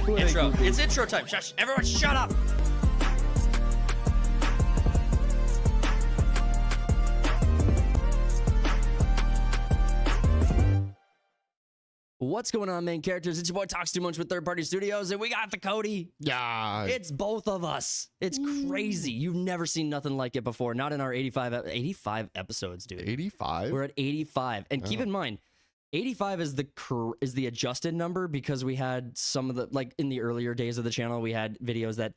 Intro. It's intro time. Shush. Everyone shut up. What's going on, main characters? It's your boy Talks Too Much with Third Party Studios, and we got the Cody. Yeah. It's both of us. It's crazy. You've never seen nothing like it before. Not in our 85 episodes, dude. 85? We're at 85. And keep in mind, 85 is the adjusted number because we had some of the, like in the earlier days of the channel, we had videos that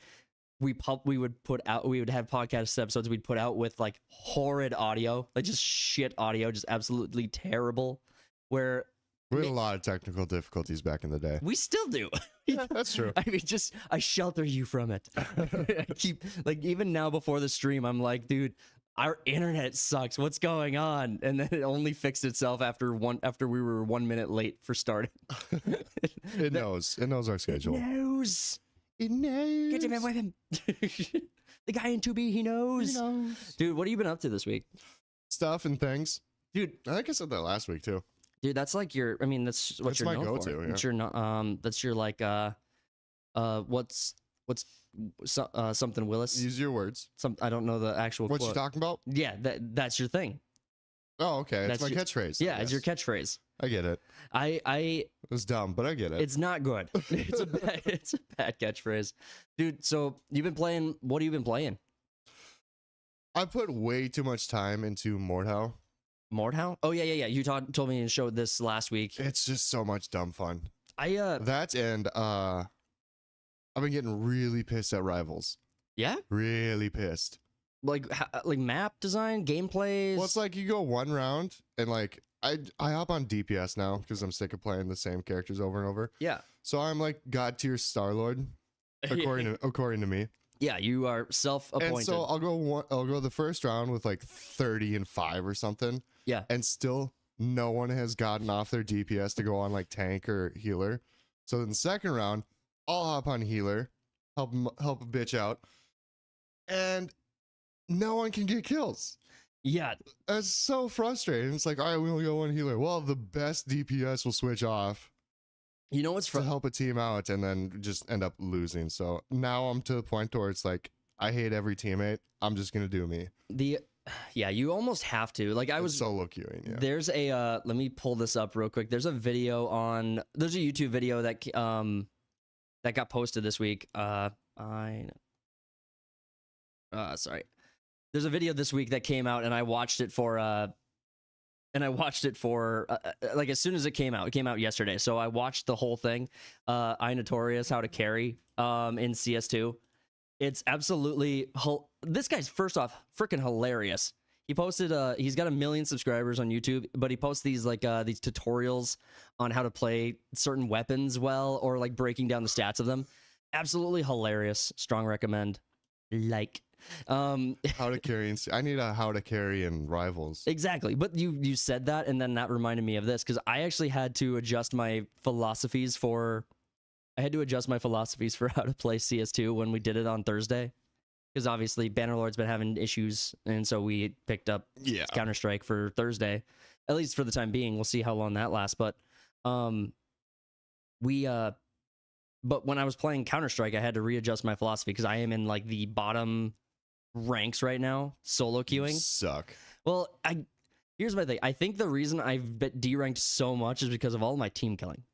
we would put out, we would have podcast episodes we'd put out with like horrid audio, like just shit audio, just absolutely terrible, where we had a lot of technical difficulties back in the day. we still do. Yeah, that's true. I mean, I shelter you from it. I keep, like, even now before the stream, I'm like, dude, our internet sucks. What's going on? And then it only fixed itself after we were 1 minute late for starting. It knows. It knows our schedule. It knows. It knows. Get him with him. The guy in 2B, he knows. He knows. Dude, what have you been up to this week? Stuff and things. Dude, I think I said that last week too. Dude, that's like your, I mean, that's what That's you're my known go-to, for. yeah. That's your, that's your like, what's something Willis? Use your words. I don't know the actual What quote. you talking about? Yeah, that's your thing. Oh, okay. It's That's my catchphrase. Yeah, I it's your guess. catchphrase. I get it. I It's dumb, but I get it. it's not good. It's a bad catchphrase. Dude, so you've been playing, what have you been playing? I put way too much time into Mordhau. Mordhau? Oh yeah. You told me and showed this last week. It's just so much dumb fun. I That and I've been getting really pissed at rivals. yeah? Really pissed. Like map design, gameplays. Well, it's like you go one round and like I hop on DPS now because I'm sick of playing the same characters over and over. Yeah. So I'm like God tier Star-Lord, according to me. Yeah, you are self-appointed. And so I'll go the first round with like 30-5 or something. Yeah. And still no one has gotten off their DPS to go on like tank or healer. So in the second round, I'll hop on healer, help a bitch out, and no one can get kills. Yeah. It's so frustrating. It's like, all right, we only got one healer. Well, the best DPS will switch off You know what's to help a team out and then just end up losing. So now I'm to the point where it's like, I hate every teammate. I'm just going to do me. Yeah, you almost have to. Like It's solo queuing. Yeah. There's a let me pull this up real quick. There's a YouTube video that that got posted this week. Sorry. There's a video this week that came out and I watched it for like as soon as it came out. It came out yesterday. So I watched the whole thing. I Notorious How to Carry in CS2. It's absolutely this guy's first off freaking hilarious. He posted he's got 1 million subscribers on YouTube, but he posts these like these tutorials on how to play certain weapons well or like breaking down the stats of them. Absolutely hilarious. Strong recommend. Like How to carry. I need a how to carry in rivals. exactly. But you said that and then that reminded me of this because I actually had to adjust my philosophies for how to play CS2 when we did it on Thursday. Because obviously Bannerlord's been having issues, and so we picked up Counter-Strike for Thursday, at least for the time being. We'll see how long that lasts. But but when I was playing Counter-Strike, I had to readjust my philosophy because I am in like the bottom ranks right now, solo queuing. You suck. Well, here's my thing. I think the reason I've been deranked so much is because of all my team killing.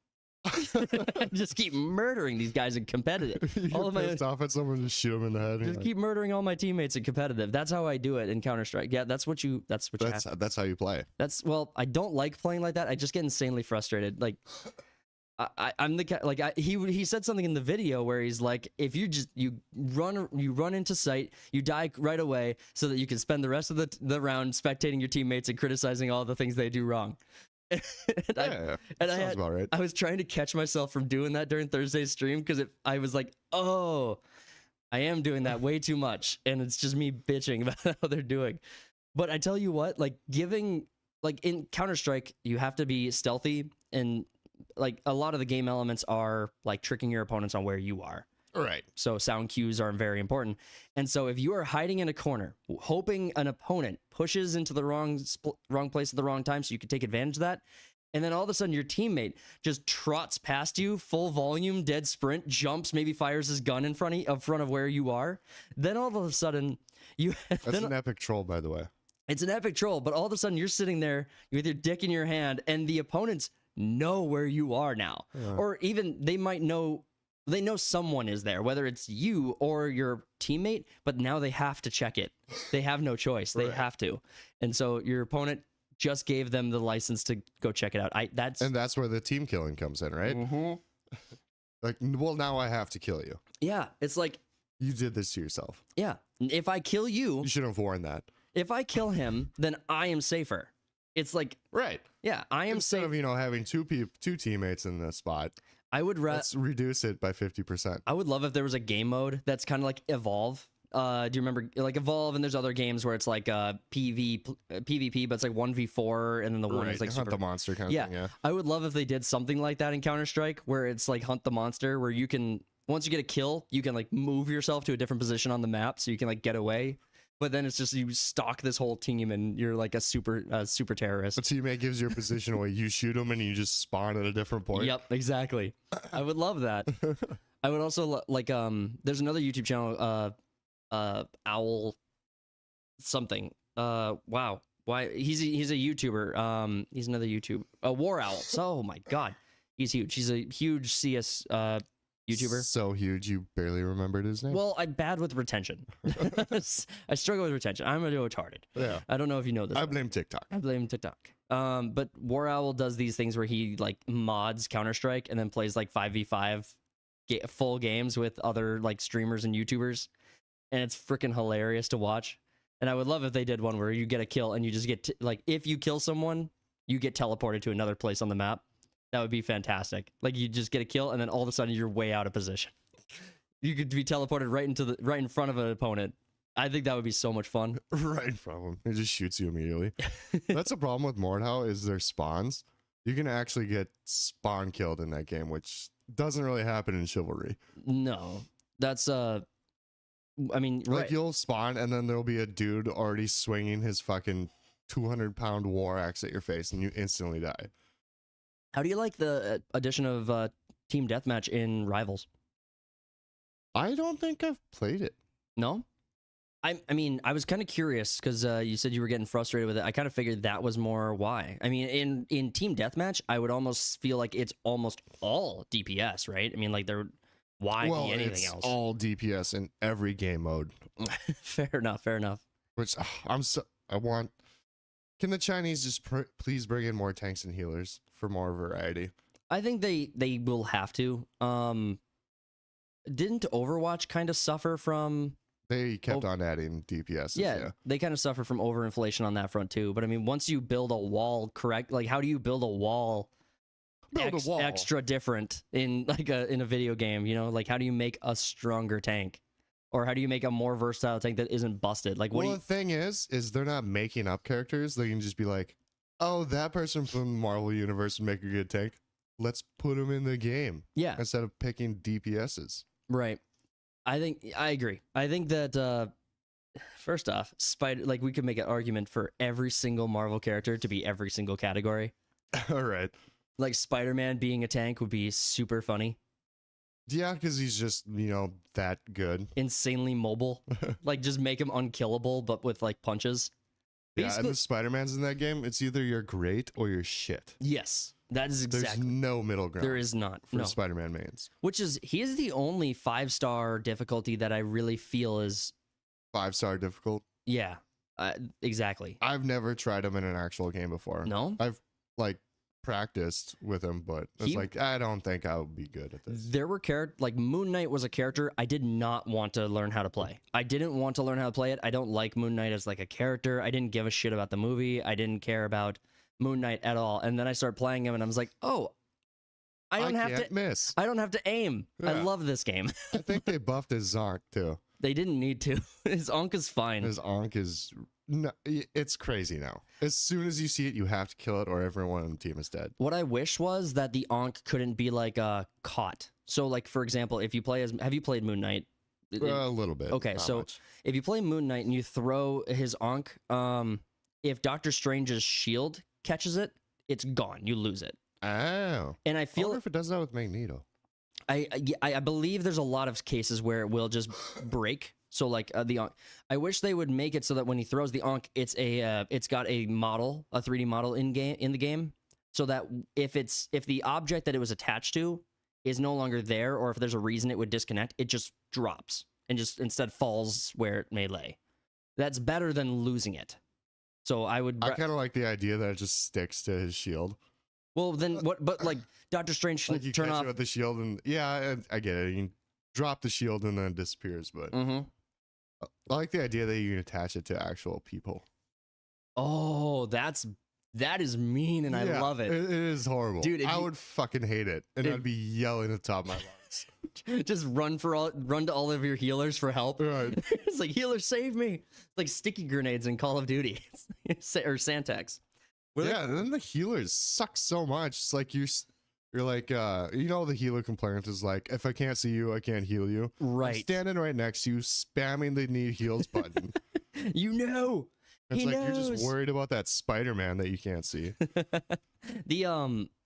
I just keep murdering these guys in competitive. You're pissed off at someone, just shoot them in the head. Just keep murdering all my teammates in competitive. That's how I do it in Counter-Strike. Yeah, that's what you have. That's how you play. Well, I don't like playing like that. I just get insanely frustrated. Like I'm the like he said something in the video where he's like, if you run into sight, you die right away, so that you can spend the rest of the round spectating your teammates and criticizing all the things they do wrong. Sounds about right. I was trying to catch myself from doing that during Thursday's stream because I was like, oh, I am doing that way too much, and it's just me bitching about how they're doing. But I tell you what, like in Counter-Strike, you have to be stealthy, and like a lot of the game elements are like tricking your opponents on where you are. Right. So sound cues are very important. And so if you are hiding in a corner, hoping an opponent pushes into the wrong place at the wrong time so you can take advantage of that, And then all of a sudden your teammate just trots past you, full volume, dead sprint, jumps, maybe fires his gun in front of where you are. Then all of a sudden That's an epic troll, by the way. it's an epic troll, but all of a sudden you're sitting there with your dick in your hand and the opponents know where you are now. Yeah. Or even they know someone is there, whether it's you or your teammate, but now they have to check it. They have no choice. They have to. And so your opponent just gave them the license to go check it out. That's where the team killing comes in, right? Mm-hmm. Like, well, now I have to kill you. Yeah, it's like, you did this to yourself. yeah, if I kill you, You should have warned that. if I kill him, then I am safer. It's like, Right. yeah, I am Instead safe. of, having two teammates in the spot, I would let's reduce it by 50%. I would love if there was a game mode that's kind of like Evolve. Do you remember like Evolve? And there's other games where it's like PvP, but it's like 1v4, and then the one is like Hunt super. the monster kind of thing, yeah. I would love if they did something like that in Counter-Strike, where it's like Hunt the Monster, where you can, once you get a kill, you can like move yourself to a different position on the map, so you can like get away. But then it's just you stalk this whole team, and you're like a super terrorist. The teammate gives your position away. You shoot them, and you just spawn at a different point. Yep, exactly. I would love that. I would also like there's another YouTube channel, Owl something. Wow. Why he's a YouTuber. He's another War Owl. Oh my god. He's huge. He's a huge CS YouTuber. So huge, you barely remembered his name. Well, I'm bad with retention. I struggle with retention. I'm a retarded. Yeah. I don't know if you know this. I blame TikTok. I blame TikTok. But War Owl does these things where he like mods Counter-Strike and then plays like 5v5 full games with other like streamers and YouTubers, and it's freaking hilarious to watch. And I would love if they did one where you get a kill and you just get like, if you kill someone, you get teleported to another place on the map. That would be fantastic. Like you just get a kill and then all of a sudden you're way out of position. You could be teleported right in front of an opponent. I think that would be so much fun. Right in front of him. It just shoots you immediately. That's a problem with Mordhau is their spawns. You can actually get spawn killed in that game, which doesn't really happen in Chivalry. No, that's I mean, Like right. you'll spawn and then there'll be a dude already swinging his fucking 200-pound war axe at your face and you instantly die. How do you like the addition of Team Deathmatch in Rivals? I don't think I've played it. No? I mean, I was kind of curious because you said you were getting frustrated with it. I kind of figured that was more why. I mean, in Team Deathmatch, I would almost feel like it's almost all DPS, right? I mean, like why be anything it's else? all DPS in every game mode. Fair enough. Which can the Chinese just please bring in more tanks and healers for more variety? I think they will have to. Didn't Overwatch kind of suffer from? They kept on adding DPS. Yeah, they kind of suffer from overinflation on that front too. But I mean, once you build a wall correct, like how do you build a wall? Extra different in like in a video game, like how do you make a stronger tank, or how do you make a more versatile tank that isn't busted? Like the thing is they're not making up characters. They can just be like, oh, that person from the Marvel universe would make a good tank. Let's put him in the game. Yeah, instead of picking DPSs. Right. I agree. I think that first off, like we could make an argument for every single Marvel character to be every single category. All right. Like Spider-Man being a tank would be super funny. Yeah, because he's just, that good. Insanely mobile. Like just make him unkillable, but with like punches. Yeah, and the Spider-Mans in that game, it's either you're great or you're shit. Yes, that is exactly. There's no middle ground. There is not. For Spider-Man mains. He is the only 5-star difficulty that I really feel is 5-star difficult. Yeah, exactly. I've never tried him in an actual game before. No, I've practiced with him, but it's I don't think I would be good at this. There were like Moon Knight was a character I did not want to learn how to play. I didn't want to learn how to play it. I don't like Moon Knight as like a character. I didn't give a shit about the movie. I didn't care about Moon Knight at all. And then I started playing him and I was like, oh, I don't have to aim. Yeah. I love this game. I think they buffed his Zonk too. They didn't need to. His Onk is fine. His Onk is no, it's crazy now. As soon as you see it, you have to kill it or everyone on the team is dead. What I wish was that the Onk couldn't be like caught. So like, for example, if you play have you played Moon Knight? A little bit. Okay, so much. If you play Moon Knight and you throw his Onk, if Doctor Strange's shield catches it, it's gone. You lose it. Oh. And I I feel wonder if it does that with Magneto. I believe there's a lot of cases where it will just break. So like the Ankh, I wish they would make it so that when he throws the Ankh, it's got a model, a 3D model in the game, so that if the object that it was attached to is no longer there, or if there's a reason it would disconnect, it just drops and just instead falls where it may lay. That's better than losing it. So I kind of like the idea that it just sticks to his shield. Well, then what? But like Doctor Strange should Like you turn catch off it with the shield, and yeah, I get it. You can drop the shield and then it disappears, but Mm-hmm. I like the idea that you can attach it to actual people. Oh, that is mean, and I Yeah, love it. It is horrible, Dude, if I you- would fucking hate it, and I'd be yelling at the top of my lungs. Just run to all of your healers for help. Right. It's like, healer, save me. It's like sticky grenades in Call of Duty or Santex. Yeah, and then the healers suck so much. It's like you're like the healer complaint is like, if I can't see you, I can't heal you. I'm Right. standing right next to you, spamming the need heals button. You know. It's He like you're knows. just worried about that Spider-Man that you can't see.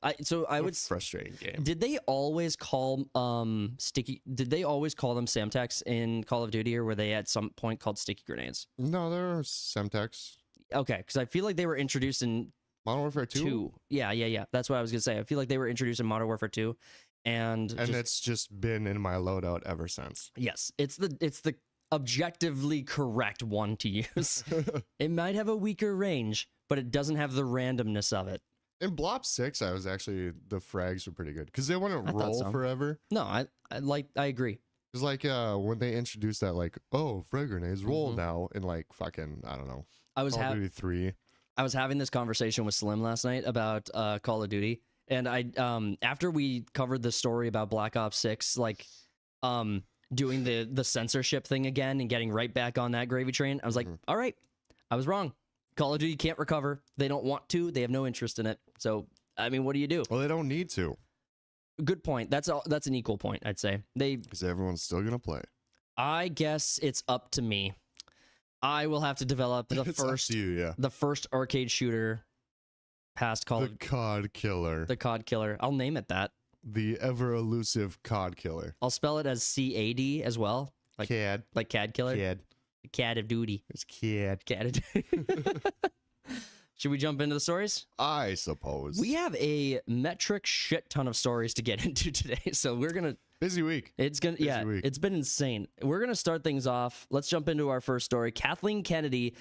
I would frustrating game. Did they always call Did they always call them Samtex in Call of Duty, or were they at some point called sticky grenades? No, there are Semtex. Okay, because I feel like they were introduced in Modern Warfare 2? 2. Yeah. That's what I was gonna say. I feel like they were introduced in Modern Warfare 2, and It's just been in my loadout ever since. yes, it's the objectively correct one to use. It might have a weaker range, but it doesn't have the randomness of it. In Blob 6, the frags were pretty good because they wouldn't I thought roll so. forever. No, I agree. It's like when they introduced that, like, oh, frag grenades roll now in like fucking, I don't know, I was Call of Duty 3. I was having this conversation with Slim last night about Call of Duty, and I after we covered the story about Black Ops 6, like doing the censorship thing again and getting right back on that gravy train, I was like, all right, I was wrong. Call of Duty can't recover. They don't want to. They have no interest in it. So, I mean, what do you do? Well, they don't need to Good point. That's an equal point, I'd say. because everyone's still gonna play. I guess it's up to me. I will have to develop the It's up to you, yeah. the first arcade shooter past Call The of COD killer, the COD killer. I'll name it that. the ever elusive COD killer. I'll spell it as CAD as well, like CAD, CAD killer, CAD, the CAD of duty. it's CAD. CAD of duty. Should we jump into the stories? I suppose. We have a metric shit ton of stories to get into today, so we're gonna. Busy week. Yeah, week. it's been insane. We're gonna start things off. Let's jump into our first story. Kathleen Kennedy.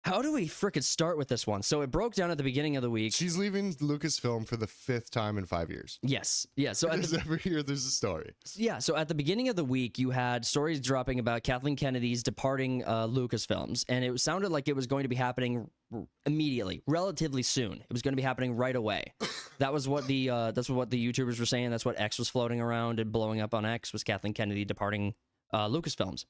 How do we frickin' start with this one? So it broke down at the beginning of the week. She's leaving Lucasfilm for the 5th time in 5 years. Yes, yeah. So Because every year there's a story. so at the beginning of the week, you had stories dropping about Kathleen Kennedy's departing Lucasfilms, and it sounded like it was going to be happening immediately, relatively soon. It was going to be happening right away. That's what the YouTubers were saying. That's what X was floating around and blowing up on X, was Kathleen Kennedy departing Lucasfilms.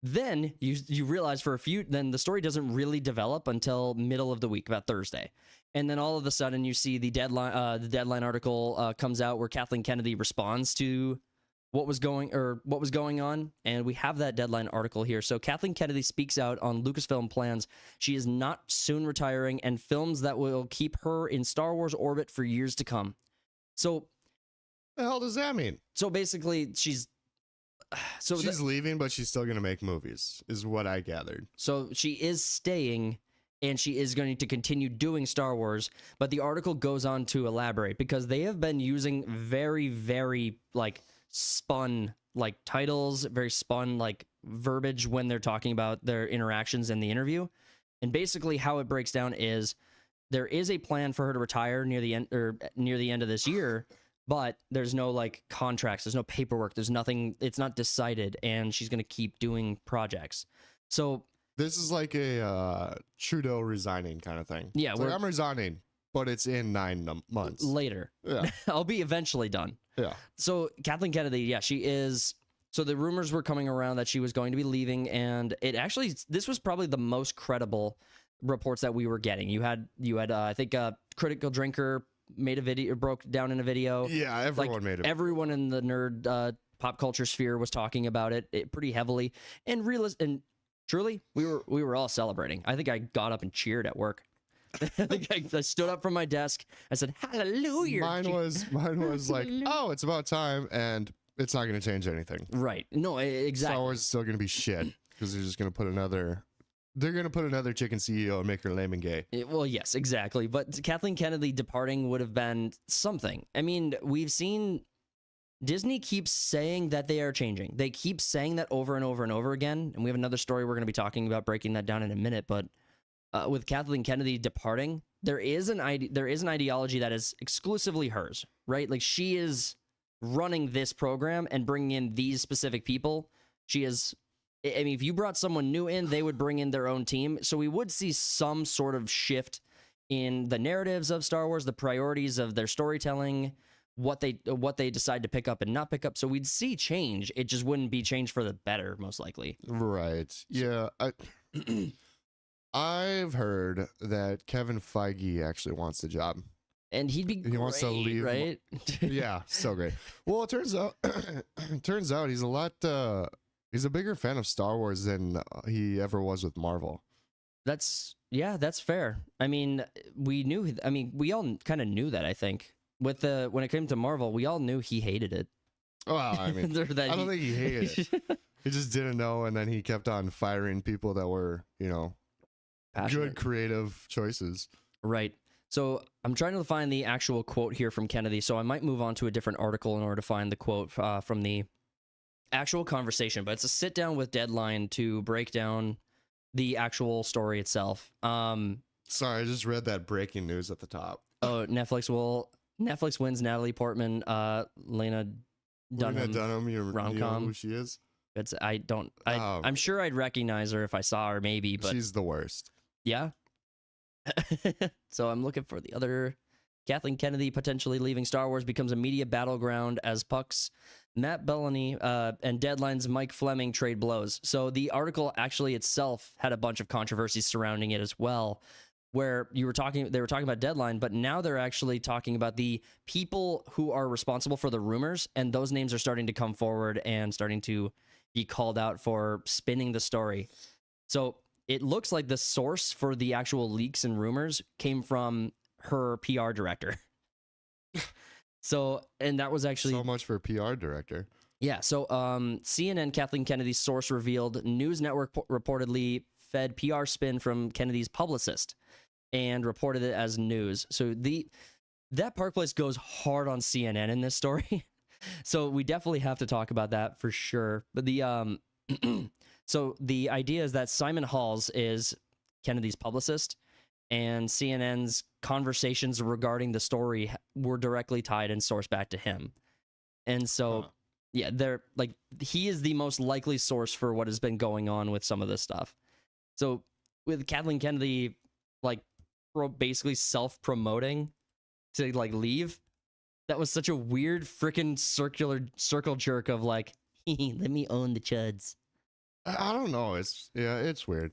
Then you realize then the story doesn't really develop until middle of the week, about Thursday. And then all of a sudden you see the deadline article comes out where Kathleen Kennedy responds to what was going on. And we have that deadline article here. So Kathleen Kennedy speaks out on Lucasfilm plans. She is not soon retiring, and films that will keep her in Star Wars orbit for years to come. So The hell does that mean? so basically she's leaving, but she's still going to make movies, is what I gathered. So she is staying, and she is going to continue doing Star Wars, but the article goes on to elaborate because they have been using very, very spun titles, very spun verbiage when they're talking about their interactions in the interview. And basically how it breaks down is there is a plan for her to retire near the end of this year, but there's no contracts, there's no paperwork, there's nothing, it's not decided, and she's going to keep doing projects. So this is like a Trudeau resigning kind of thing. Yeah, it's like, I'm resigning, but it's in 9 months. Later. Yeah. I'll be eventually done. Yeah. So Kathleen Kennedy, yeah, she is. So the rumors were coming around that she was going to be leaving, and this was probably the most credible reports that we were getting. You had I think Critical Drinker made a video, broke down in a video. Yeah, everyone made it. Everyone in the nerd pop culture sphere was talking about it pretty heavily, and truly, we were all celebrating. I think I got up and cheered at work. I stood up from my desk. I said, "Hallelujah." Mine was like, oh, it's about time, and it's not going to change anything. Right. No, exactly. Star Wars is still going to be shit because they're just going to put another. They're going to put another chicken CEO and make her lame and gay. Well, yes, exactly. But Kathleen Kennedy departing would have been something. I mean, we've seen Disney keeps saying that they are changing. They keep saying that over and over and over again. And we have another story we're going to be talking about, breaking that down in a minute. But with Kathleen Kennedy departing, there is an ideology that is exclusively hers, right? Like, she is running this program and bringing in these specific people. She is. I mean, if you brought someone new in, they would bring in their own team. So we would see some sort of shift in the narratives of Star Wars, the priorities of their storytelling, what they decide to pick up and not pick up. So we'd see change. It just wouldn't be change for the better, most likely. Right. Yeah. I've heard that Kevin Feige actually wants the job. And he'd be great, wants to leave, right? Yeah, so great. Well, it turns out he's a lot he's a bigger fan of Star Wars than he ever was with Marvel. That's fair. I mean, we all kind of knew that, I think. When it came to Marvel, we all knew he hated it. Well, I mean, I don't think he hated it. He just didn't know, and then he kept on firing people that were, Passionate. Good creative choices. Right. So I'm trying to find the actual quote here from Kennedy, so I might move on to a different article in order to find the quote from the actual conversation, but it's a sit down with Deadline to break down the actual story itself. Sorry, I just read that breaking news at the top. Oh, Netflix wins Natalie Portman, Lena Dunham, you rom-com. know who she is? I'm sure I'd recognize her if I saw her, maybe, but she's the worst. Yeah. So I'm looking for the other. Kathleen Kennedy potentially leaving Star Wars becomes a media battleground as Puck's Matt Bellany and Deadline's Mike Fleming trade blows. So the article actually itself had a bunch of controversies surrounding it as well, where they were talking about Deadline, but now they're actually talking about the people who are responsible for the rumors, and those names are starting to come forward and starting to be called out for spinning the story. So it looks like the source for the actual leaks and rumors came from her PR director. And that was actually so much for PR director. Yeah. So CNN Kathleen Kennedy's source revealed News Network reportedly fed PR spin from Kennedy's publicist and reported it as news. So that Park Place goes hard on CNN in this story. So we definitely have to talk about that for sure. But so the idea is that Simon Halls is Kennedy's publicist, and CNN's conversations regarding the story were directly tied and sourced back to him. And so, yeah, he is the most likely source for what has been going on with some of this stuff. So with Kathleen Kennedy, basically self-promoting to leave, that was such a weird freaking circle jerk of let me own the chuds. I don't know. It's weird.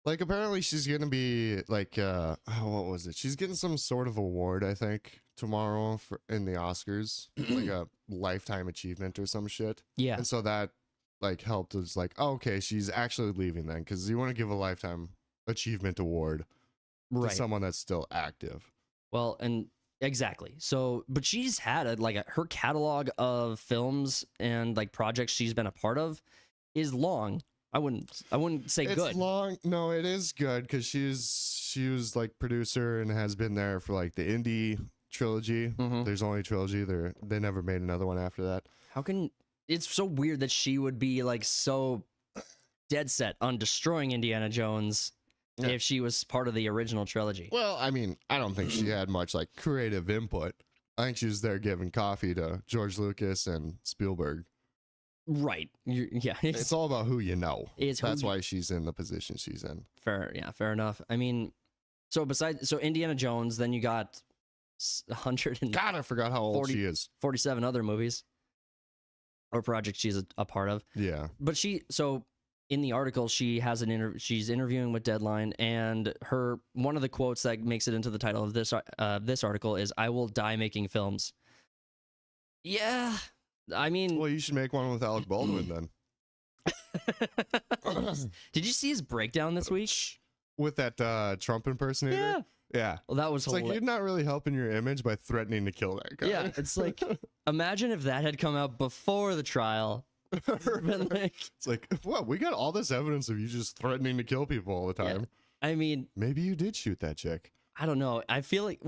Apparently she's gonna be what was it? She's getting some sort of award, I think, tomorrow in the Oscars, like a lifetime achievement or some shit. Yeah. And so that helped us okay, she's actually leaving then, because you want to give a lifetime achievement award to someone that's still active. Well, and exactly. So, but she's had her catalog of films and projects she's been a part of is long. I wouldn't say it's good. It's long. No, it is good because she was producer and has been there for the indie trilogy. Mm-hmm. There's only a trilogy. They never made another one after that. It's so weird that she would be so dead set on destroying Indiana Jones if she was part of the original trilogy. Well, I mean, I don't think she had much creative input. I think she was there giving coffee to George Lucas and Spielberg. Right. Yeah. It's all about who you know. That's why she's in the position she's in. Fair enough. I mean, so Indiana Jones, then you got 100 and God, I forgot how old she is. 47 other movies or projects she's a part of. Yeah. But in the article, she has she's interviewing with Deadline, and one of the quotes that makes it into the title of this article is, "I will die making films." Yeah. I mean, well, you should make one with Alec Baldwin then. Did you see his breakdown this week with that Trump impersonator? Yeah. Yeah. Well, that was It's like you're not really helping your image by threatening to kill that guy. Yeah, it's like, imagine if that had come out before the trial. Been like, It's like, what? We got all this evidence of you just threatening to kill people all the time. I mean, Maybe you did shoot that chick. I don't know. I feel like,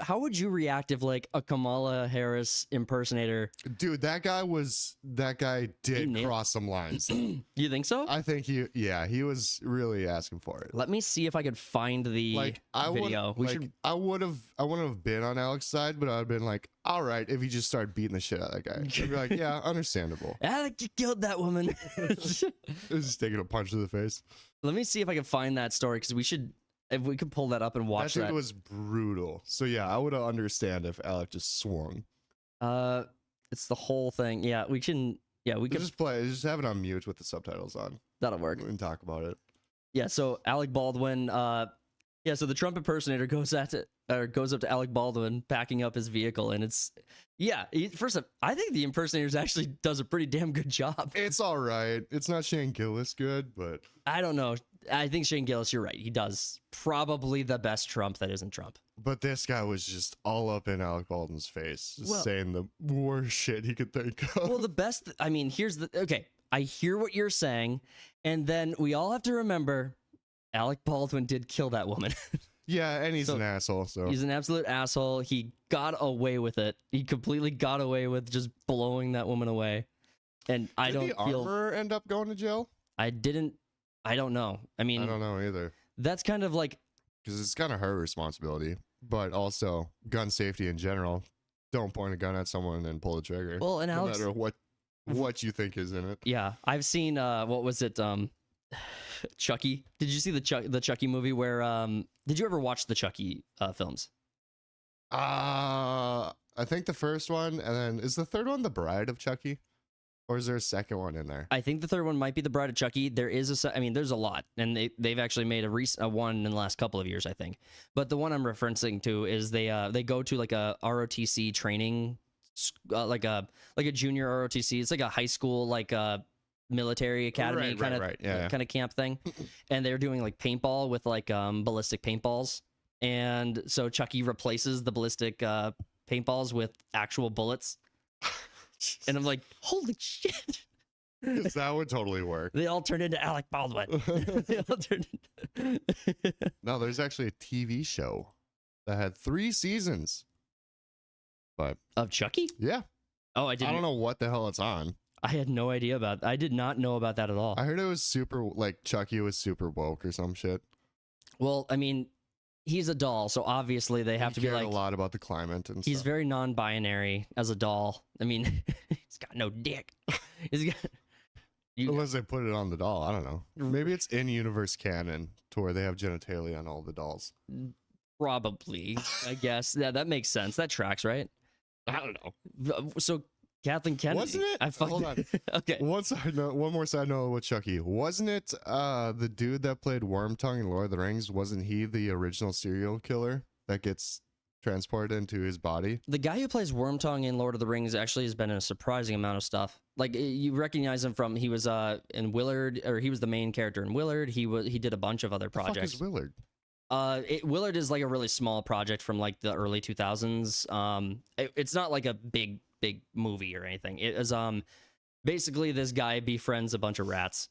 how would you react if like a Kamala Harris impersonator? Dude, that guy did cross some lines. You think so? I think he was really asking for it. Let me see if I could find the video. I wouldn't have been on Alex's side, but I'd have been like, all right, if he just started beating the shit out of that guy. I'd be like, yeah, understandable. Alec, you killed that woman. Just taking a punch to the face. Let me see if I can find that story, because if we could pull that up and watch that. That was brutal. So yeah, I would understand if Alec just swung. It's the whole thing. Yeah, we can just have it on mute with the subtitles on. That'll work. And talk about it. Yeah, so Alec Baldwin, so the Trump impersonator goes up to Alec Baldwin packing up his vehicle, and first off, I think the impersonator actually does a pretty damn good job. It's all right. It's not Shane Gillis good, but I don't know. I think Shane Gillis, you're right. He does probably the best Trump that isn't Trump. But this guy was just all up in Alec Baldwin's face, just saying the worst shit he could think of. Well, the best, okay, I hear what you're saying, and then we all have to remember Alec Baldwin did kill that woman. Yeah, and he's an asshole, so. He's an absolute asshole. He got away with it. He completely got away with just blowing that woman away. And Did the armor end up going to jail? I don't know. I mean, I don't know either. That's kind of like, because it's kind of her responsibility, but also gun safety in general. Don't point a gun at someone and pull the trigger. Well, and no matter what you think is in it. Yeah, I've seen what was it? Chucky. Did you see the Chucky movie? Where did you ever watch the Chucky films? I think the first one, and then is the third one The Bride of Chucky? Or is there a second one in there? I think the third one might be The Bride of Chucky. There is there's a lot, and they've actually made a one in the last couple of years, I think. But the one I'm referencing to is they go to like a ROTC training, like a junior ROTC. It's like a high school military academy kind of camp thing, and they're doing like paintball with like ballistic paintballs, and so Chucky replaces the ballistic paintballs with actual bullets. And I'm like, holy shit. That would totally work. They all turned into Alec Baldwin. No, there's actually a TV show that had 3 seasons. But of Chucky? Yeah. Oh, I don't know what the hell it's on. I had no idea about that. I did not know about that at all. I heard it was super, like, Chucky was super woke or some shit. Well, I mean, he's a doll, so obviously they have to be like a lot about the climate and he's stuff. very non-binary as a doll. I mean, he's got no dick. Unless they put it on the doll, I don't know. Maybe it's in universe canon to where they have genitalia on all the dolls. Probably, I guess. Yeah, that makes sense. That tracks, right? I don't know. So Kathleen Kennedy, wasn't it? Hold on. Okay. One more side note with Chucky. Wasn't it the dude that played Wormtongue in Lord of the Rings? Wasn't he the original serial killer that gets transported into his body? The guy who plays Wormtongue in Lord of the Rings actually has been in a surprising amount of stuff. Like, you recognize him from, he was in Willard, or he was the main character in Willard. He did a bunch of other projects. The fuck is Willard? Willard is like a really small project from like the early 2000s. It's not like a big movie or anything. It is basically this guy befriends a bunch of rats.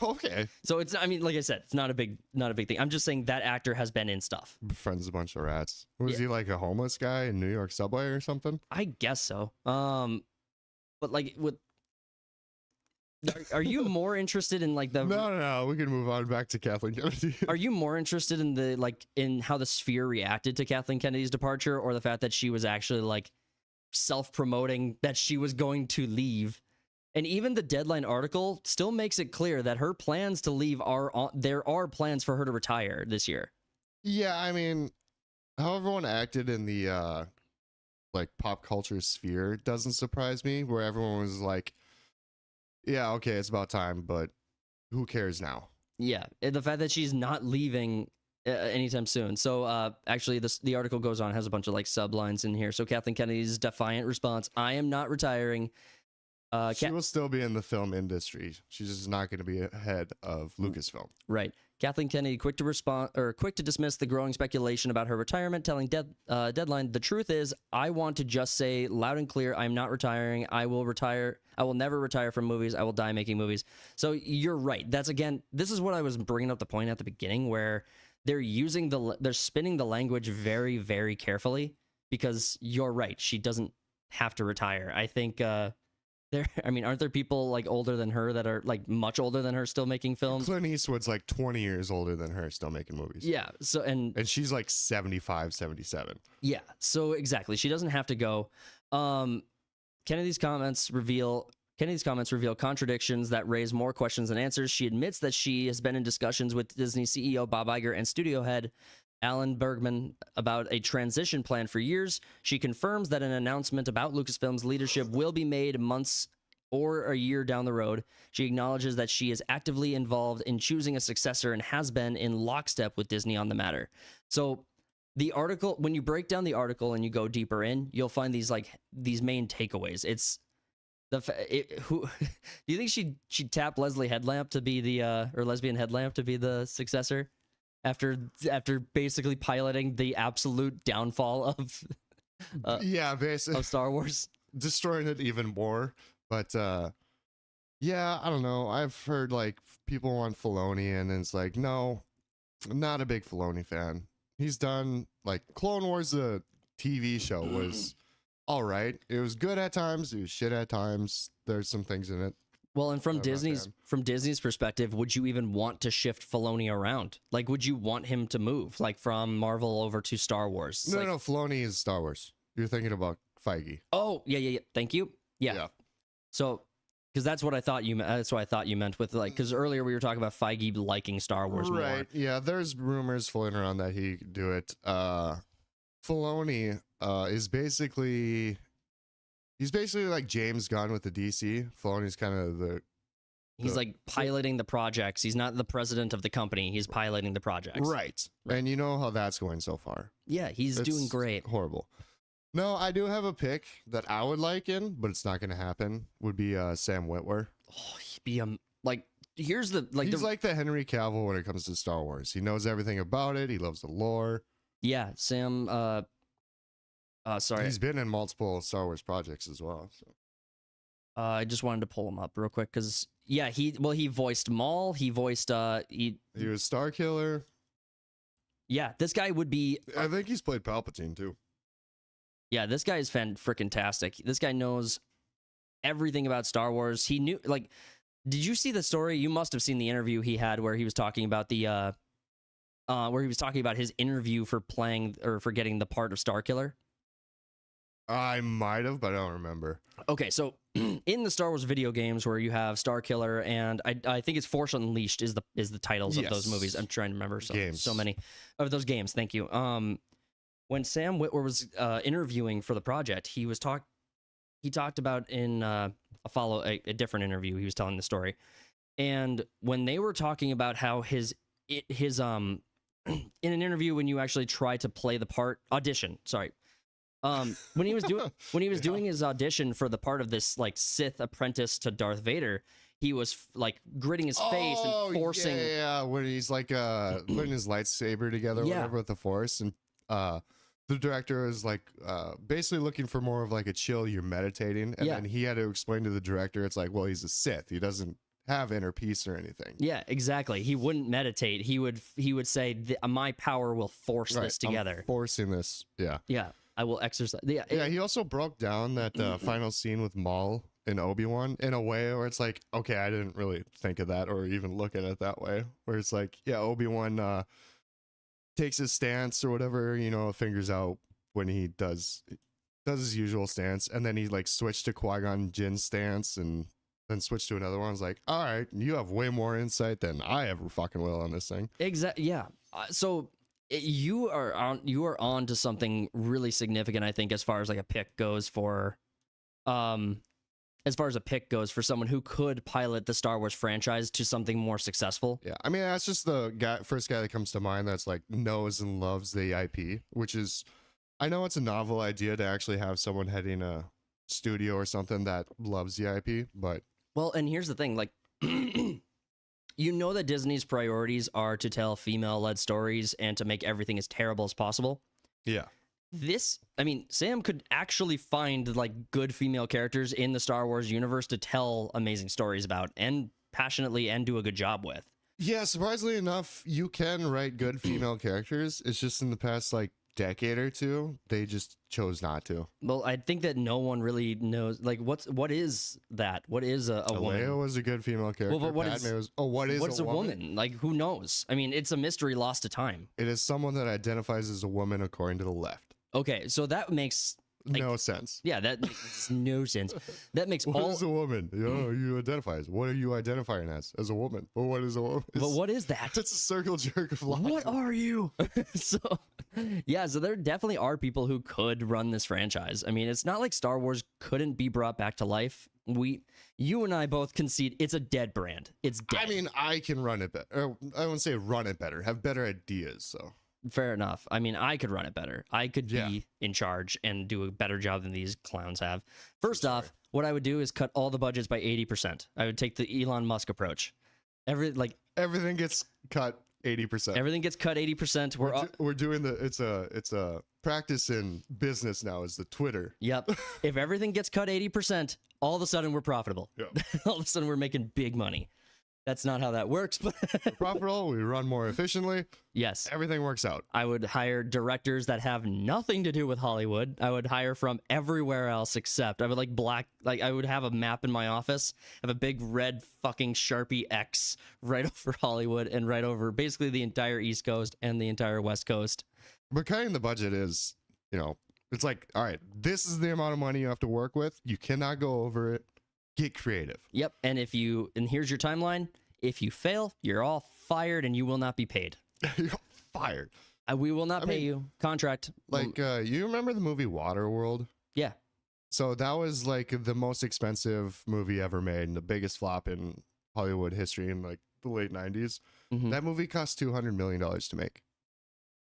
Okay. So it's, I mean, like I said, it's not a big thing. I'm just saying that actor has been in stuff. Befriends a bunch of rats. Was he like a homeless guy in New York subway or something? I guess so. But like are you more interested in like the No, we can move on back to Kathleen Kennedy. Are you more interested in in how the Sphere reacted to Kathleen Kennedy's departure, or the fact that she was actually like self-promoting that she was going to leave? And even the Deadline article still makes it clear that her plans to leave there are plans for her to retire this year. Yeah, I mean, how everyone acted in the like pop culture sphere doesn't surprise me, where everyone was like, yeah, okay, it's about time, but who cares now? Yeah, and the fact that she's not leaving anytime soon. So actually, the article goes on, has a bunch of like sublines in here. So Kathleen Kennedy's defiant response: "I am not retiring." She will still be in the film industry. She's just not going to be head of Lucasfilm. Right. Kathleen Kennedy quick to dismiss the growing speculation about her retirement, telling Deadline, "The truth is, I want to just say loud and clear, I'm not retiring. I will retire. I will never retire from movies. I will die making movies." So you're right. That's, again, this is what I was bringing up the point at the beginning, where they're spinning the language very, very carefully, because you're right. She doesn't have to retire. I think aren't there people like older than her that are like much older than her still making films? Clint Eastwood's like 20 years older than her, still making movies. Yeah. So and she's like 75, 77. Yeah. So exactly, she doesn't have to go. Kennedy's comments reveal contradictions that raise more questions than answers. She admits that she has been in discussions with Disney CEO Bob Iger and studio head Alan Bergman about a transition plan for years. She confirms that an announcement about Lucasfilm's leadership will be made months or a year down the road. She acknowledges that she is actively involved in choosing a successor and has been in lockstep with Disney on the matter. So the article, when you break down the article and you go deeper in, you'll find these main takeaways. It's who do you think she'd tap Leslie Headlamp to be the or Lesbian Headlamp to be the successor? After basically piloting the absolute downfall of basically of Star Wars, destroying it even more. But yeah, I don't know. I've heard like people want Filoni, and it's like, no, I'm not a big Filoni fan. He's done like Clone Wars, the TV show was all right. It was good at times. It was shit at times. There's some things in it. Well, and from Disney's perspective, would you even want to shift Filoni around? Like, would you want him to move, like, from Marvel over to Star Wars? No, Filoni is Star Wars. You're thinking about Feige. Oh, yeah. Thank you. Yeah. So, because that's what I thought you meant with, like, because earlier we were talking about Feige liking Star Wars more. Right. Yeah. There's rumors floating around that he could do it. Filoni is basically. He's basically like James Gunn with the DC. Filoni's kind of he's like piloting the projects. He's not the president of the company. He's piloting the projects. Right. And you know how that's going so far. Yeah, he's doing great. Horrible. No, I do have a pick that I would like in, but it's not going to happen. Would be Sam Witwer. Oh, he'd be he's like the Henry Cavill when it comes to Star Wars. He knows everything about it. He loves the lore. Yeah, Sam. Sorry. He's been in multiple Star Wars projects as well. So. I just wanted to pull him up real quick because he voiced Maul. He voiced he was Starkiller. Yeah, this guy would be. I think he's played Palpatine too. Yeah, this guy is freaking-tastic. This guy knows everything about Star Wars. He knew, like, did you see the story? You must have seen the interview he had where he was talking about his interview for playing or for getting the part of Starkiller. I might have, but I don't remember. Okay, so in the Star Wars video games where you have Starkiller and I think it's Force Unleashed is the titles of those movies. I'm trying to remember so many of those games. Thank you. When Sam Witwer was interviewing for the project, he talked about in a different interview, he was telling the story. And when they were talking about how his in an interview when you actually try to play the part when he was doing his audition for the part of this like Sith apprentice to Darth Vader, he was like gritting his face and forcing. Yeah, when he's like putting his lightsaber together, whatever, with the Force, and the director is like basically looking for more of like a chill. You're meditating, and then he had to explain to the director, it's like, well, he's a Sith. He doesn't have inner peace or anything. Yeah, exactly. He wouldn't meditate. He would say, my power will force this together. I'm forcing this. Yeah. Yeah. I will exercise. Yeah, he also broke down that final scene with Maul and Obi-Wan in a way where it's like, okay, I didn't really think of that or even look at it that way. Where it's like, yeah, Obi-Wan takes his stance or whatever, fingers out when he does his usual stance, and then he like switched to Qui-Gon Jinn's stance and then switched to another one. I was like, all right, you have way more insight than I ever fucking will on this thing. Exactly. Yeah. So you are on to something really significant, I think, as far as like a pick goes for someone who could pilot the Star Wars franchise to something more successful. Yeah, I mean, that's just the first guy that comes to mind that's like knows and loves the IP, which is, I know it's a novel idea to actually have someone heading a studio or something that loves the IP, but well, and here's the thing, like You know that Disney's priorities are to tell female-led stories and to make everything as terrible as possible. Yeah. Sam could actually find like good female characters in the Star Wars universe to tell amazing stories about and passionately and do a good job with. Yeah, surprisingly enough, you can write good female characters. It's just in the past like decade or two, they just chose not to. Well, I think that no one really knows. Like, what is that? What is a woman? Leia was a good female character. Well, but what Padme is- was, what is What's a a woman? Like, who knows? I mean, it's a mystery lost to time. It is someone that identifies as a woman according to the left. Okay, so that makes No sense. yeah, that makes no sense. That makes What all. is a woman? You identify as. What are you identifying as? As a woman. But what is a woman? But what is that? It's a circle jerk of logic. What are you? So, yeah, so there definitely are people who could run this franchise. I mean, it's not like Star Wars couldn't be brought back to life. You and I both concede it's a dead brand. It's dead. I mean, I can run it better. I wouldn't say run it better. Have better ideas. So Fair enough. I mean, I could run it better. I could Yeah. be in charge and do a better job than these clowns have. First off, what I would do is cut all the budgets by 80%. I would take the Elon Musk approach. everything gets cut 80%. Everything gets cut 80%. We're doing it's a practice in business now. Is the Twitter? Yep. If everything gets cut 80%, all of a sudden we're profitable. Yeah. All of a sudden we're making big money. That's not how that works, but Profitable. We run more efficiently. yes. Everything works out. I would hire directors that have nothing to do with Hollywood. I would hire from everywhere else except I would I would have a map in my office, have a big red fucking Sharpie X right over Hollywood and right over basically the entire East Coast and the entire West Coast. But cutting the budget is, it's like, all right, this is the amount of money you have to work with. You cannot go over it. Get creative. Yep. And here's your timeline. If you fail, you're all fired and you will not be paid. You're fired. We will not pay you. Contract. Like, you remember the movie Waterworld? Yeah. So that was like the most expensive movie ever made and the biggest flop in Hollywood history in like the late 90s. Mhm. That movie cost $200 million to make.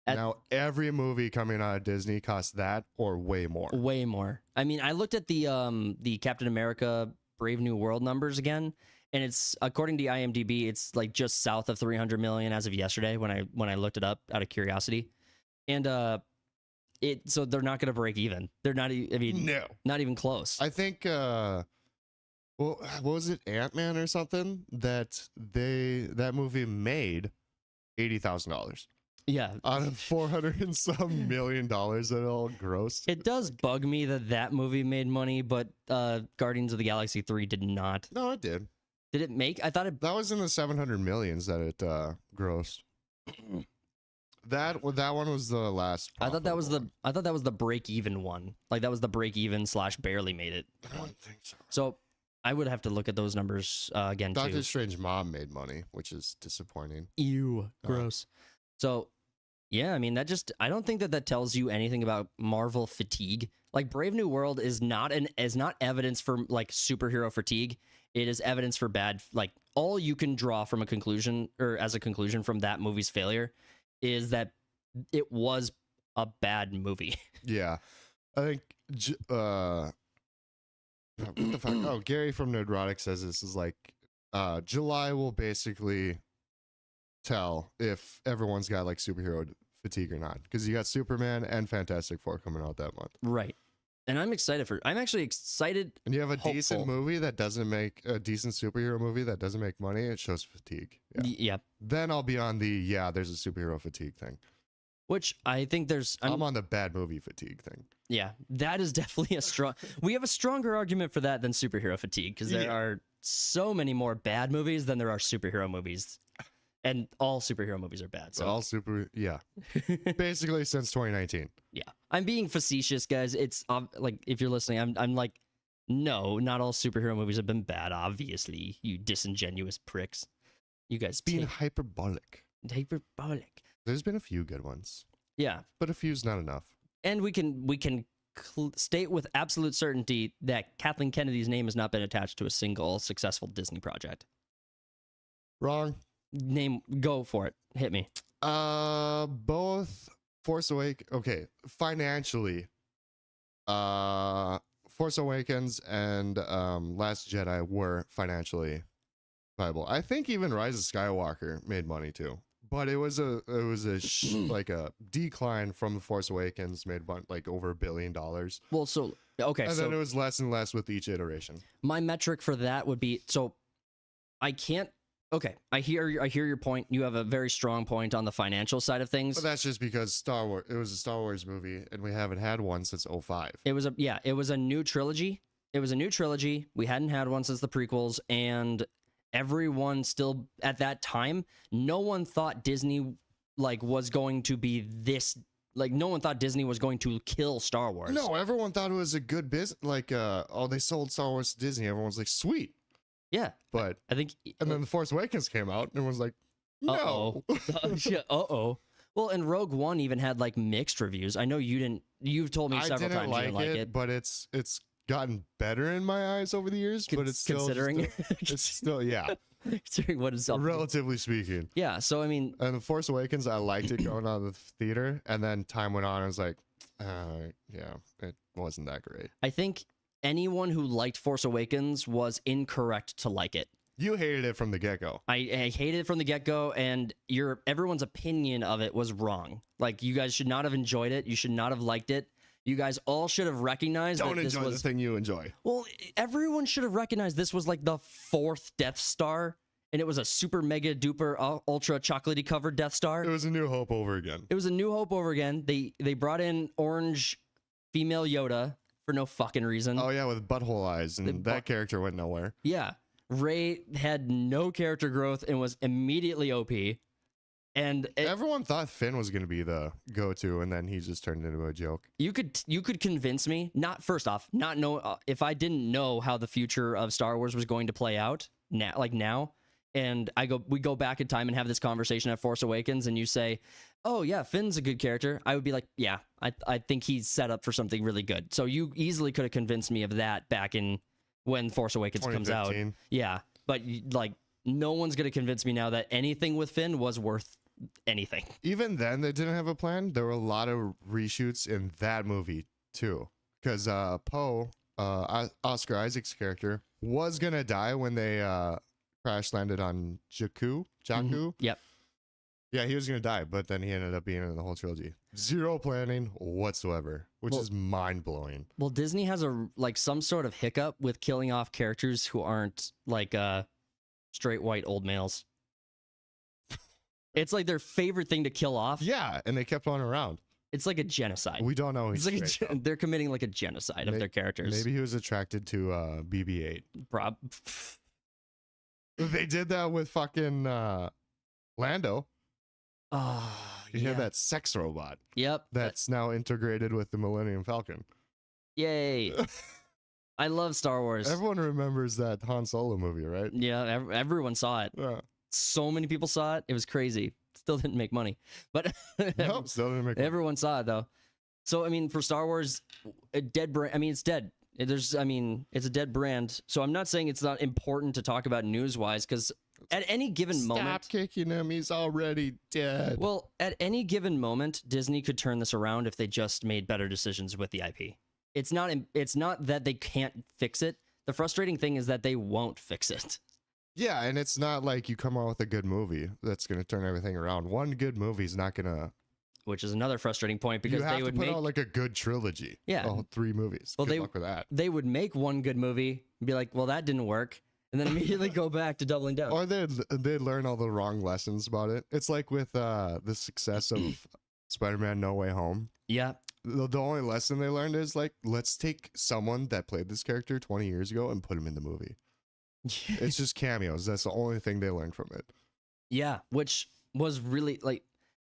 At- Now, every movie coming out of Disney costs that or way more. Way more. I mean, I looked at the Captain America Brave New World numbers again, and it's according to IMDb, it's like just south of 300 million as of yesterday when I looked it up out of curiosity, and so they're not going to break even. They're not. I mean, No. not even close. I think, well, what was it, Ant-Man or something? That movie made $80,000 Yeah. out of 400 and some million dollars that it all grossed. It does bug me that movie made money, but Guardians of the Galaxy 3 did not. No, it did. Did it make? I thought it. That was in the 700 millions that it grossed. That one was the last. I thought that was profitable I thought that was the break even one. Like that was the break even / barely made it. one. I don't think so. So I would have to look at those numbers again Doctor too. Strange mom made money, which is disappointing. Ew, gross. So, yeah, I mean I don't think that tells you anything about Marvel fatigue. Like Brave New World is not evidence for like superhero fatigue. It is evidence for bad. Like all you can draw from a conclusion or as a conclusion from that movie's failure is that it was a bad movie. Yeah, I think. What the fuck? Oh, Gary from Nerdrotic says this is like, July will basically tell if everyone's got like superhero fatigue or not, because you got Superman and Fantastic Four coming out that month, Right. And I'm actually excited. and you have a decent Hopeful. movie that doesn't make a decent superhero movie that doesn't make money. It shows fatigue. Yeah. Yeah. Then I'll be on the there's a superhero fatigue thing. Which I think I'm on the bad movie fatigue thing. yeah, that is definitely we have a stronger argument for that than superhero fatigue because there Yeah. are so many more bad movies than there are superhero movies. And all superhero movies are bad. So Basically since 2019. yeah, I'm being facetious, guys. It's like if you're listening, I'm like, no, not all superhero movies have been bad. Obviously, you disingenuous pricks. You guys Being hyperbolic. hyperbolic. There's been a few good ones, Yeah, but a few's not enough. and we can state with absolute certainty that Kathleen Kennedy's name has not been attached to a single successful Disney project. Wrong. Go for it. Hit me. Both Force Awakens. Okay, financially, Force Awakens and Last Jedi were financially justifiable. I think even Rise of Skywalker made money too, but it was a like a decline from The Force Awakens, made like over $1 billion. Well, so okay, And so then it was less and less with each iteration. my metric for that would be, so I can't. Okay, I hear your point. You have a very strong point on the financial side of things. But that's just because Star Wars. It was a Star Wars movie, and we haven't had one since 05. It was a new trilogy. It was a new trilogy. We hadn't had one since the prequels, and everyone still at that time, no one thought Disney was going to be this. No one thought Disney was going to kill Star Wars. No, everyone thought it was a good business. They sold Star Wars to Disney. Everyone's like, sweet. Yeah, But I think. and then The Force Awakens came out, and everyone's like, no. Well, and Rogue One even had mixed reviews. I know you didn't. You've told me several times you didn't like it, but it's gotten better in my eyes over the years. But it's still considering it's still considering what is up. Relatively speaking. Yeah. So I mean, And The Force Awakens, I liked it going on the theater, and then time went on. I was like, yeah, it wasn't that great. I think anyone who liked Force Awakens was incorrect to like it. You hated it from the get-go. I hated it from the get-go, and everyone's opinion of it was wrong. You guys should not have enjoyed it. You should not have liked it. You guys all should have recognized Don't that this enjoy was the thing you enjoy. Well, everyone should have recognized this was the 4th Death Star, and it was a super mega duper ultra chocolatey covered Death Star. It was A New Hope over again. It was A New Hope over again. They brought in orange female Yoda for no fucking reason. Oh yeah, with butthole eyes, and that character went nowhere. Yeah. Rey had no character growth and was immediately OP. And Everyone thought Finn was going to be the go-to, and then he just turned into a joke. you could convince me, not first off, not know if I didn't know how the future of Star Wars was going to play out now, and we go back in time and have this conversation at Force Awakens, and you say, oh yeah, Finn's a good character, I would be like, yeah, I think he's set up for something really good. So you easily could have convinced me of that back in when Force Awakens comes out. 2015. Yeah, but no one's gonna convince me now that anything with Finn was worth anything. Even then, they didn't have a plan. There were a lot of reshoots in that movie too, because Poe, Oscar Isaac's character, was gonna die when they crash landed on Jakku. Mm-hmm. Yep. Yeah, he was gonna die, but then he ended up being in the whole trilogy. Zero planning whatsoever, which is mind blowing. Well, Disney has some sort of hiccup with killing off characters who aren't straight white old males. It's their favorite thing to kill off. Yeah, and they kept on around. It's like a genocide. We don't know. It's they're committing a genocide of their characters. Maybe he was attracted to BB-8. Prob. They did that with fucking Lando. Oh, You have that sex robot. Yep. That's now integrated with the Millennium Falcon. Yay. I love Star Wars. Everyone remembers that Han Solo movie, right? Yeah, everyone saw it. Yeah. So many people saw it. It was crazy. Still didn't make money. But Nope, still didn't make everyone saw it, though. So, I mean, for Star Wars, a dead brand, I mean, it's dead. It's a dead brand. So I'm not saying it's not important to talk about news-wise, because at any given moment... Stop kicking him. He's already dead. Well, at any given moment, Disney could turn this around if they just made better decisions with the IP. It's not that they can't fix it. The frustrating thing is that they won't fix it. Yeah, and it's not like you come out with a good movie that's going to turn everything around. One good movie is not going to... Which is another frustrating point, because they would put make out a good trilogy. Yeah. Oh, 3 movies. Well, Good luck with that. They would make one good movie and be like, well, that didn't work, and then immediately go back to doubling down. Or they'd learn all the wrong lessons about it. It's like with the success of Spider-Man No Way Home. Yeah. The only lesson they learned is let's take someone that played this character 20 years ago and put him in the movie. It's just cameos. That's the only thing they learned from it. Yeah, which was really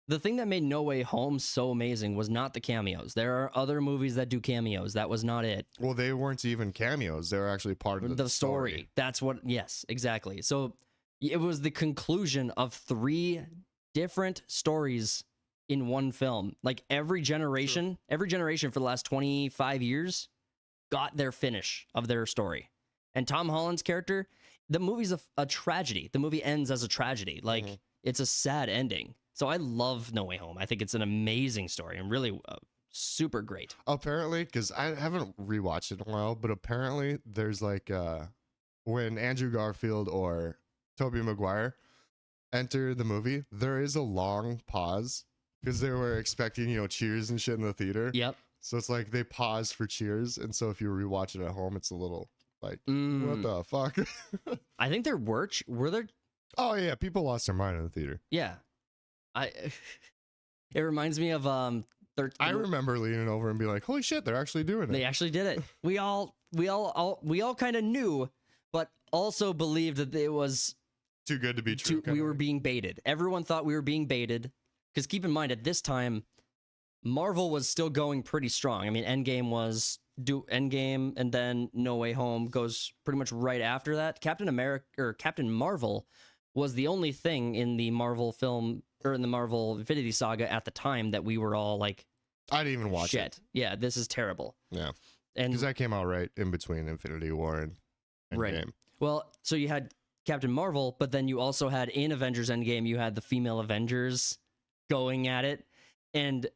the thing that made No Way Home so amazing was not the cameos. There are other movies that do cameos. That was not it. Well, they weren't even cameos. They were actually part of the story. That's what, yes, exactly. So it was the conclusion of 3 different stories in one film. Every generation for the last 25 years got their finish of their story. And Tom Holland's character, the movie's a tragedy. The movie ends as a tragedy. It's a sad ending. So I love No Way Home. I think it's an amazing story and really super great. Apparently, because I haven't rewatched it in a while, but apparently there's when Andrew Garfield or Tobey Maguire enter the movie, there is a long pause because they were expecting, cheers and shit in the theater. Yep. So it's like they pause for cheers. And so if you rewatch it at home, it's a little like, what the fuck? I think there were there? Oh, yeah. People lost their mind in the theater. Yeah. It reminds me of I remember leaning over and being like, holy shit, they're actually doing it. They actually did it. We all kind of knew, but also believed that it was too good to be true. We were being baited. Everyone thought we were being baited. Because keep in mind, at this time, Marvel was still going pretty strong. I mean, Endgame, and then No Way Home goes pretty much right after that. Captain Marvel was the only thing in the Marvel film or in the Marvel Infinity Saga at the time that we were all like, I didn't even watch it. Yeah, this is terrible. Yeah, and because that came out right in between Infinity War and Endgame. Right. Well, so you had Captain Marvel, but then you also had in Avengers Endgame, you had the female Avengers going at it, and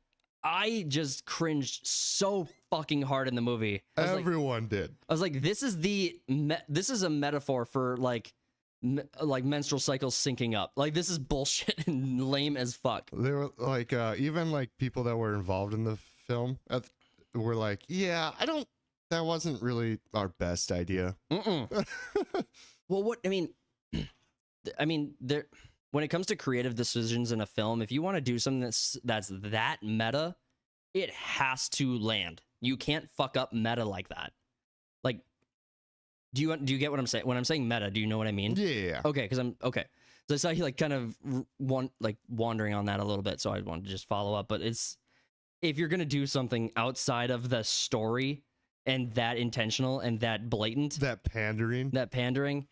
I just cringed so fucking hard in the movie. Everyone did. I was like, this is a metaphor for like menstrual cycles syncing up. Like, this is bullshit and lame as fuck. They were like, even like people that were involved in the film were like, yeah, that wasn't really our best idea. Well, there. When it comes to creative decisions in a film, if you want to do something that's that meta, it has to land. You can't fuck up meta like that. Like, do you get what I'm saying? When I'm saying meta, do you know what I mean? Yeah. Okay, because I'm okay. So I saw you like kind of wandering on that a little bit, so I wanted to just follow up. But it's if you're gonna do something outside of the story and that intentional and that blatant, that pandering.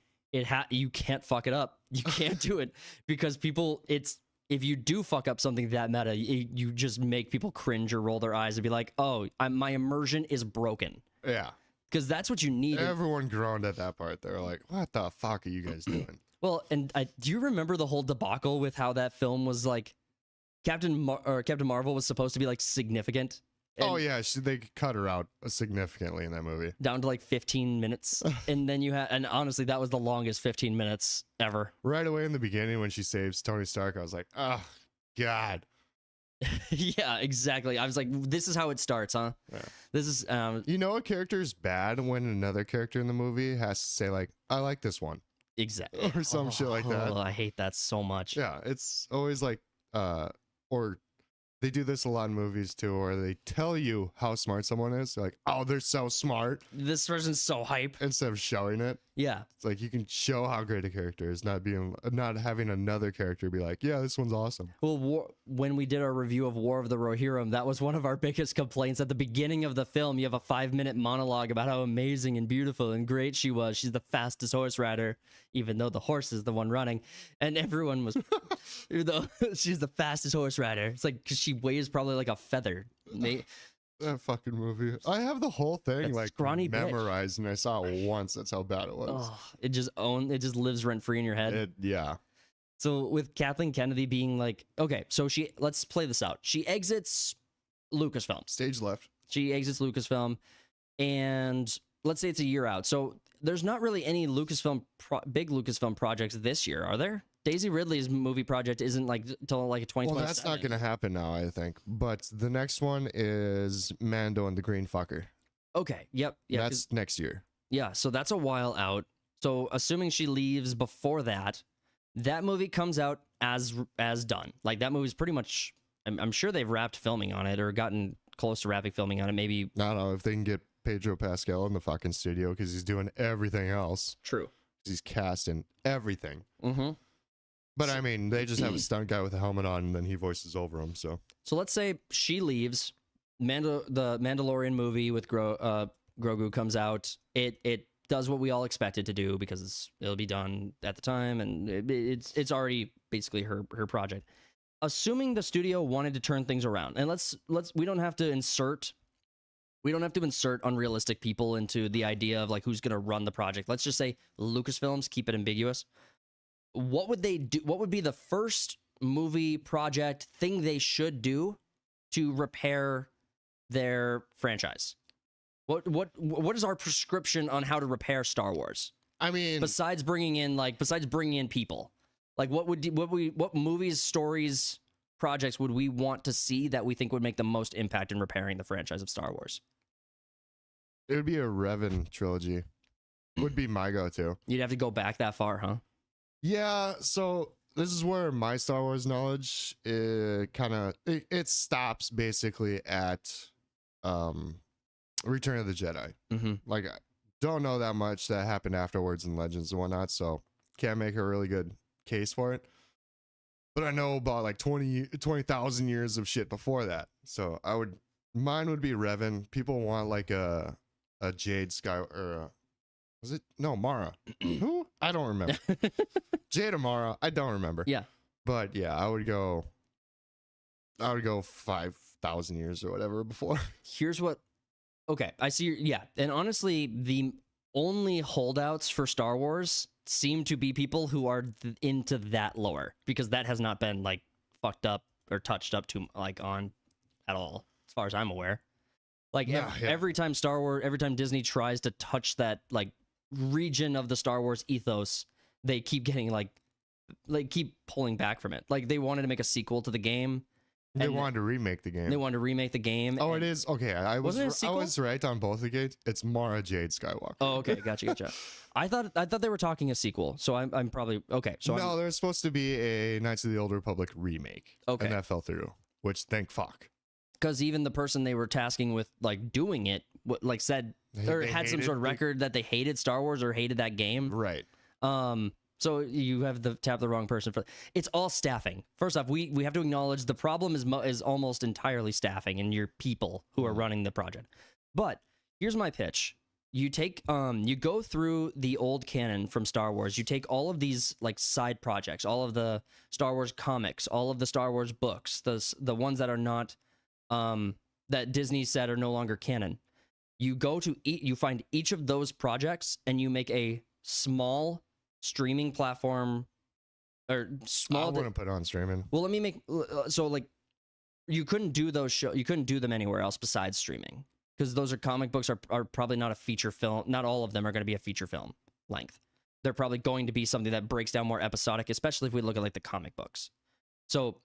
You can't fuck it up. You can't do it because if you do fuck up something that meta, you just make people cringe or roll their eyes and be like, oh, my immersion is broken. Yeah. Because that's what you need. Everyone groaned at that part. They were like, what the fuck are you guys doing? Well, and do you remember the whole debacle with how that film was like, Captain Marvel was supposed to be like significant? Oh yeah, they cut her out significantly in that movie. Down to like 15 minutes. And then and honestly, that was the longest 15 minutes ever. Right away in the beginning when she saves Tony Stark, I was like, oh, God. Yeah, exactly. I was like, this is how it starts, huh? Yeah. This is... you know a character is bad when another character in the movie has to say like, I like this one. Exactly. Or some shit like that. Oh, I hate that so much. Yeah, it's always like, or... They do this a lot in movies too, where they tell you how smart someone is. They're like, oh, they're so smart. This person's so hype. Instead of showing it. Yeah. It's like you can show how great a character is, not having another character be like, yeah, this one's awesome. Well, when we did our review of War of the Rohirrim, that was one of our biggest complaints. At the beginning of the film, you have a 5-minute monologue about how amazing and beautiful and great she was. She's the fastest horse rider, even though the horse is the one running. And everyone was, she's the fastest horse rider. It's like, because she weighs probably like a feather. That fucking movie. I have the whole thing That's like memorized, and I saw it once. That's how bad it was. Oh, it just lives rent free in your head. Yeah. So with Kathleen Kennedy being like, okay, so let's play this out. She exits Lucasfilm. Stage left. She exits Lucasfilm, and let's say it's a year out. So there's not really any big Lucasfilm projects this year, are there? Daisy Ridley's movie project isn't like till like a 2027. Well, that's not going to happen now, I think. But the next one is Mando and the Green Fucker. Okay. Yep. Yeah. That's next year. Yeah. So that's a while out. So assuming she leaves before that, that movie comes out as done. Like that movie's pretty much. I'm sure they've wrapped filming on it or gotten close to wrapping filming on it. Maybe. I don't know if they can get Pedro Pascal in the fucking studio because he's doing everything else. True. He's cast in everything. Mm-hmm. But I mean, they just have a stunt guy with a helmet on, and then he voices over him. So let's say she leaves. The Mandalorian movie with Grogu comes out. It does what we all expect it to do because it'll be done at the time, and it's already basically her project. Assuming the studio wanted to turn things around, and we don't have to insert unrealistic people into the idea of like who's gonna run the project. Let's just say Lucasfilms, keep it ambiguous. What would they do? What would be the first movie project thing they should do to repair their franchise? What is our prescription on how to repair Star Wars? I mean, Besides bringing in people, like what movies, stories, projects would we want to see that we think would make the most impact in repairing the franchise of Star Wars? it would be a Revan trilogy. Would be my go-to. You'd have to go back that far, huh? Yeah, so this is where my Star Wars knowledge it stops basically at Return of the Jedi. Mm-hmm. Like, I don't know that much that happened afterwards in Legends and whatnot, so can't make a really good case for it. But I know about like 20,000 years of shit before that. So mine would be Revan. People want like a Jade Sky, or was it? No, Mara. Who? I don't remember. Jade or Mara. I don't remember. Yeah. But yeah, I would go 5,000 years or whatever before. Here's what. Okay, I see. Yeah, and honestly, the only holdouts for Star Wars seem to be people who are into that lore, because that has not been like fucked up or touched up to like on at all, as far as I'm aware. Like every time every time Disney tries to touch that like region of the Star Wars ethos, they keep getting like keep pulling back from it. Like they wanted to make a sequel to the game. They wanted to remake the game. They wanted to remake the game. Oh, it is? Okay, I was right on both the gates. It's Mara Jade Skywalker. Oh, okay, gotcha. I thought they were talking a sequel, so I'm probably okay. So no, there's supposed to be a Knights of the Old Republic remake. Okay, and that fell through, which thank fuck. Because even the person they were tasking with like doing it, like said or had some sort of record that they hated Star Wars or hated that game. Right. So you have tapped the wrong person for. It's all staffing. First off, we have to acknowledge the problem is almost entirely staffing and your people who are running the project. But here's my pitch. You take you go through the old canon from Star Wars. You take all of these like side projects, all of the Star Wars comics, all of the Star Wars books, the ones that are not that Disney said are no longer canon. You go to you find each of those projects and you make a small streaming platform or small. I wouldn't put on streaming. Well, let me make so like you couldn't do those you couldn't do them anywhere else besides streaming, because those are comic books are probably not a feature film. Not all of them are going to be a feature film length. They're probably going to be something that breaks down more episodic, especially if we look at like the comic books. So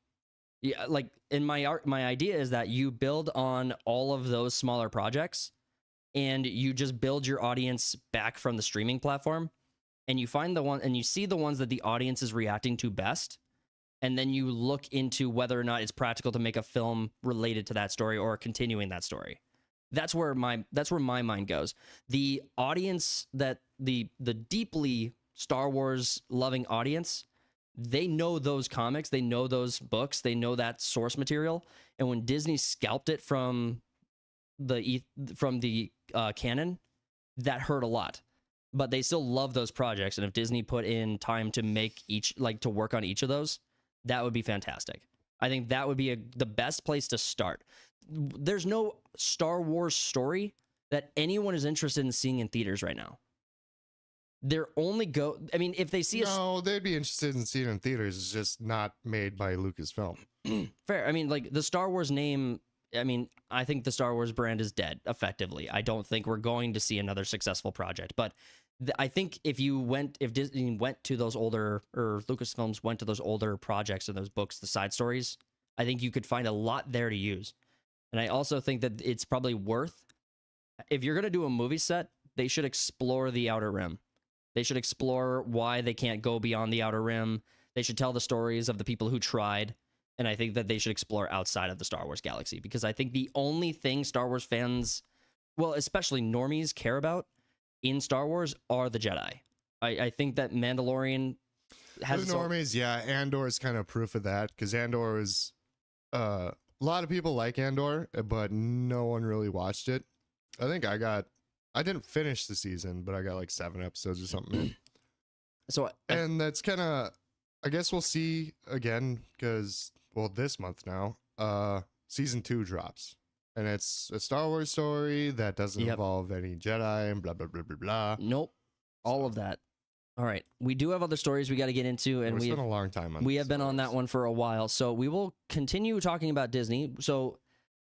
yeah, like in my idea is that you build on all of those smaller projects and you just build your audience back from the streaming platform. And you find the one, and you see the ones that the audience is reacting to best, and then you look into whether or not it's practical to make a film related to that story or continuing that story. That's where my mind goes. The audience that the deeply Star Wars loving audience, they know those comics, they know those books, they know that source material, and when Disney scalped it from the canon, that hurt a lot. But they still love those projects, and if Disney put in time to make to work on each of those, that would be fantastic. I think that would be the best place to start. There's no Star Wars story that anyone is interested in seeing in theaters right now. They're only I mean, if they see they'd be interested in seeing it in theaters. It's just not made by Lucasfilm. Fair. I mean, like the Star Wars name. I mean, I think the Star Wars brand is dead, effectively. I don't think we're going to see another successful project. But I think if Disney went to those older, or Lucasfilms went to those older projects and those books, the side stories, I think you could find a lot there to use. And I also think that it's probably worth, if you're going to do a movie set, they should explore the Outer Rim. They should explore why they can't go beyond the Outer Rim. They should tell the stories of the people who tried. And I think that they should explore outside of the Star Wars galaxy, because I think the only thing Star Wars fans, well, especially normies, care about in Star Wars are the Jedi. I think that Mandalorian has... The normies, yeah. Andor is kind of proof of that, because Andor is... a lot of people like Andor, but no one really watched it. I think I didn't finish the season, but I got like 7 episodes or something. And that's kind of... I guess we'll see again, because... Well, this month now, season 2 drops, and it's a Star Wars story that doesn't involve any Jedi and blah blah blah blah blah. Nope, all of that. All right, we do have other stories we got to get into, and we spent a long time on. We have been on that one for a while, so we will continue talking about Disney. So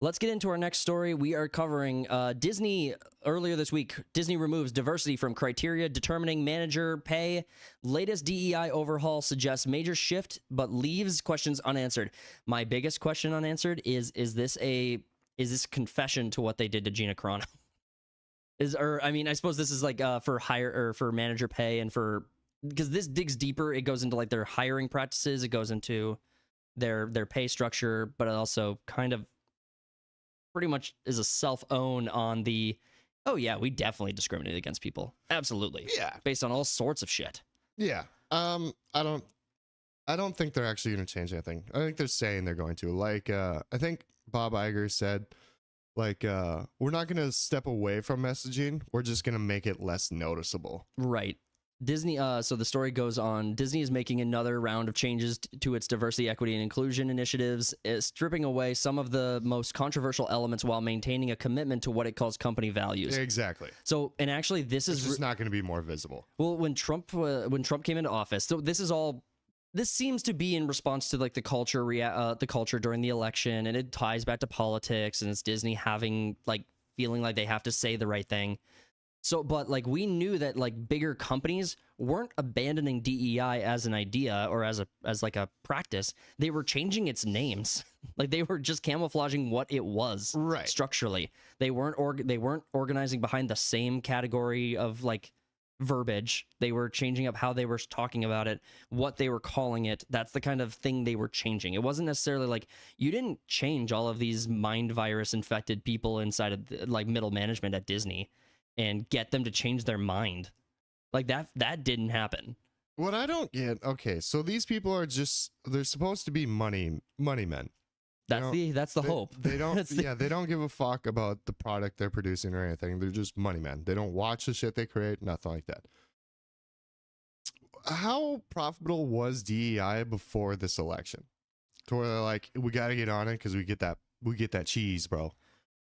Let's get into our next story. We are covering Disney. Earlier this week, Disney removes diversity from criteria determining manager pay. Latest DEI overhaul suggests major shift, but leaves questions unanswered. My biggest question unanswered is this confession to what they did to Gina Carano? I suppose this is like for hire or for manager pay and for, because this digs deeper. It goes into like their hiring practices. It goes into their pay structure, but it also kind of pretty much is a self-own on the, oh yeah, we definitely discriminate against people. Absolutely. Yeah. Based on all sorts of shit. Yeah. I don't think they're actually going to change anything. I think they're saying they're going to. Like, I think Bob Iger said, like, we're not going to step away from messaging. We're just going to make it less noticeable. Right. Disney, so the story goes on, Disney is making another round of changes to its diversity, equity, and inclusion initiatives, stripping away some of the most controversial elements while maintaining a commitment to what it calls company values. Exactly. So, and actually, this is just not going to be more visible. Well, when Trump came into office, so this seems to be in response to like the culture during the election, and it ties back to politics, and it's Disney having like feeling like they have to say the right thing. So, but like we knew that like bigger companies weren't abandoning DEI as an idea or as like a practice. They were changing its names. Like they were just camouflaging what it was structurally. They weren't organizing behind the same category of like verbiage. They were changing up how they were talking about it, what they were calling it. That's the kind of thing they were changing. It wasn't necessarily like you didn't change all of these mind virus infected people inside of like middle management at Disney and get them to change their mind. Like that didn't happen. What I don't get, okay, so these people are just, they're supposed to be money men. That's the hope. They don't they don't give a fuck about the product they're producing or anything. They're just money men. They don't watch the shit they create, nothing like that. How profitable was DEI before this election? To where they're like, we got to get on it because we get that cheese, bro.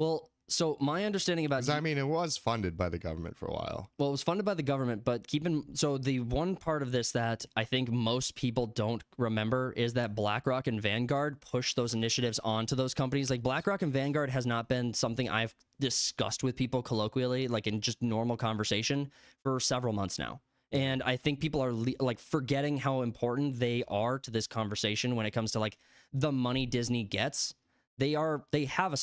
Well, so my understanding about, I mean, it was funded by the government for a while. Well, it was funded by the government, but so the one part of this that I think most people don't remember is that BlackRock and Vanguard pushed those initiatives onto those companies. Like BlackRock and Vanguard has not been something I've discussed with people colloquially, like in just normal conversation, for several months now. And I think people are like forgetting how important they are to this conversation when it comes to like the money Disney gets. They have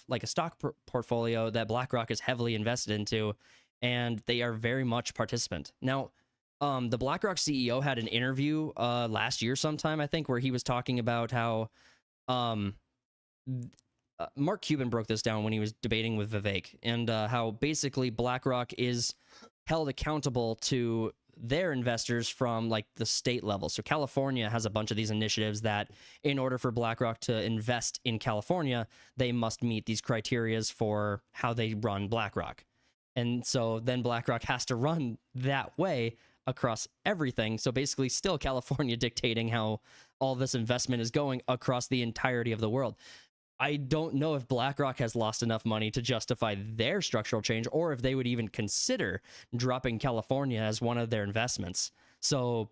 like a stock portfolio that BlackRock is heavily invested into, and they are very much participant. Now, the BlackRock CEO had an interview last year sometime, I think, where he was talking about how Mark Cuban broke this down when he was debating with Vivek, and how basically BlackRock is held accountable to their investors from like the state level. So California has a bunch of these initiatives that in order for BlackRock to invest in California, they must meet these criterias for how they run BlackRock. And so then BlackRock has to run that way across everything. So basically still California dictating how all this investment is going across the entirety of the world. I don't know if BlackRock has lost enough money to justify their structural change, or if they would even consider dropping California as one of their investments. So,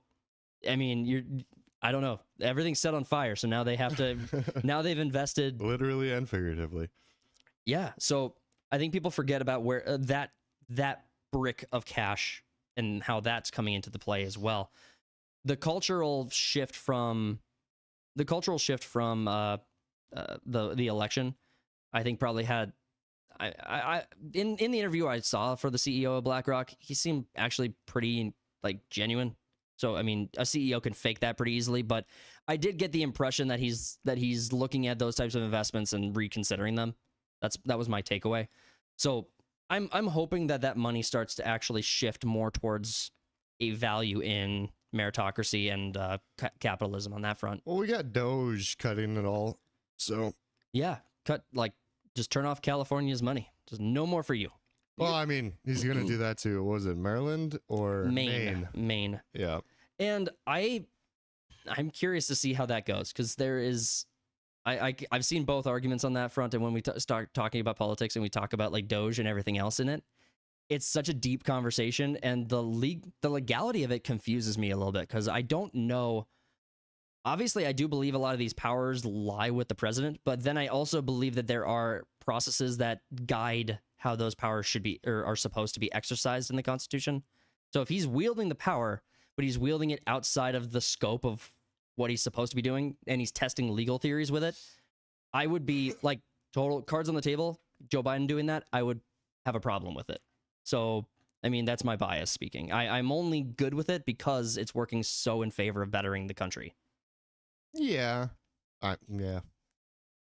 I mean, I don't know. Everything's set on fire. So now they have to, now they've invested. Literally and figuratively. Yeah. So I think people forget about where that brick of cash and how that's coming into the play as well. The cultural shift from the election, I think probably had, in the interview I saw for the CEO of BlackRock, he seemed actually pretty like genuine. So I mean, a CEO can fake that pretty easily, but I did get the impression that he's looking at those types of investments and reconsidering them. That was my takeaway. So I'm hoping that money starts to actually shift more towards a value in meritocracy and capitalism on that front. Well, we got Doge cutting it all. So yeah, just turn off California's money. Just no more for you. Well, I mean, he's gonna do that too. Was it Maryland or Maine? Yeah. And I'm curious to see how that goes, because there is, I've seen both arguments on that front. And when we start talking about politics and we talk about like Doge and everything else in it, it's such a deep conversation, and the legality of it confuses me a little bit, because I don't know obviously, I do believe a lot of these powers lie with the president, but then I also believe that there are processes that guide how those powers should be or are supposed to be exercised in the Constitution. So if he's wielding the power, but he's wielding it outside of the scope of what he's supposed to be doing, and he's testing legal theories with it, I would be like, total cards on the table, Joe Biden doing that, I would have a problem with it. So, I mean, that's my bias speaking. I'm only good with it because it's working so in favor of bettering the country. Yeah. Yeah.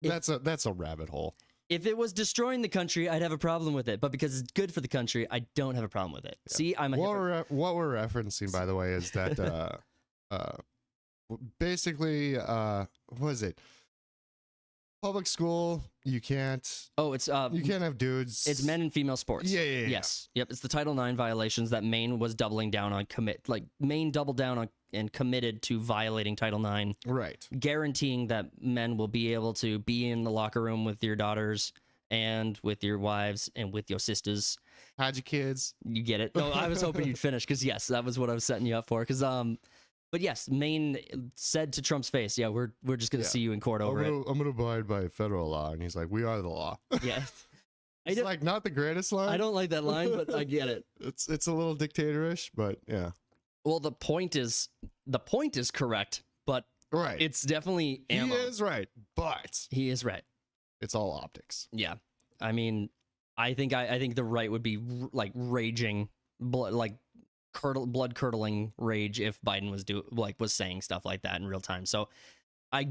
That's a rabbit hole. If it was destroying the country, I'd have a problem with it. But because it's good for the country, I don't have a problem with it. Yeah. See, I'm a what we're referencing, by the way, is that basically, what is it? Public school, you can't. Oh, it's you can't have dudes. It's men and female sports. Yeah. Yes. Yep. It's the Title IX violations that Maine was doubling down on. Maine doubled down on and committed to violating Title IX. Right. Guaranteeing that men will be able to be in the locker room with your daughters and with your wives and with your sisters. How'd your kids? You get it. No, I was hoping you'd finish because yes, that was what I was setting you up for. Because but yes, Maine said to Trump's face, "Yeah, we're just gonna see you in court over it." I'm gonna abide by federal law, and he's like, "We are the law." Yeah, it's like not the greatest line. I don't like that line, but I get it. It's a little dictatorish, but yeah. Well, the point is correct, but right, it's definitely ammo. He is right, but he is right. It's all optics. Yeah, I mean, I think the right would be like raging, blood curdling rage if Biden was saying stuff like that in real time. So I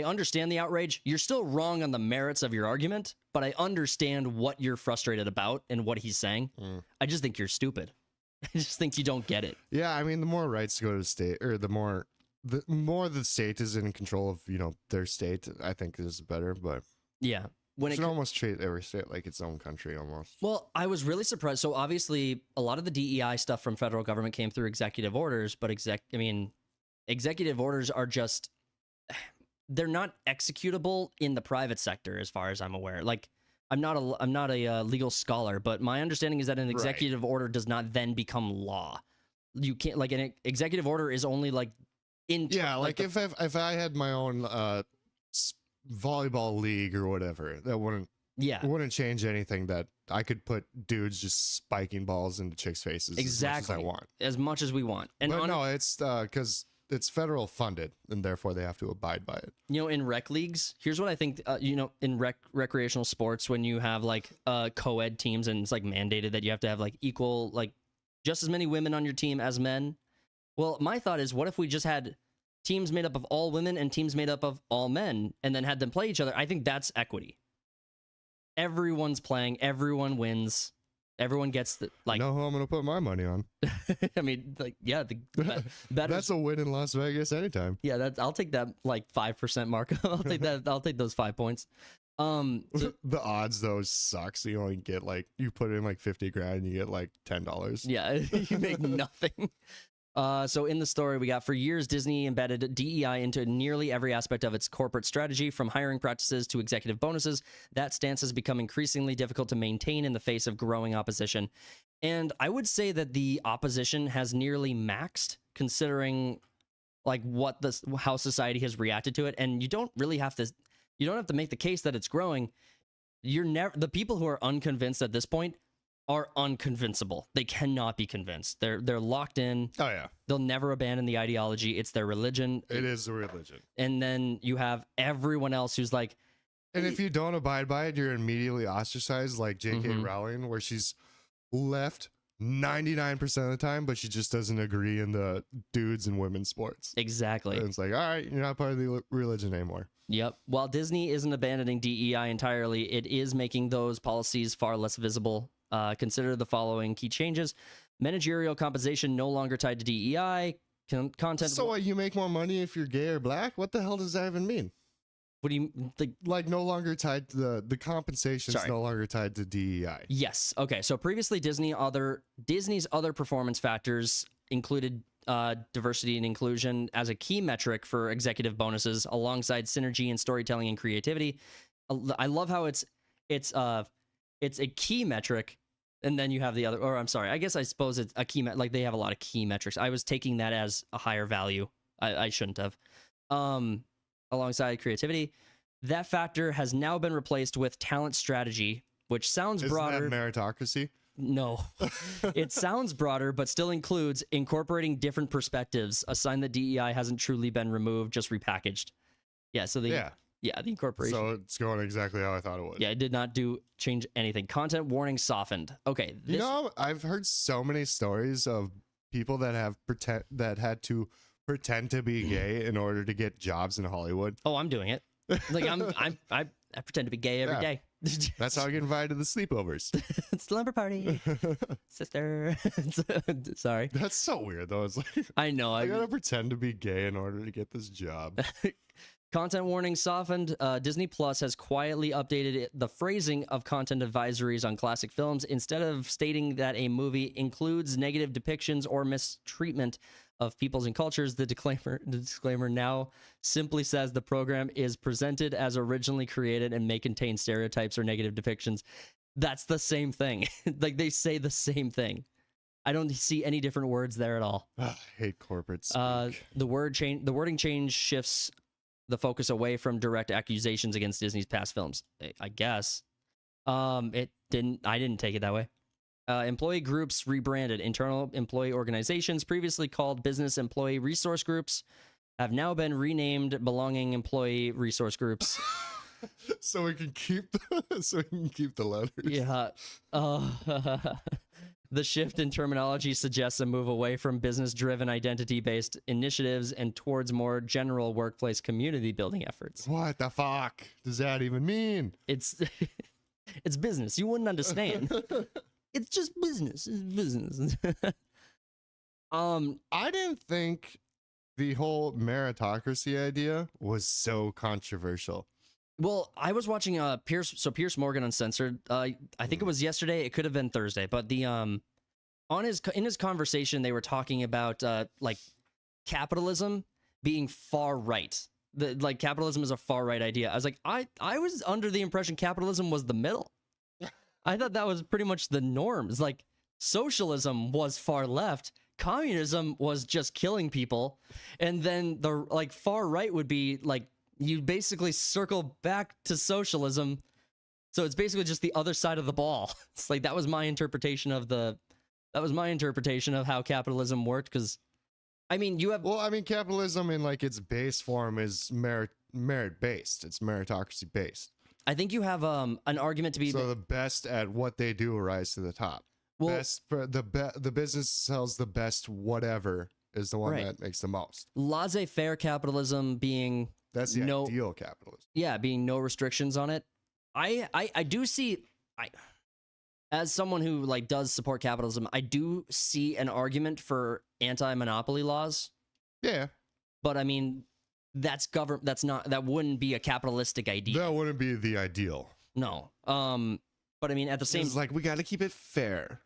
understand the outrage. You're still wrong on the merits of your argument, but I understand what you're frustrated about and what he's saying. I just think you're stupid. I just think you don't get it. Yeah, I mean, the more rights go to the state, or the more the state is in control of their state, I think is better. But yeah. When it should almost treat every state like its own country almost. Well, I was really surprised. So obviously, a lot of the DEI stuff from federal government came through executive orders, but executive orders are just, they're not executable in the private sector, as far as I'm aware. Like, I'm not a legal scholar, but my understanding is that an executive order does not then become law. You can't, like, an executive order is only like in. Yeah, like if I had my own volleyball league or whatever, that wouldn't change anything. That I could put dudes just spiking balls into chicks' faces exactly as much as as we want. And no, it's because it's federal funded, and therefore they have to abide by it. In rec leagues, here's what I think. In recreational sports, when you have like co-ed teams, and it's like mandated that you have to have like equal, like just as many women on your team as men. Well, my thought is, what if we just had teams made up of all women and teams made up of all men, and then had them play each other? I think that's equity. Everyone's playing, everyone wins, everyone gets the like. Know who I'm gonna put my money on? I mean, like, yeah, that's a win in Las Vegas anytime. Yeah, I'll take that like 5% mark. I'll take that. I'll take those 5 points. So, the odds though sucks. You only get like, you put in like 50 grand and you get like $10. Yeah, you make nothing. So in the story, we got, for years, Disney embedded DEI into nearly every aspect of its corporate strategy, from hiring practices to executive bonuses. That stance has become increasingly difficult to maintain in the face of growing opposition. And I would say that the opposition has nearly maxed, considering like how society has reacted to it. And you don't have to make the case that it's growing. The people who are unconvinced at this point are unconvincible. They cannot be convinced. They're locked in. Oh yeah. They'll never abandon the ideology. It's their religion. It is a religion. And then you have everyone else who's like, and if you don't abide by it, you're immediately ostracized, like J.K. Rowling, where she's left 99% of the time, but she just doesn't agree in the dudes and women's sports. Exactly. And it's like, all right, you're not part of the religion anymore. Yep. While Disney isn't abandoning DEI entirely, it is making those policies far less visible. Consider the following key changes: managerial compensation no longer tied to DEI. Content. So what, you make more money if you're gay or black? What the hell does that even mean? What do you like? No longer tied to the compensation is no longer tied to DEI. Yes. Okay. So previously, Disney's other performance factors included diversity and inclusion as a key metric for executive bonuses, alongside synergy and storytelling and creativity. I love how it's a key metric. And then you have the other, or I'm sorry, I suppose it's a key, like they have a lot of key metrics. I was taking that as a higher value. I shouldn't have. alongside creativity. That factor has now been replaced with talent strategy, which sounds broader. Isn't that meritocracy? No, it sounds broader, but still includes incorporating different perspectives, a sign that DEI hasn't truly been removed, just repackaged. Yeah, so the incorporation. So it's going exactly how I thought it would. Yeah, it did not change anything. Content warning softened. Okay, You know, I've heard so many stories of people that had to pretend to be gay in order to get jobs in Hollywood. Oh, I'm doing it. Like I pretend to be gay every day. That's how I get invited to the sleepovers. Slumber party, sister. Sorry. That's so weird though. It's like I know. I gotta pretend to be gay in order to get this job. Content warning softened. Disney Plus has quietly updated the phrasing of content advisories on classic films. Instead of stating that a movie includes negative depictions or mistreatment of peoples and cultures, the disclaimer now simply says the program is presented as originally created and may contain stereotypes or negative depictions. That's the same thing. Like they say the same thing. I don't see any different words there at all. I hate corporate speak. The wording change shifts the focus away from direct accusations against Disney's past films. I guess. I didn't take it that way. Employee groups rebranded. Internal employee organizations, previously called business employee resource groups, have now been renamed belonging employee resource groups. So we can keep the letters. Yeah. The shift in terminology suggests a move away from business-driven identity-based initiatives and towards more general workplace community-building efforts. What the fuck does that even mean? It's business. You wouldn't understand. It's just business. It's business. I didn't think the whole meritocracy idea was so controversial. Well, I was watching Piers Morgan Uncensored. I think it was yesterday. It could have been Thursday, but in his conversation, they were talking about like capitalism being far right. Like capitalism is a far right idea. I was like, I was under the impression capitalism was the middle. I thought that was pretty much the norms. Like socialism was far left, communism was just killing people, and then the like far right would be like you basically circle back to socialism. So it's basically just the other side of the ball. It's like that was my interpretation of how capitalism worked. Because I mean, capitalism in like its base form is merit based. It's meritocracy based. I think you have an argument to be so the best at what they do rise to the top. Well, the business sells the best whatever is the one that makes the most. Laissez-faire capitalism being that's the ideal capitalism. Yeah, being no restrictions on it. I do see as someone who like does support capitalism, I do see an argument for anti-monopoly laws. Yeah. But I mean that wouldn't be a capitalistic idea. That wouldn't be the ideal. No. But I mean at the same it's like we got to keep it fair.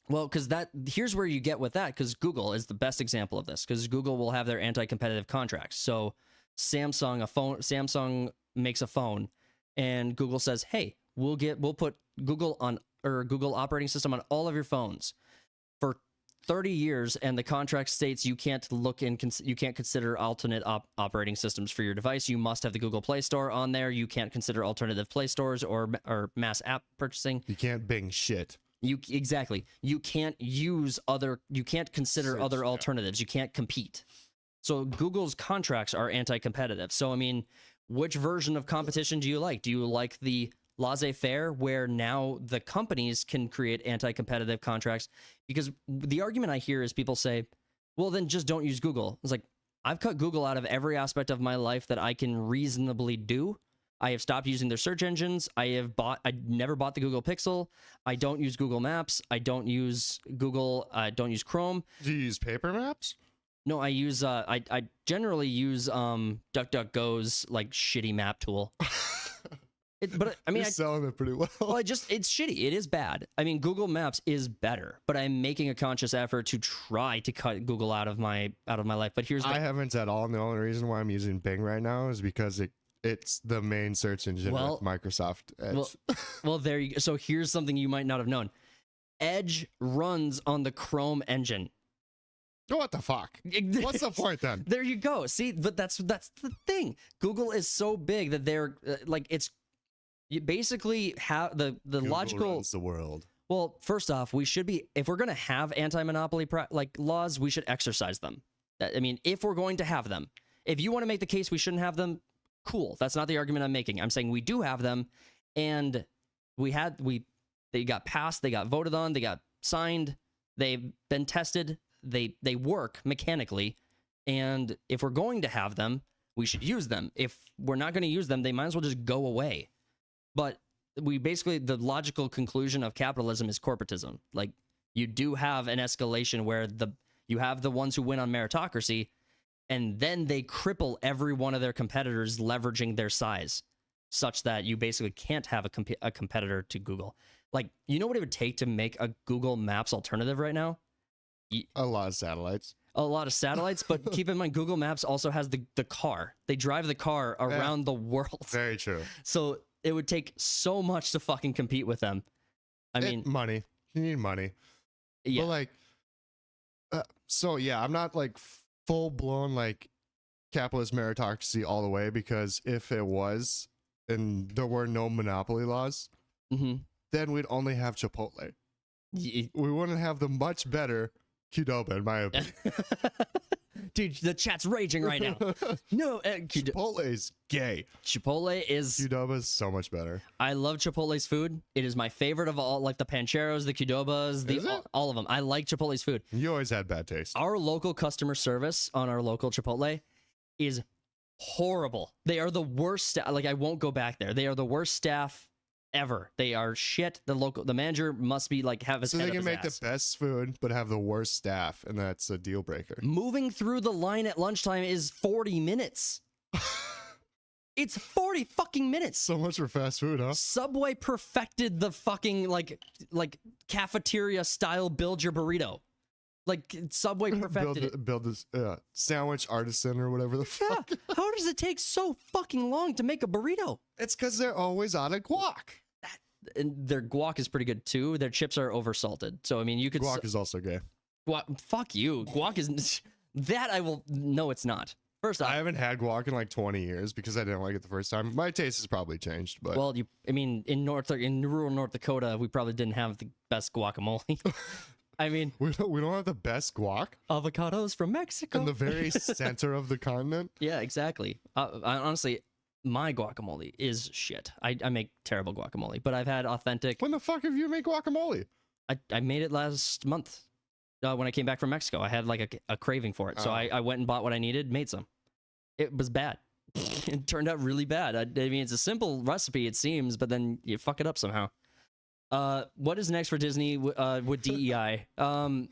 Well, because here's where you get with that, because Google is the best example of this, because Google will have their anti-competitive contracts. So Samsung makes a phone and Google says, hey, we'll put Google operating system on all of your phones for 30 years, and the contract states you can't consider alternate operating systems for your device. You must have the Google Play Store on there. You can't consider alternative Play Stores or mass app purchasing. You can't Bing shit. You can't consider other alternatives. You can't compete. So Google's contracts are anti-competitive. So I mean, which version of competition do you like? Do you like the laissez-faire where now the companies can create anti-competitive contracts? Because the argument I hear is people say, well, then just don't use Google. It's like, I've cut Google out of every aspect of my life that I can reasonably do. I have stopped using their search engines. I never bought the Google Pixel. I don't use Google Maps. I don't use Google. I don't use Chrome. Do you use paper maps? No, I use I generally use DuckDuckGo's like shitty map tool. But I mean, you're selling it pretty well. Well, it's shitty. It is bad. I mean, Google Maps is better, but I'm making a conscious effort to try to cut Google out of my life. But I haven't at all. And the only reason why I'm using Bing right now is because it's the main search engine with Microsoft Edge. Well, there you go. So here's something you might not have known. Edge runs on the Chrome engine. What the fuck? What's the point then? There you go. See, but that's the thing. Google is so big that they're like it's you basically have the Google logical runs the world. Well, first off, we should be if we're going to have anti-monopoly like laws, we should exercise them. I mean, if we're going to have them. If you want to make the case we shouldn't have them, cool. That's not the argument I'm making. I'm saying we do have them, and they got passed, they got voted on, they got signed, they've been tested. They work mechanically, and if we're going to have them, we should use them. If we're not going to use them, they might as well just go away. But we basically, the logical conclusion of capitalism is corporatism. Like, you do have an escalation where you have the ones who win on meritocracy, and then they cripple every one of their competitors leveraging their size, such that you basically can't have a competitor to Google. Like, you know what it would take to make a Google Maps alternative right now? A lot of satellites. A lot of satellites, but keep in mind, Google Maps also has the car. They drive the car around the world. Very true. So it would take so much to fucking compete with them. I mean, money. You need money. Yeah. But like, so yeah, I'm not like full blown like capitalist meritocracy all the way, because if it was and there were no monopoly laws, then we'd only have Chipotle. We wouldn't have the much better Qdoba, in my opinion. Dude, the chat's raging right now. No, Chipotle is gay. Chipotle is... Qdoba is so much better. I love Chipotle's food. It is my favorite of all, like the Pancheros, the Qdobas, all of them. I like Chipotle's food. You always had bad taste. Our local customer service on our local Chipotle is horrible. They are the worst. Like, I won't go back there. They are the worst staff ever. They are shit. The manager must be like have his head up his ass. So they can make the best food but have the worst staff, and that's a deal breaker. Moving through the line at lunchtime is 40 minutes. It's 40 fucking minutes. So much for fast food, huh? Subway perfected the fucking like cafeteria style build your burrito. Like, Subway perfected it. Build this sandwich artisan or whatever the fuck. Yeah. How does it take so fucking long to make a burrito? It's because they're always out of guac. And their guac is pretty good too. Their chips are oversalted. So, I mean, you could... Guac is also gay. Guac, fuck you. Guac is... That I will... No, it's not. First off... I haven't had guac in like 20 years because I didn't like it the first time. My taste has probably changed, but... Well, I mean, in rural North Dakota, we probably didn't have the best guacamole. I mean, we don't have the best guac. Avocados from Mexico. In the very center of the continent. Yeah, exactly. Honestly, my guacamole is shit. I make terrible guacamole, but I've had authentic. When the fuck have you made guacamole? I made it last month when I came back from Mexico. I had like a craving for it, so I went and bought what I needed, made some. It was bad. It turned out really bad. I mean, it's a simple recipe, it seems, but then you fuck it up somehow. What is next for Disney with DEI? Well,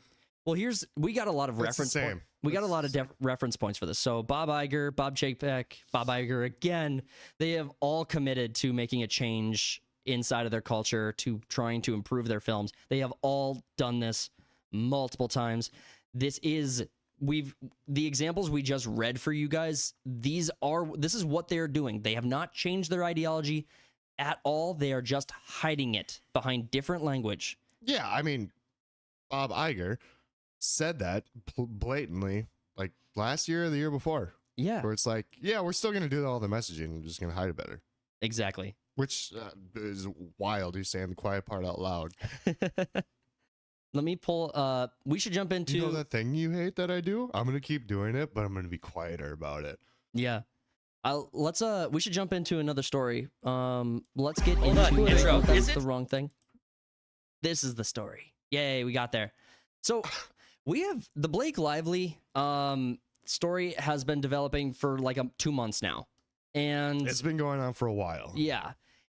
we got a lot of reference. We got a lot of reference points for this. So Bob Iger, Bob Chapek, Bob Iger again. They have all committed to making a change inside of their culture, to trying to improve their films. They have all done this multiple times. This is the examples we just read for you guys. This is what they're doing. They have not changed their ideology at all. They are just hiding it behind different language. Yeah, I mean, Bob Iger said that blatantly, like last year or the year before. Yeah. Where it's like, yeah, we're still going to do all the messaging. We're just going to hide it better. Exactly. Which is wild. He's saying the quiet part out loud. Let me pull, we should jump into... You know that thing you hate that I do? I'm going to keep doing it, but I'm going to be quieter about it. Yeah. We should jump into another story. Let's get into intro. That's the wrong thing. This is the story. Yay, we got there. So we have the Blake Lively story has been developing for like 2 months now, and it's been going on for a while. Yeah,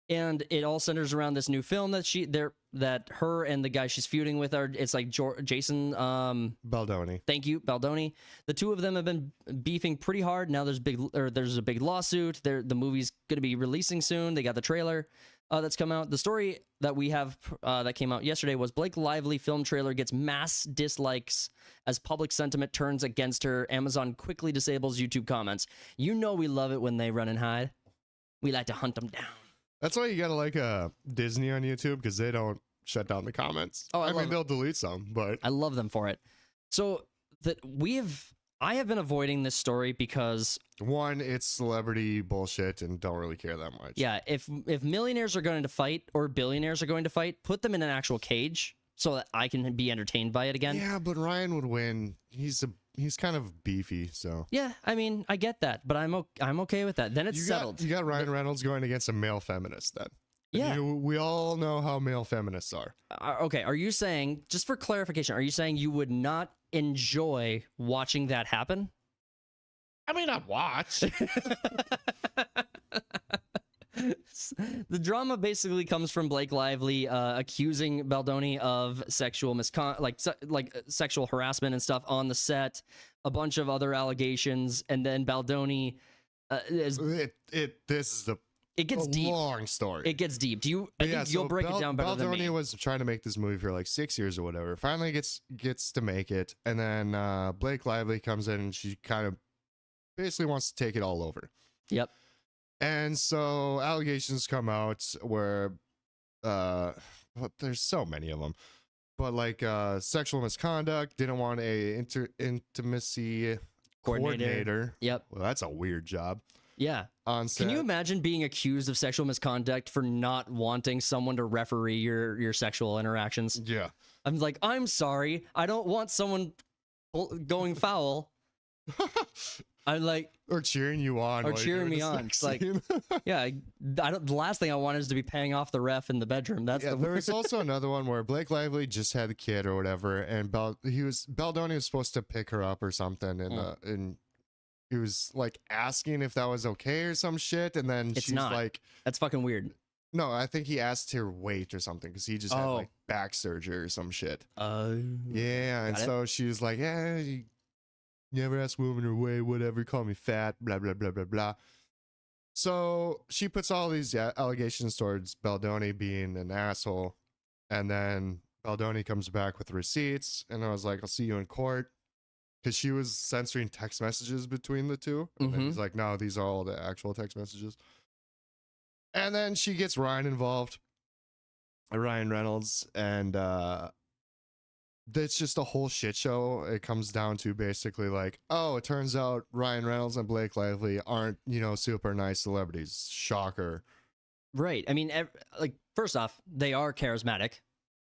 and it all centers around this new film that her and the guy she's feuding with are. It's like Jason Baldoni. Thank you, Baldoni. The two of them have been beefing pretty hard. Now there's a big lawsuit. The movie's going to be releasing soon. They got the trailer that's come out. The story that we have that came out yesterday was Blake Lively film trailer gets mass dislikes as public sentiment turns against her. Amazon quickly disables YouTube comments. You know we love it when they run and hide. We like to hunt them down. That's why you gotta like Disney on YouTube, because they don't shut down the comments. Oh, I mean, they'll delete some, but I love them for it. So that I have been avoiding this story because One, it's celebrity bullshit and don't really care that much. yeah, if millionaires are going to fight or billionaires are going to fight, put them in an actual cage so that I can be entertained by it again. Yeah, but Ryan would win. He's kind of beefy, so. Yeah, I mean, I get that, but I'm okay with that. Then it's settled. You got Ryan Reynolds going against a male feminist then. Yeah. We all know how male feminists are. Okay, are you saying, just for clarification, are you saying you would not enjoy watching that happen? I mean, I'd watch. The drama basically comes from Blake Lively accusing Baldoni of sexual sexual harassment and stuff on the set, a bunch of other allegations, and then Baldoni is it gets deep. Long story. It gets deep. I think you'll break it down better than me. Baldoni was trying to make this movie for like 6 years or whatever. Finally gets to make it, and then Blake Lively comes in and she kind of basically wants to take it all over. Yep. And so allegations come out where well, there's so many of them, but like sexual misconduct, didn't want a intimacy coordinator. Yep. Well, that's a weird job. Yeah. On set. Can you imagine being accused of sexual misconduct for not wanting someone to referee your sexual interactions? Yeah. I'm like, I'm sorry, I don't want someone going foul. I'm like, or cheering you on, or cheering me on. It's like, yeah, the last thing I want is to be paying off the ref in the bedroom. That's the There's also another one where Blake Lively just had a kid or whatever, and Baldoni was supposed to pick her up or something, and he was like asking if that was okay or some shit, and then she's like, "That's fucking weird." No, I think he asked her weight or something because he just had like back surgery or some shit. Yeah, and so she was like, "Yeah, you never ask women her weight, whatever. Call me fat, blah blah blah blah blah." So she puts all these allegations towards Baldoni being an asshole, and then Baldoni comes back with receipts, and I was like, "I'll see you in court." Because she was censoring text messages between the two. And then he's like, no, these are all the actual text messages. And then she gets Ryan involved, Ryan Reynolds, and it's just a whole shit show. It comes down to basically like, oh, it turns out Ryan Reynolds and Blake Lively aren't, super nice celebrities. Shocker. Right. I mean, like, first off, they are charismatic.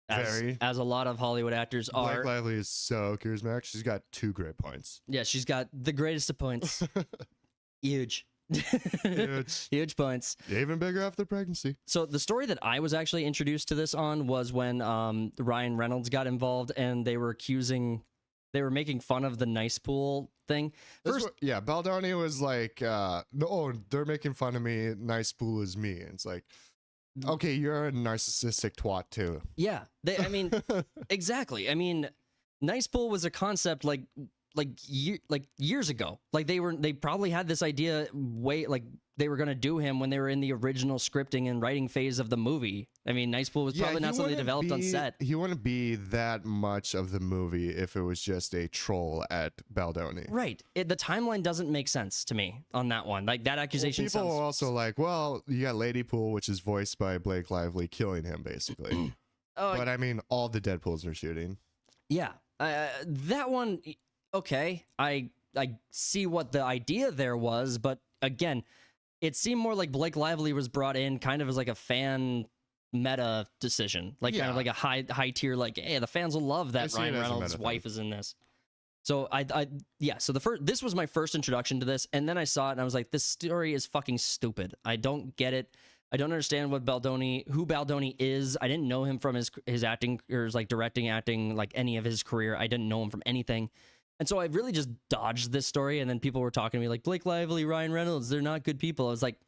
As a lot of Hollywood actors are. Blake Lively is so charismatic. She's got 2 great points. Yeah, she's got the greatest of points. Huge. Huge points. Even bigger after pregnancy. So the story that I was actually introduced to this on was when Ryan Reynolds got involved and they were making fun of the nice pool thing. Baldoni was like, no, they're making fun of me. Nice pool is me. And it's like, okay, you're a narcissistic twat too. Yeah, exactly. I mean, nice pool was a concept like years ago. Like they probably had this idea they were gonna do him when they were in the original scripting and writing phase of the movie. I mean, nice pool was probably not something they developed on set. He wouldn't be that much of the movie if it was just a troll at Baldoni. Right. The timeline doesn't make sense to me on that one. Like that accusation. Well, people are also like, well, you got Lady Pool, which is voiced by Blake Lively, killing him basically. But I mean, all the Deadpools are shooting. Yeah, that one. Okay, I see what the idea there was, but again, it seemed more like Blake Lively was brought in kind of as like a fan meta decision, kind of like a high tier, like, hey, the fans will love that Ryan Reynolds' wife is in this. So this was my first introduction to this, and then I saw it and I was like, this story is fucking stupid. I don't get it. I don't understand who Baldoni is. I didn't know him from his acting or his directing, acting, any of his career. I didn't know him from anything. And so I really just dodged this story, and then people were talking to me like, Blake Lively, Ryan Reynolds, they're not good people. I was like,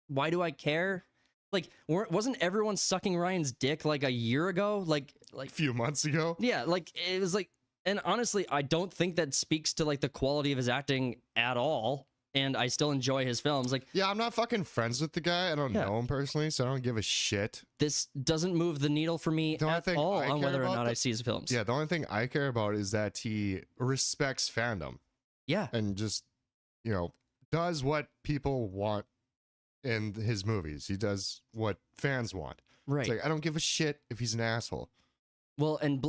why do I care? Like, wasn't everyone sucking Ryan's dick like a year ago? Like a few months ago? Yeah, it was like, and honestly, I don't think that speaks to the quality of his acting at all. And I still enjoy his films. Yeah, I'm not fucking friends with the guy. I don't know him personally, so I don't give a shit. This doesn't move the needle for me at all on whether or not I see his films. Yeah, the only thing I care about is that he respects fandom. Yeah. And just, does what people want in his movies. He does what fans want. Right. It's like, I don't give a shit if he's an asshole. Well, and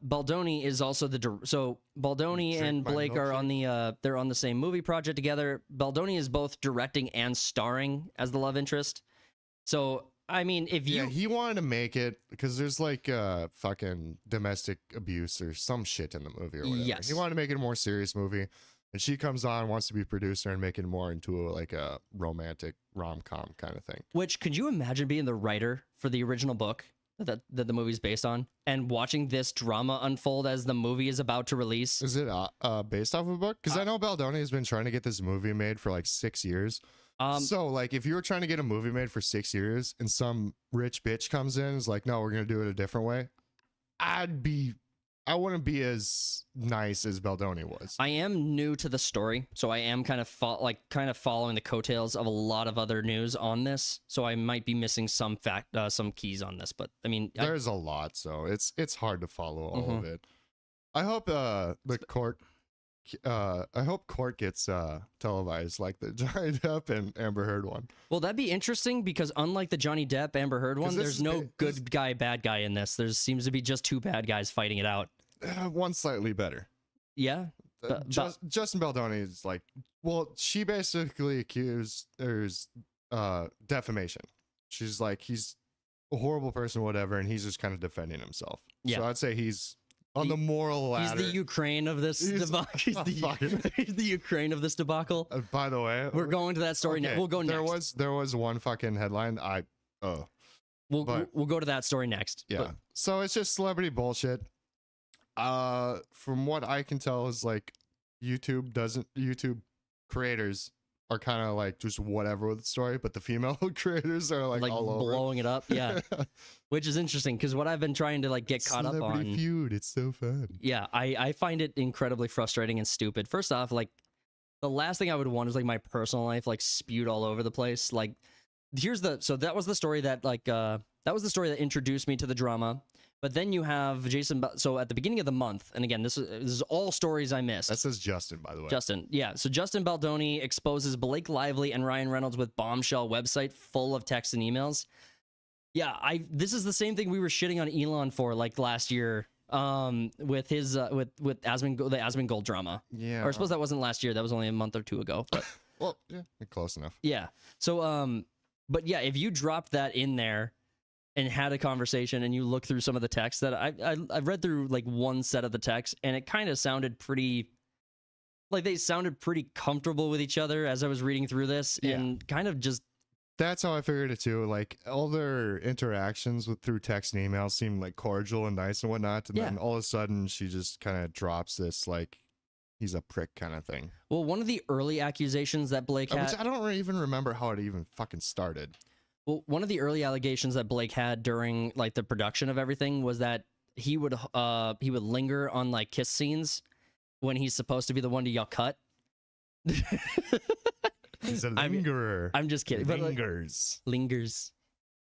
Baldoni is also so Baldoni Drink and my Blake are on the they're on the same movie project together. Baldoni is both directing and starring as the love interest. So I mean, if you he wanted to make it because there's like fucking domestic abuse or some shit in the movie or whatever. Yes. He wanted to make it a more serious movie, and she comes on, wants to be producer and make it more into like a romantic rom-com kind of thing. which could you imagine being the writer for the original book that the movie's based on and watching this drama unfold as the movie is about to release? Is it based off of a book? Because I know Baldoni has been trying to get this movie made for like 6 years. So like if you were trying to get a movie made for 6 years and some rich bitch comes in and is like, no, we're gonna do it a different way, I wouldn't be as nice as Baldoni was. I am new to the story, so I am kind of following the coattails of a lot of other news on this. So I might be missing some keys on this, but I mean, There's a lot, so it's hard to follow all of it. I hope court gets televised like the Johnny Depp and Amber Heard one. well, that'd be interesting because unlike the Johnny Depp Amber Heard one, there's no good guy, bad guy in this. There seems to be just two bad guys fighting it out. One slightly better. Yeah. Justin Baldoni is like, well, she basically accused there's defamation. She's like, he's a horrible person, whatever, and he's just kind of defending himself. Yeah. So I'd say he's on the moral ladder. He's the Ukraine of this debacle. He's the Ukraine of this debacle. By the way, we're going to that story next. We'll go next. There was one fucking headline. We'll go to that story next. Yeah. So it's just celebrity bullshit. From what I can tell is like YouTube creators are kind of like just whatever with the story, but the female creators are like all over blowing it up. Yeah. Which is interesting because what I've been trying to like get caught up on. Feud, it's so fun. Yeah, I find it incredibly frustrating and stupid. First off, like the last thing I would want is like my personal life like spewed all over the place. Like that was the story that that introduced me to the drama. But then you have Jason. So at the beginning of the month, and again, this is all stories I missed. That says Justin, by the way. Justin, yeah. So Justin Baldoni exposes Blake Lively and Ryan Reynolds with bombshell website full of texts and emails. Yeah, this is the same thing we were shitting on Elon for like last year, with his with the Asmongold drama. Yeah. Or I suppose that wasn't last year. That was only a month or two ago. But well, yeah, close enough. Yeah. So but yeah, if you dropped that in there and had a conversation and you look through some of the text that I read through like one set of the text and it kind of sounded pretty like they sounded pretty comfortable with each other as I was reading through this and kind of just that's how I figured it too. Like all their interactions through text and email seemed like cordial and nice and whatnot. And then all of a sudden she just kind of drops this like he's a prick kind of thing. Well, one of the early accusations that Blake had, which I don't even remember how it even fucking started. Well, one of the early allegations that Blake had during like the production of everything was that he would linger on like kiss scenes when he's supposed to be the one to yell cut. He's a lingerer. I'm just kidding. Lingers. Lingers.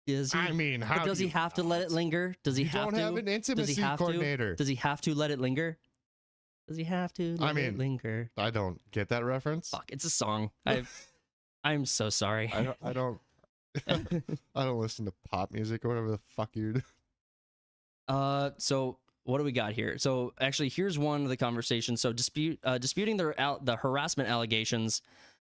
Does he, I mean, how does he have to let it linger? Does he have to? Don't have an intimacy coordinator. Does he have to let it linger? Does he have to let it linger? I don't get that reference. Fuck, it's a song. I'm so sorry. I don't I don't listen to pop music or whatever the fuck you do. So what do we got here? So actually, here's one of the conversations. So disputing the harassment allegations.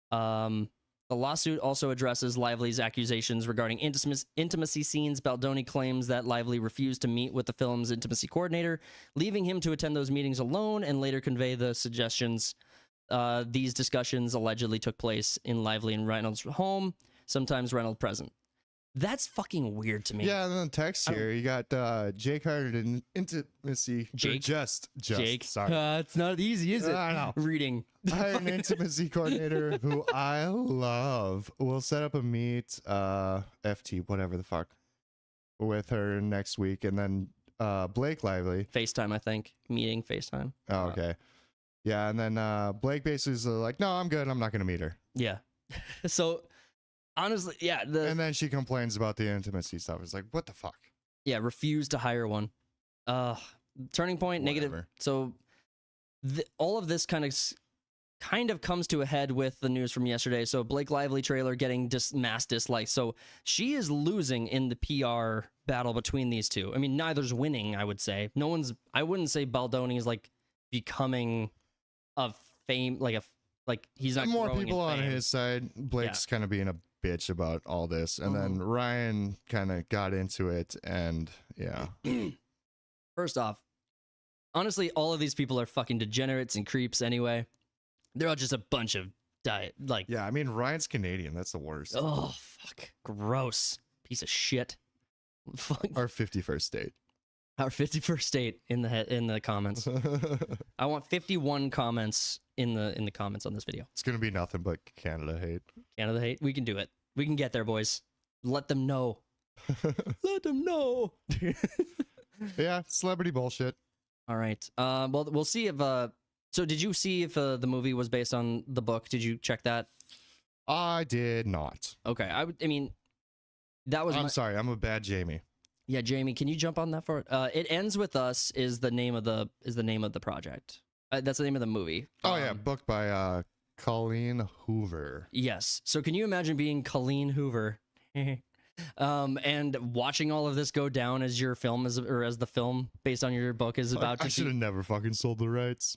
The lawsuit also addresses Lively's accusations regarding intimacy scenes. Baldoni claims that Lively refused to meet with the film's intimacy coordinator, leaving him to attend those meetings alone and later convey the suggestions. These discussions allegedly took place in Lively and Reynolds' home, sometimes Reynolds present. That's fucking weird to me. Yeah, and then text here, you got Jake Harder and intimacy. Jake? Just. Jake. Sorry. It's not easy, is it? I know. Reading. I have an intimacy coordinator who I love. We'll set up a meet, FT, whatever the fuck, with her next week. And then Blake Lively. FaceTime, I think. Meeting, FaceTime. Oh, okay. Yeah, and then Blake basically is like, no, I'm good. I'm not going to meet her. Yeah. So... honestly, yeah. And then she complains about the intimacy stuff. It's like, what the fuck? Yeah, refused to hire one. Turning point, Whatever. negative. So all of this kind of kind of comes to a head with the news from yesterday. So Blake Lively trailer getting mass dislikes. So she is losing in the PR battle between these two. I mean, neither's winning, I would say. I wouldn't say Baldoni is like becoming a fame, like he's not more growing people in on fame. his side. Blake's kind of being a bitch about all this, and then Ryan kind of got into it, and yeah. First off, honestly, all of these people are fucking degenerates and creeps anyway. They're all just a bunch of Yeah, I mean, Ryan's Canadian. That's the worst. Oh, fuck. Gross. Piece of shit. Fuck. Our 51st state. Our 51st state in the comments. I want 51 comments in the comments on this video. It's gonna be nothing but Canada hate. Canada hate. We can do it. We can get there, boys. Let them know. Let them know. Yeah, celebrity bullshit. All right. Well, we'll see if. So, did you see if the movie was based on the book? Did you check that? I did not. Okay. I mean, that was. I'm sorry. I'm a bad Jamie. Yeah, Jamie, can you jump on that for it? It Ends With Us is the name of the project. That's the name of the movie. Oh yeah, book by Colleen Hoover. Yes. So can you imagine being Colleen Hoover, and watching all of this go down as your film as the film based on your book is about I should have never fucking sold the rights.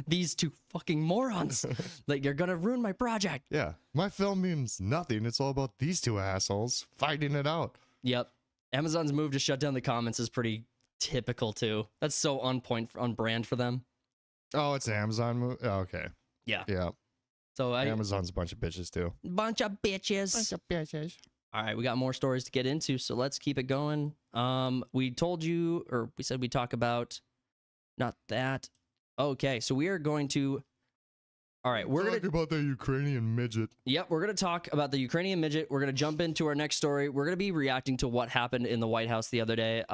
These two fucking morons, like, you're gonna ruin my project. Yeah, my film means nothing. It's all about these two assholes fighting it out. Yep. Amazon's move to shut down the comments is pretty typical too. That's so on brand for them. Oh, it's an Amazon movie. Oh, okay. Yeah. Yeah. So Amazon's a bunch of bitches too. Bunch of bitches. All right, we got more stories to get into, so let's keep it going. We told you, or we said we'd talk about, not that. Okay, so we are going to. All right, we're Talk about the Ukrainian midget. Yep, we're gonna talk about the Ukrainian midget. We're gonna jump into our next story. We're gonna be reacting to what happened in the White House the other day.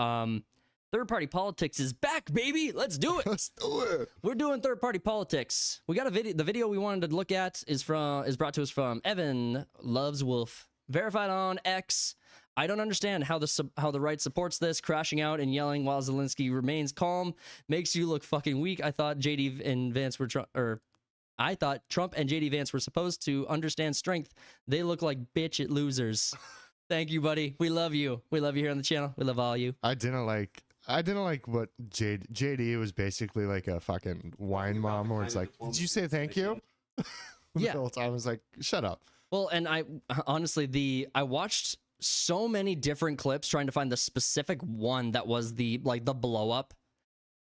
Third-party politics is back, baby. Let's do it. Let's do it. We're doing third-party politics. We got a video. The video we wanted to look at is brought to us from Evan Loves Wolf, verified on X. I don't understand how the right supports this. Crashing out and yelling while Zelenskyy remains calm makes you look fucking weak. I thought Trump and JD Vance were supposed to understand strength. They look like bitch losers. Thank you, buddy. We love you. We love you here on the channel. We love all of you. I didn't like what JD was basically like a fucking wine mom, where it's like, did you say thank you? Yeah. The whole time I was like, shut up. Well, and I honestly, I watched so many different clips trying to find the specific one that was the blow up.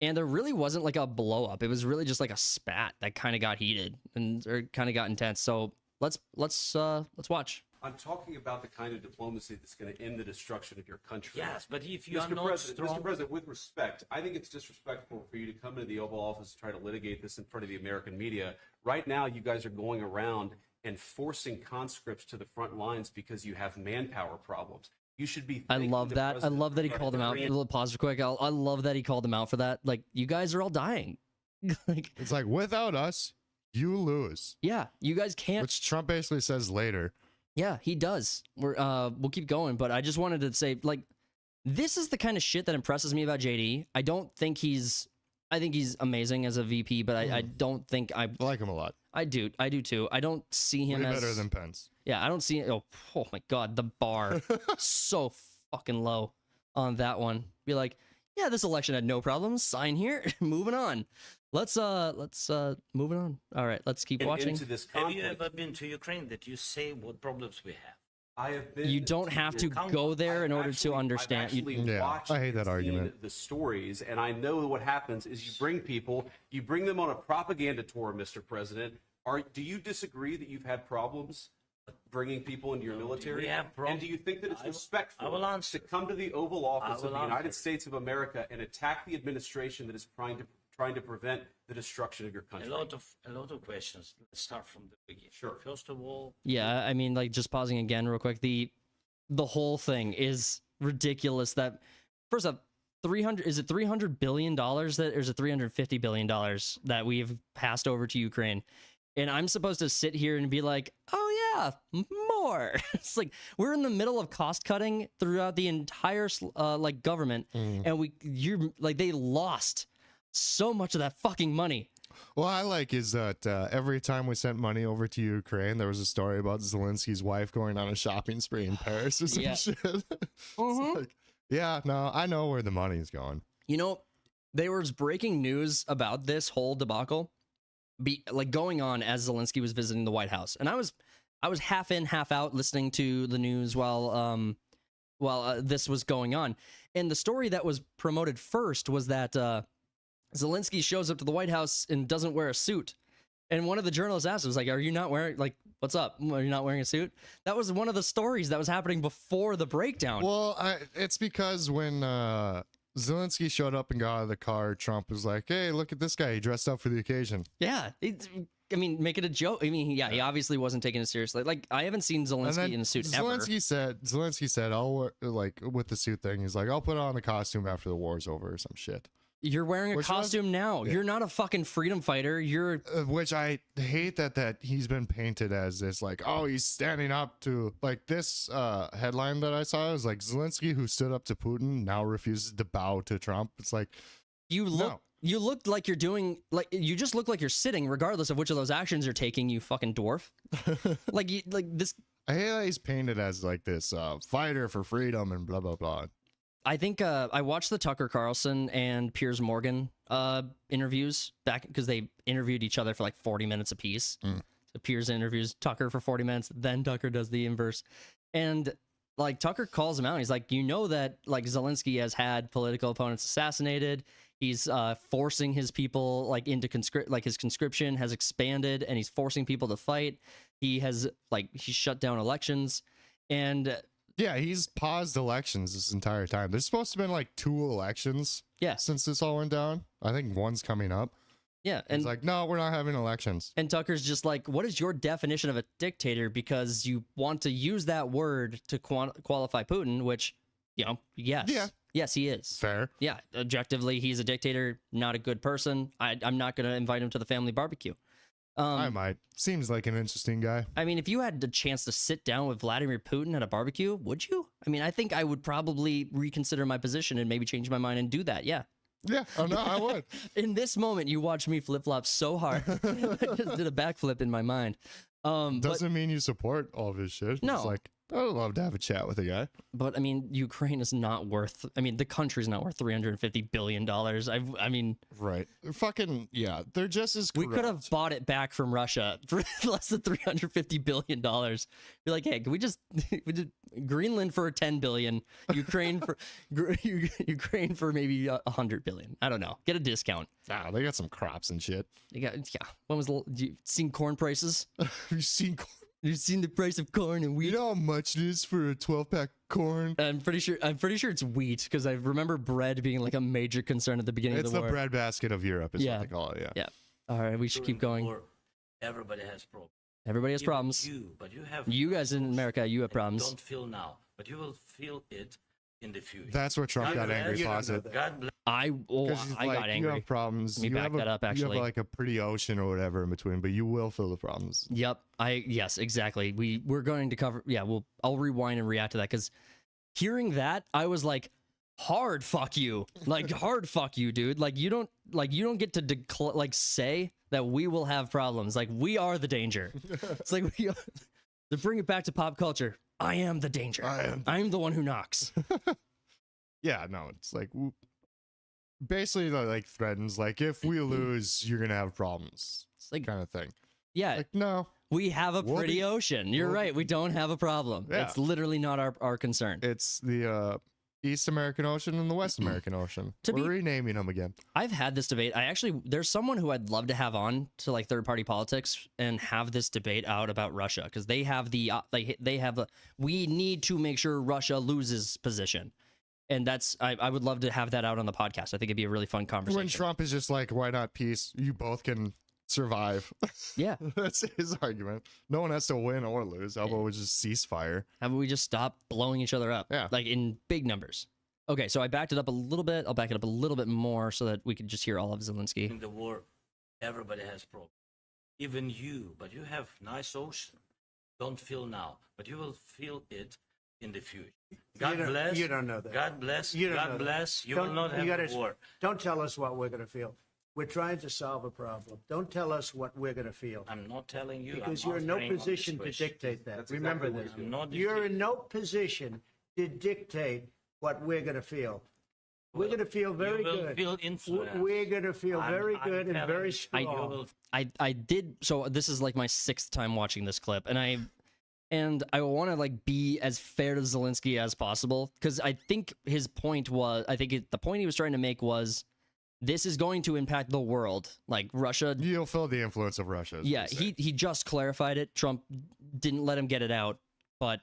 And there really wasn't like a blow up. It was really just like a spat that kind of got heated or kind of got intense. So let's watch. I'm talking about the kind of diplomacy that's going to end the destruction of your country. Yes, but if you are Mr. not President, strong... Mr. President, with respect, I think it's disrespectful for you to come into the Oval Office and try to litigate this in front of the American media. Right now, you guys are going around and forcing conscripts to the front lines because you have manpower problems. You should be. I love that. I love that he called them out. A little pause real quick. I love that he called them out for that. Like, you guys are all dying. Like, It's like, without us, you lose. yeah, you guys can't. Which Trump basically says later. Yeah, he does. We'll keep going, but I just wanted to say, like, this is the kind of shit that impresses me about JD. I think he's amazing as a VP, but I don't think I like him a lot. I do too. I don't see him Way as better than Pence. Yeah, I don't see. Oh my god, the bar so fucking low on that one. Be like, yeah, this election had no problems. Sign here. Moving on. Let's moving on. All right, let's keep watching. Into this Have conflict. you ever been to Ukraine that you say what problems we have? I have been. You don't have to go there in order to understand. I've actually Yeah, watched I hate that and seen argument. The stories, and I know what happens is you bring them on a propaganda tour, Mr. President. Do you disagree that you've had problems bringing people into your military? We have and problems. do you think that it's I will respectful answer. to come to the Oval Office I of will the United answer. States of America and attack the administration that is trying to prevent the destruction of your A country? lot of questions. Let's start from the beginning. Sure. First of all, Yeah, I mean, like, just pausing again real quick. The whole thing is ridiculous. That first up, $300 billion that, or is it $350 billion that we've passed over to Ukraine? And I'm supposed to sit here and be like, oh yeah, more. It's like we're in the middle of cost cutting throughout the entire government, and they lost so much of that fucking money. What I like is that every time we sent money over to Ukraine, there was a story about Zelensky's wife going on a shopping spree in Paris or some Yeah. shit. It's like, yeah, no, I know where the money's going. You know, there was breaking news about this whole debacle going on as Zelensky was visiting the White House. And I was half in, half out listening to the news while this was going on. And the story that was promoted first was that Zelensky shows up to the White House and doesn't wear a suit. And one of the journalists asked, was like, are you not wearing, like, what's up? Are you not wearing a suit? That was one of the stories that was happening before the breakdown. Well, it's because when Zelensky showed up and got out of the car, Trump was like, hey, look at this guy. He dressed up for the occasion. Yeah. I mean, make it a joke. I mean, yeah, he obviously wasn't taking it seriously. Like, I haven't seen Zelensky in a suit ever. Zelensky said, I'll wear, like, with the suit thing, he's like, I'll put on the costume after the war's over or some shit. You're wearing a costume now. Yeah. You're not a fucking freedom fighter. You're which I hate that he's been painted as this, like, oh, he's standing up to, like, this headline that I saw was like, Zelensky who stood up to Putin now refuses to bow to Trump. It's like, you look like you're doing, like, you just look like you're sitting regardless of which of those actions you're taking, you fucking dwarf. like this. I hate that he's painted as like this fighter for freedom and blah blah blah. I think I watched the Tucker Carlson and Piers Morgan interviews back because they interviewed each other for like 40 minutes apiece. So Piers interviews Tucker for 40 minutes, then Tucker does the inverse. And like Tucker calls him out. He's like, you know that like Zelensky has had political opponents assassinated. He's forcing his people like into his conscription has expanded and he's forcing people to fight. He's shut down elections and yeah, he's paused elections this entire time. There's supposed to have been like 2 elections since this all went down. I think one's coming up. Yeah. And he's like, no, we're not having elections. And Tucker's just like, what is your definition of a dictator? Because you want to use that word to qualify Putin, which, you know, yes. Yeah. Yes, he is. Fair. Yeah. Objectively, he's a dictator, not a good person. I'm not going to invite him to the family barbecue. I might. Seems like an interesting guy. I mean, if you had the chance to sit down with Vladimir Putin at a barbecue, would you? I mean, I think I would probably reconsider my position and maybe change my mind and do that. Yeah. Yeah. Oh, no, I would. In this moment, you watch me flip-flop so hard. I just did a backflip in my mind. Doesn't mean you support all of his shit. No. It's like, I would love to have a chat with a guy. But, I mean, Ukraine is not worth... I mean, the country's not worth $350 billion. I mean... Right. Fucking, yeah. They're just as corrupt. We could have bought it back from Russia for less than $350 billion. Be like, hey, can we just Greenland for $10 billion, Ukraine for Ukraine for maybe $100 billion. I don't know. Get a discount. Ah, they got some crops and shit. They got, yeah. When was you seen corn prices? You've seen corn? You've seen the price of corn and wheat. You know how much it is for a 12-pack corn? I'm pretty sure it's wheat because I remember bread being like a major concern at the beginning of the war. It's the breadbasket of Europe, is what they call it. Yeah. All right, we should keep going. Everybody has problems. Everybody has problems. You guys in America, you have problems. Don't feel now, but you will feel it in the future. That's where Trump got angry. God bless. I got angry. You have problems. Let me back that up, actually. You have like a pretty ocean or whatever in between, but you will feel the problems. Yep. Yes, exactly. We're going to cover. Yeah. I'll rewind and react to that because hearing that, I was like, hard fuck you, like hard fuck you, dude. Like you don't get to say that we will have problems. Like we are the danger. It's like to bring it back to pop culture. I am the danger. I'm the one who knocks. Yeah. No. It's like. Basically, like threatens, like if we lose, you're gonna have problems. It's like kind of thing. Yeah. Like no, we have a pretty ocean. You're right. We don't have a problem. Yeah. It's literally not our concern. It's the East American Ocean and the West American Ocean. We're renaming them again. I've had this debate. There's someone who I'd love to have on to like third party politics and have this debate out about Russia because they have we need to make sure Russia loses position. And I would love to have that out on the podcast. I think it'd be a really fun conversation. When Trump is just like, why not peace? You both can survive. Yeah. That's his argument. No one has to win or lose. How about we just ceasefire? How about we just stop blowing each other up? Yeah. Like in big numbers. Okay, so I backed it up a little bit. I'll back it up a little bit more so that we could just hear all of Zelensky. In the war, everybody has problems. Even you, but you have nice ocean. Don't feel now, but you will feel it in the future. God bless. You don't know that. God bless. You don't God know bless. that. You will not have a war. Don't tell us what we're going to feel. We're trying to solve a problem. Don't tell us what we're going to feel. I'm not telling you. Because I'm you're in no answering on this position to question. dictate that. That's Remember exactly this. what I'm not You're in no position to dictate what we're going to feel. We're going to feel very you will good. Feel influenced. We're going to feel very I'm good and telling very you, strong. you will I did, so this is like my 6th time watching this clip, and I want to like be as fair to Zelenskyy as possible, because I think his point was, the point he was trying to make was, this is going to impact the world, like Russia. You'll feel the influence of Russia. is what Yeah, they say. he just clarified it. Trump didn't let him get it out, but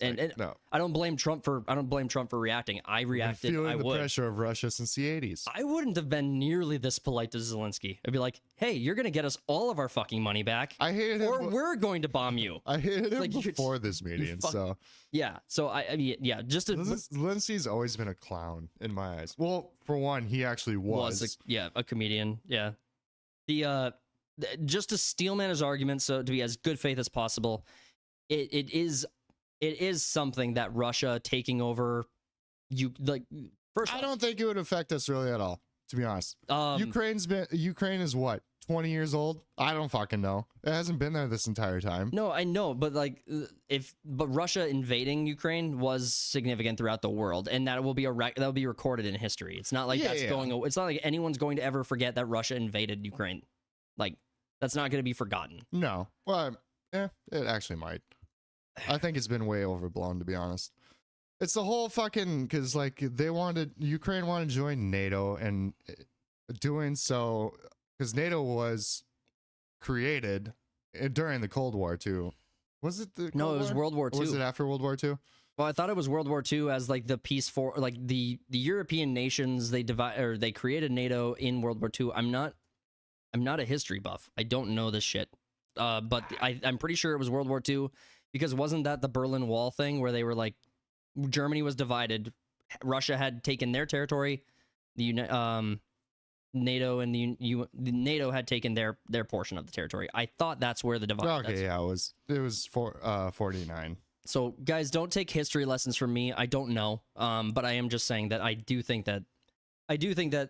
and no. I don't blame Trump for reacting. I reacted. Feeling I the would. pressure of Russia since the 80s. I wouldn't have been nearly this polite to Zelenskyy. I'd be like, "Hey, you're gonna get us all of our fucking money back, I hated or him. we're going to bomb you." I hated him like you're- before this meeting. fuck- So Yeah. So I mean, yeah, just to Zelensky's always been a clown in my eyes. Well, for one, he actually was. a comedian. Yeah. Just to steelman his argument, so to be as good faith as possible, it is something that Russia taking over, first. I don't think it would affect us really at all, to be honest. Ukraine is what, 20 years old? I don't fucking know. It hasn't been there this entire time. No, I know, but but Russia invading Ukraine was significant throughout the world, and that will be recorded in history. It's not like it's not like anyone's going to ever forget that Russia invaded Ukraine. Like, that's not going to be forgotten. No. Well, it actually might. I think it's been way overblown, to be honest. It's the whole fucking, because like Ukraine wanted to join NATO, and doing so because NATO was created during the Cold War too. Was it the No, it was World War Or II. was it after World War II? Well, I thought it was World War II as like the peace for like the European nations, they created NATO in World War II. I'm not a history buff. I don't know this shit. But I'm pretty sure it was World War II, because wasn't that the Berlin Wall thing where they were like, Germany was divided, Russia had taken their territory, NATO and the NATO had taken their portion of the territory. I thought that's where the divide. Okay, yeah, it was 49. So guys, don't take history lessons from me. I don't know, but I am just saying that I do think that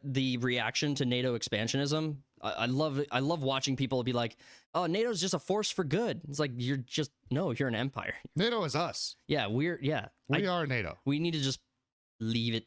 the reaction to NATO expansionism, I love watching people be like, "Oh, NATO's just a force for good." It's like, you're an empire. NATO is us. Yeah, we are NATO. We need to just leave it,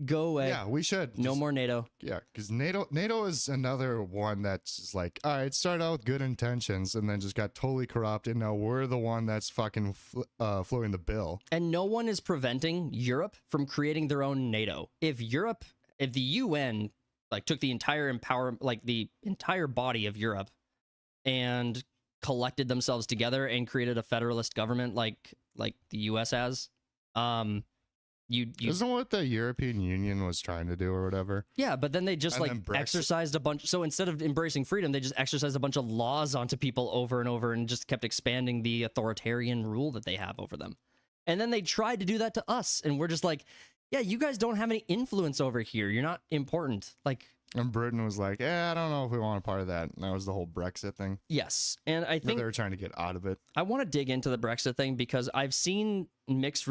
go away. Yeah, we should. No more NATO. Yeah, because NATO is another one that's just like, all right, started out with good intentions and then just got totally corrupt, and now we're the one that's fucking floating the bill. And no one is preventing Europe from creating their own NATO. If the UN like took the entire the entire body of Europe and collected themselves together and created a federalist government like the US has, Isn't what the European Union was trying to do or whatever? Yeah, but then they just And then Brexit. exercised a bunch. So instead of embracing freedom, they just exercised a bunch of laws onto people over and over and just kept expanding the authoritarian rule that they have over them. And then they tried to do that to us, and we're just like, yeah, you guys don't have any influence over here. You're not important. Like, And Britain was like, I don't know if we want a part of that. And that was the whole Brexit thing. yes. And I But think they were trying to get out of it. I want to dig into the Brexit thing because I've seen mixed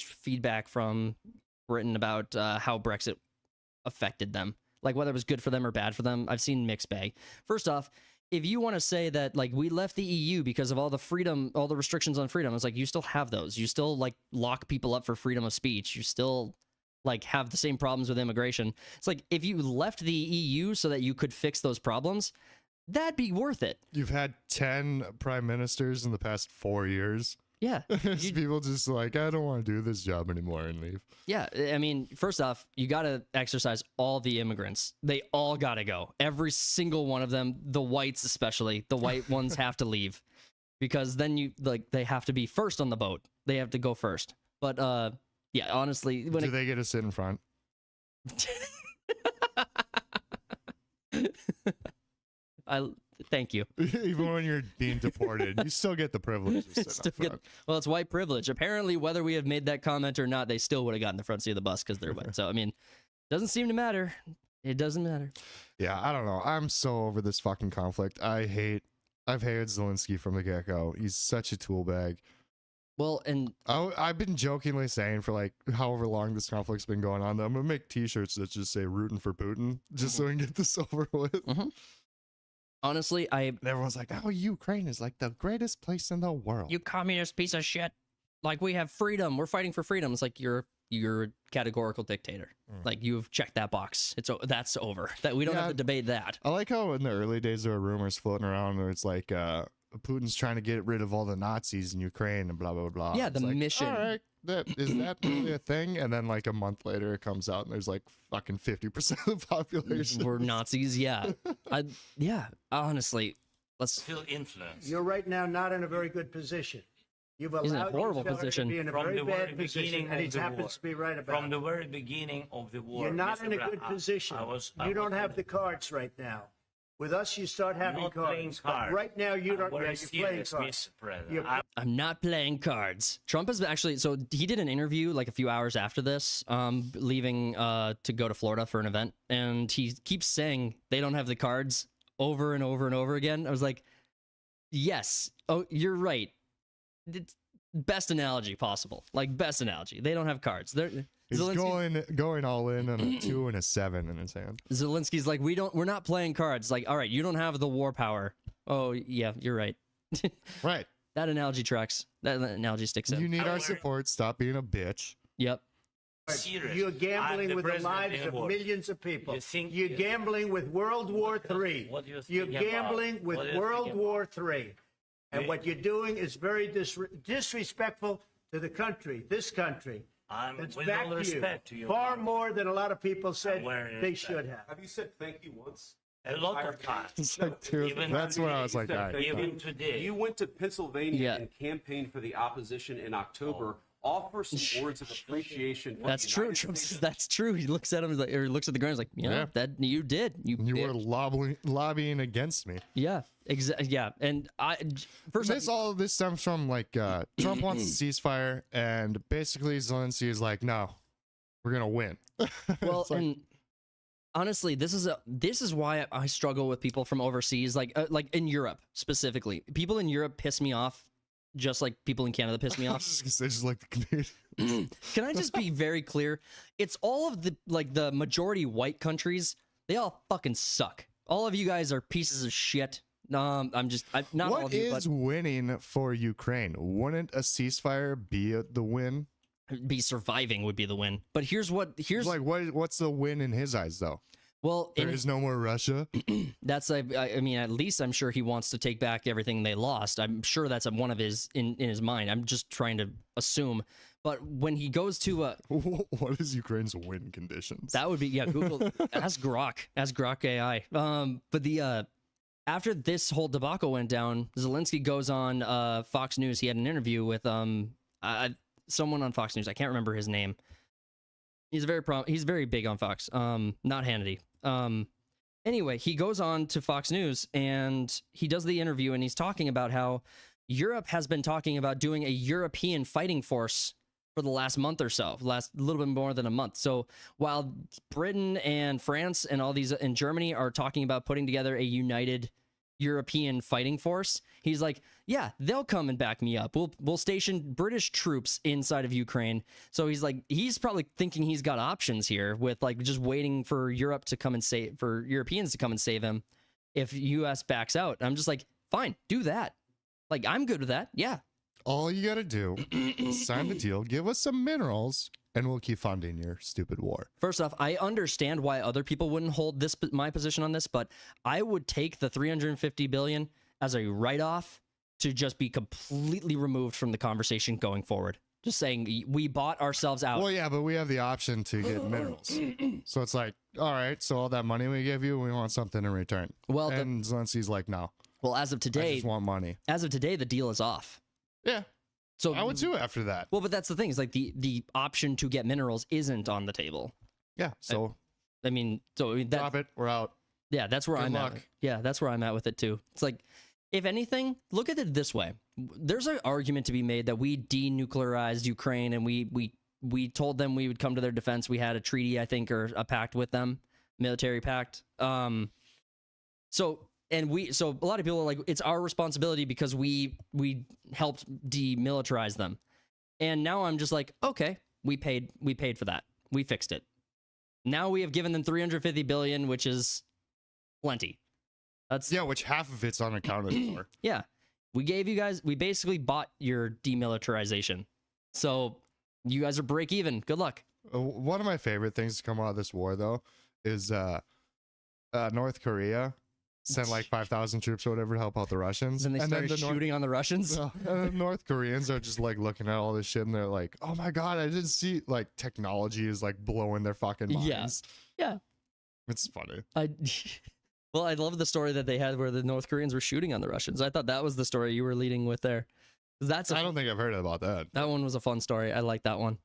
feedback from Britain about how Brexit affected them, like whether it was good for them or bad for them. I've seen mixed bag. First off, if you want to say that like we left the EU because of all the freedom, all the restrictions on freedom, it's like you still have those. You still like lock people up for freedom of speech. You still like have the same problems with immigration. It's like if you left the EU so that you could fix those problems, that'd be worth it. You've had 10 prime ministers in the past 4 years. Yeah. It's people just like, I don't want to do this job anymore and leave. Yeah, I mean, first off, you got to exercise all the immigrants. They all got to go. Every single one of them, the whites especially, the white ones have to leave because then they have to be first on the boat. They have to go first. But yeah, honestly, Do they get to sit in front? Thank you. Even when you're being deported, you still get the privilege of sitting Still up front. well, it's white privilege. Apparently, whether we have made that comment or not, they still would have gotten the front seat of the bus because they're white. So, I mean, doesn't seem to matter. It doesn't matter. Yeah, I don't know. I'm so over this fucking conflict. I've hated Zelenskyy from the get-go. He's such a tool bag. Well, and I've been jokingly saying for like however long this conflict's been going on that I'm gonna make T-shirts that just say "rooting for Putin" just so we can get this over with. honestly, And everyone's like, "Oh, Ukraine is like the greatest place in the world." you communist piece of shit. Like, we have freedom. We're fighting for freedom. It's like you're a categorical dictator. Like, you've checked that box. That's over. That we don't have to debate that. I like how in the early days there were rumors floating around where it's like Putin's trying to get rid of all the Nazis in Ukraine and blah blah blah. Yeah, It's the like, mission. All right, is that really a thing? And then like a month later it comes out and there's like fucking 50% of the population. We're Nazis. Yeah. Honestly, let's. Feel influence. You're right now not in a very good position. You've He's in a allowed horrible each other position. to be in a From very the very bad position, beginning and he of the happens war. to be right about From it. the very beginning of the war. You're not Mr. in a Brown, good position. I You don't was have the cards right now. With us, you start having not playing cards. But cards. right now, you don't. I'm very You're playing serious, cards. Mr. President. You're- I'm not playing cards. Trump has actually, so he did an interview like a few hours after this, leaving to go to Florida for an event, and he keeps saying they don't have the cards over and over and over again. I was like, yes, oh, you're right. It's best analogy possible. Like, best analogy. They don't have cards. He's Zelensky- going all in on a 2 and a 7 in his hand. Zelensky's like, we're not playing cards. Like, all right, you don't have the war power. Oh yeah, you're right. Right. That analogy tracks. That analogy sticks in. You need I'm our wearing- support. Stop being a bitch. Yep. Serious. You're I'm gambling the with the president lives in of war. millions of people. You think- You're gambling with World War III. What do you You're think about- gambling with what do you World think War III. And Yeah. what you're doing is very disrespectful to the country, this country. I'm That's with back all to respect to you. you. Far more than a lot of people said I'm wearing they respect. should have. Have you said thank you once? A lot of times. It's like, dude, even that's when I was like, all right. Even today. You went to Pennsylvania Yeah. and campaigned for the opposition in October. Offer some words of appreciation. For That's the true. United Trump States. says that's true. He looks at him he's like, or he looks at the ground. He's like, yeah, that you did. You You were bitch." lobbying against me. Yeah, exactly. Yeah, and first, All of this stems from like Trump wants a ceasefire, and basically Zelensky is like, no, we're gonna win. well, It's like, and honestly, this is why I struggle with people from overseas, like in Europe specifically. People in Europe piss me off, just like people in Canada piss me I off. was just gonna say, just like the Canadian. Can I just be very clear? It's all of the majority white countries. They all fucking suck. All of you guys are pieces of shit. Not all What of you, is winning for Ukraine? Wouldn't a ceasefire be the win? but be surviving would be the win. But here's It's like what's the win in his eyes though? well, There is no more Russia. that's I mean, at least I'm sure he wants to take back everything they lost. I'm sure that's one of his in his mind. I'm just trying to assume. But when he goes to What is Ukraine's win conditions? that would be Google ask Grok AI. But the after this whole debacle went down, Zelensky goes on Fox News. He had an interview with someone on Fox News. I can't remember his name. He's very big on Fox. Not Hannity. Anyway, he goes on to Fox News and he does the interview and he's talking about how Europe has been talking about doing a European fighting force for the last month or so, last little bit more than a month. So while Britain and France and all these and Germany are talking about putting together a united European fighting force, he's like, yeah, they'll come and back me up. We'll station British troops inside of Ukraine. So he's like, he's probably thinking he's got options here with like just waiting for Europe to come and for Europeans to come and save him if US backs out. I'm just like, fine, do that. Like, I'm good with that. Yeah. All you gotta do is sign the deal, give us some minerals, and we'll keep funding your stupid war. First off, I understand why other people wouldn't hold my position on this, but I would take the $350 billion as a write-off to just be completely removed from the conversation going forward. Just saying, we bought ourselves out. Well, yeah, but we have the option to get minerals. So it's like, all right, so all that money we give you, we want something in return. Well, and Zelensky's like, no, well, as of I today, just want money. the deal is off. Yeah, So I would too after that. Well, but that's the thing. Is like the option to get minerals isn't on the table. Yeah, so I mean, drop it, we're out. Yeah, that's where Good I'm luck. at. Yeah, that's where I'm at with it too. It's like, if anything, look at it this way. There's an argument to be made that we denuclearized Ukraine and we told them we would come to their defense. We had a treaty, I think, or a pact with them, military pact. So a lot of people are like, it's our responsibility because we helped demilitarize them. And now I'm just like, okay, we paid for that. We fixed it. Now we have given them 350 billion, which is plenty. That's Yeah, which half of it's unaccounted for. yeah. We gave you guys, we basically bought your demilitarization. So you guys are break even. Good luck. One of my favorite things to come out of this war, though, is North Korea sent like 5,000 troops or whatever to help out the Russians. Then they started shooting on the Russians. And the North Koreans are just like looking at all this shit and they're like, oh my God, I didn't see, like, technology is like blowing their fucking minds. Yeah. It's funny. Well, I love the story that they had where the North Koreans were shooting on the Russians. I thought that was the story you were leading with there. I don't think I've heard about that. That one was a fun story. I like that one.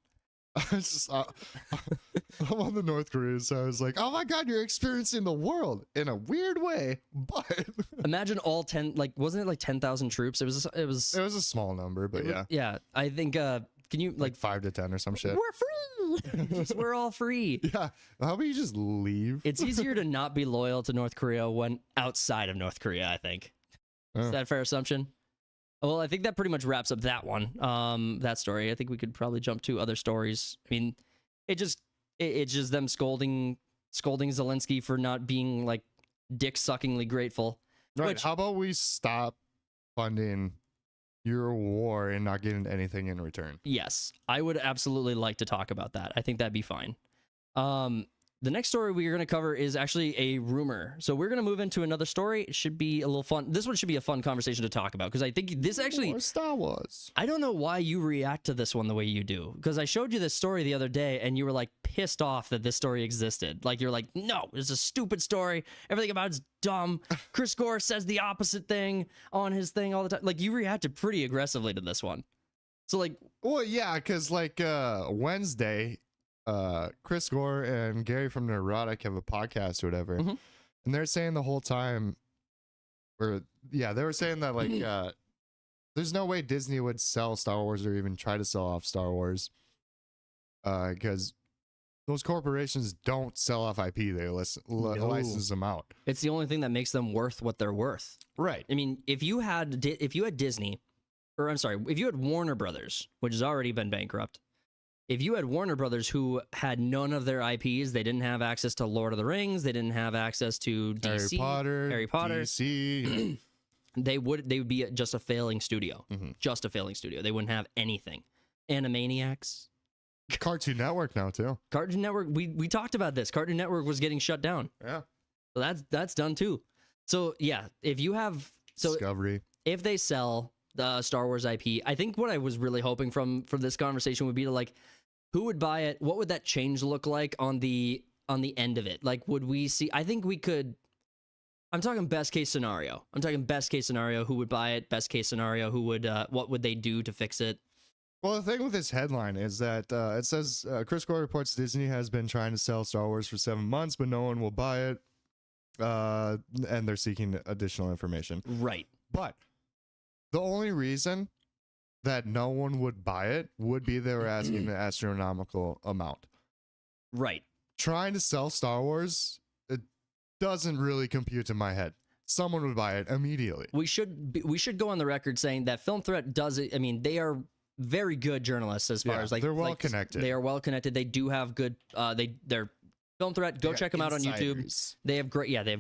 It's just, I'm on the North Koreans, so I was like, oh my God, you're experiencing the world in a weird way, but Imagine all 10, like, wasn't it like 10,000 troops? It was it was a small number, but yeah. Yeah. I think, can you, Like 5 to 10 or some shit. we're free. Just, we're all free. Yeah. How about you just leave? It's easier to not be loyal to North Korea when outside of North Korea, I think. Is that a fair assumption? Well, I think that pretty much wraps up that one. That story. I think we could probably jump to other stories. I mean, it's just them scolding Zelenskyy for not being like dick-suckingly grateful. Right. Which, How about we stop funding your war and not getting anything in return? yes, I would absolutely like to talk about that. I think that'd be fine. The next story we're going to cover is actually a rumor. So we're going to move into another story. It should be a little fun. This one should be a fun conversation to talk about because I think this actually... Or Star Wars. I don't know why you react to this one the way you do. Because I showed you this story the other day and you were like pissed off that this story existed. Like you're like, no, it's a stupid story. Everything about it's dumb. Chris Gore says the opposite thing on his thing all the time. Like you reacted pretty aggressively to this one. So like... Well, yeah, because like Wednesday... Chris Gore and Gary from Neurotic have a podcast or whatever, and they're saying the whole time, they were saying that like there's no way Disney would sell Star Wars or even try to sell off Star Wars, because those corporations don't sell off IP; they license them out. It's the only thing that makes them worth what they're worth. Right. I mean, if you had Disney, or I'm sorry, if you had Warner Brothers, which has already been bankrupt. If you had Warner Brothers who had none of their IPs, they didn't have access to Lord of the Rings, they didn't have access to DC, Harry Potter, DC, they would be just a failing studio, just a failing studio. They wouldn't have anything. Animaniacs, Cartoon Network now too. Cartoon Network. We talked about this. Cartoon Network was getting shut down. Yeah, so that's done too. So yeah, if you have Discovery, if they sell the Star Wars IP, I think what I was really hoping from this conversation would be to like, who would buy it? What would that change look like on the end of it? Like, would we see? I think we could. I'm talking best case scenario. Who would buy it? Best case scenario. Who would? What would they do to fix it? Well, the thing with this headline is that it says Chris Gore reports Disney has been trying to sell Star Wars for 7 months, but no one will buy it, and they're seeking additional information. Right. But the only reason that no one would buy it would be they were asking an astronomical amount. Right. Trying to sell Star Wars, it doesn't really compute in my head. Someone would buy it immediately. We should go on the record saying that Film Threat does it. I mean, they are very good journalists as far as like they're well connected. They are well connected. They do have good. They're Film Threat. Go check them out on YouTube. They have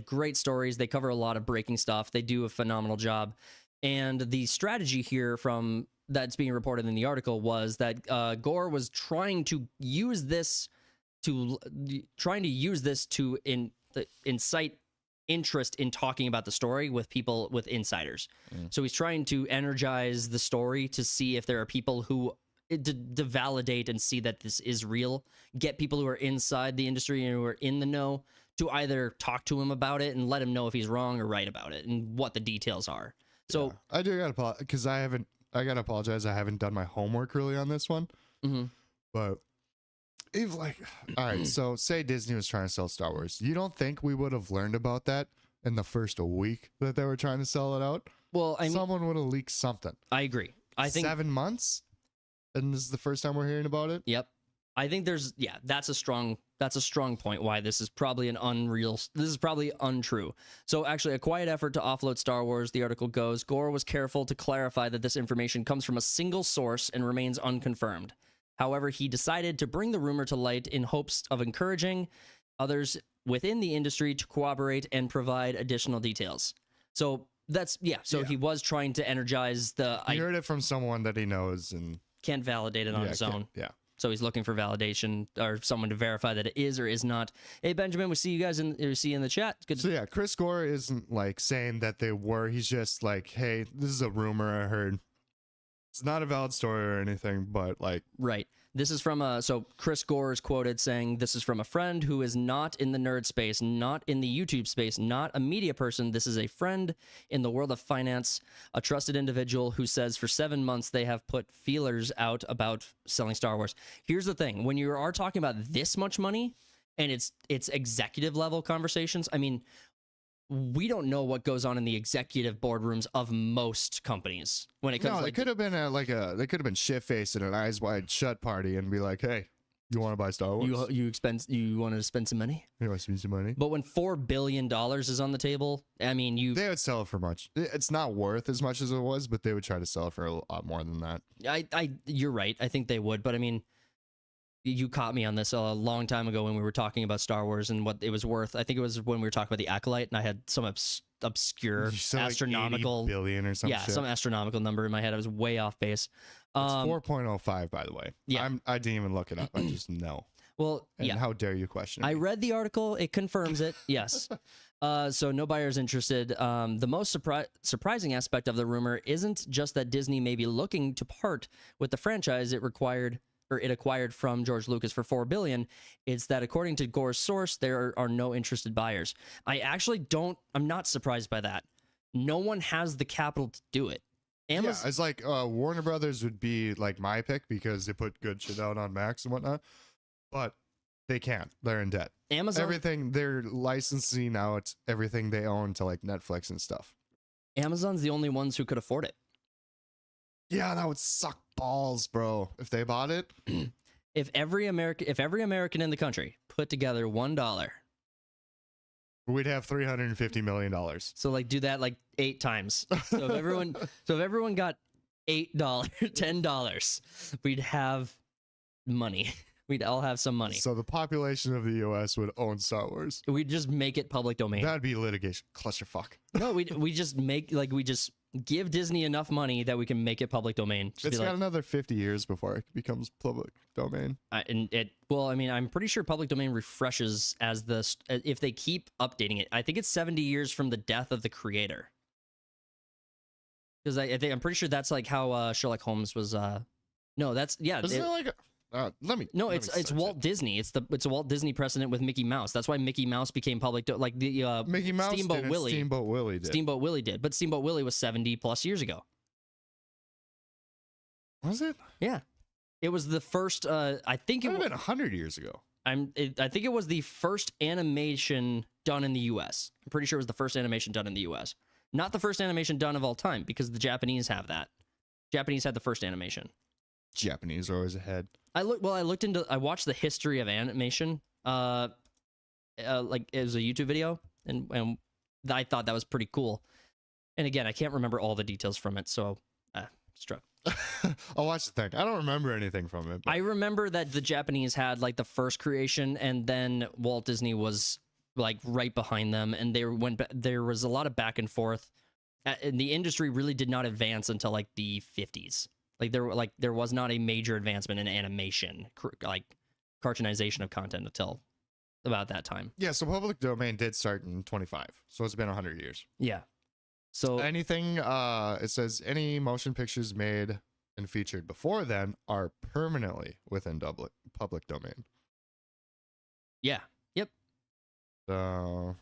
great stories. They cover a lot of breaking stuff. They do a phenomenal job. And the strategy here from that's being reported in the article was that Gore was trying to use this to incite interest in talking about the story with people, with insiders. So he's trying to energize the story to see if there are people who to validate and see that this is real, get people who are inside the industry and who are in the know to either talk to him about it and let him know if he's wrong or right about it and what the details are. So yeah. I do gotta because I gotta apologize. I haven't done my homework really on this one. But if all right, so say Disney was trying to sell Star Wars. You don't think we would have learned about that in the first week that they were trying to sell it out? Well, I mean, someone would have leaked something. I agree. I think 7 months, and this is the first time we're hearing about it. Yep. I think that's a strong point why this is probably untrue. So actually, a quiet effort to offload Star Wars, the article goes, Gore was careful to clarify that this information comes from a single source and remains unconfirmed. However, he decided to bring the rumor to light in hopes of encouraging others within the industry to corroborate and provide additional details. So he was trying to energize He heard it from someone that he knows and can't validate it on his own. Yeah. So he's looking for validation or someone to verify that it is or is not. Hey, Benjamin, we see you guys in the chat. Good. So yeah, Chris Gore isn't like saying that they were. He's just like, hey, this is a rumor I heard. It's not a valid story or anything, but like, right. This is from so Chris Gore is quoted saying, this is from a friend who is not in the nerd space, not in the YouTube space, not a media person. This is a friend in the world of finance, a trusted individual who says for 7 months they have put feelers out about selling Star Wars. Here's the thing. When you are talking about this much money and it's executive level conversations, I mean, we don't know what goes on in the executive boardrooms of most companies when it comes. No, it could have been they could have been shit faced at an eyes wide shut party and be like, "Hey, you want to buy Star Wars? You want to spend some money? You want to spend some money?" But when $4 billion is on the table, I mean, they would sell it for much. It's not worth as much as it was, but they would try to sell it for a lot more than that. You're right. I think they would, but I mean, you caught me on this a long time ago when we were talking about Star Wars and what it was worth. I think it was when we were talking about the Acolyte, and I had some obscure astronomical like 80 billion or something. Yeah, some astronomical number in my head. I was way off base. It's 4.05, by the way. Yeah, I didn't even look it up. I just know. Well, and how dare you question me? I read the article. It confirms it. Yes. So no buyers interested. The most surprising aspect of the rumor isn't just that Disney may be looking to part with the franchise it acquired from George Lucas for $4 billion. It's that according to Gore's source, there are no interested buyers. I'm not surprised by that. No one has the capital to do it. Yeah, it's like Warner Brothers would be like my pick because they put good shit out on Max and whatnot, but they can't. They're in debt. Amazon, everything they're licensing out, everything they own to like Netflix and stuff. Amazon's the only ones who could afford it. Yeah, that would suck balls, bro. If they bought it, if every American in the country put together $1, we'd have $350 million. So like do that like 8 times. So if everyone got $8, $10, we'd have money. We'd all have some money. So the population of the U.S. would own Star Wars. We'd just make it public domain. That'd be litigation. Clusterfuck. No, we just give Disney enough money that we can make it public domain. It's got another 50 years before it becomes public domain. I'm pretty sure public domain refreshes if they keep updating it. I think it's 70 years from the death of the creator. Because I'm pretty sure that's like how Sherlock Holmes was. No, that's yeah. Isn't it like it's Walt Disney. It's a Walt Disney precedent with Mickey Mouse. That's why Mickey Mouse became public. Like the Mickey Mouse Steamboat Willie. Steamboat Willie did. Steamboat Willie did, but Steamboat Willie was 70 plus years ago. Was it? Yeah, it was the first. I think it would have been 100 years ago. I think it was the first animation done in the U.S. I'm pretty sure it was the first animation done in the U.S. Not the first animation done of all time, because the Japanese have that. Japanese had the first animation. Japanese are always ahead. I watched the history of animation. Like it was a YouTube video, and I thought that was pretty cool. And again, I can't remember all the details from it, so struck. I'll watch the thing. I don't remember anything from it. But I remember that the Japanese had like the first creation, and then Walt Disney was like right behind them, and there was a lot of back and forth. And the industry really did not advance until like the 50s. There was not a major advancement in animation, like cartoonization of content until about that time. Yeah, so public domain did start in 25, so it's been 100 years. Yeah. So anything, it says any motion pictures made and featured before then are permanently within public domain. Yeah. Yep. So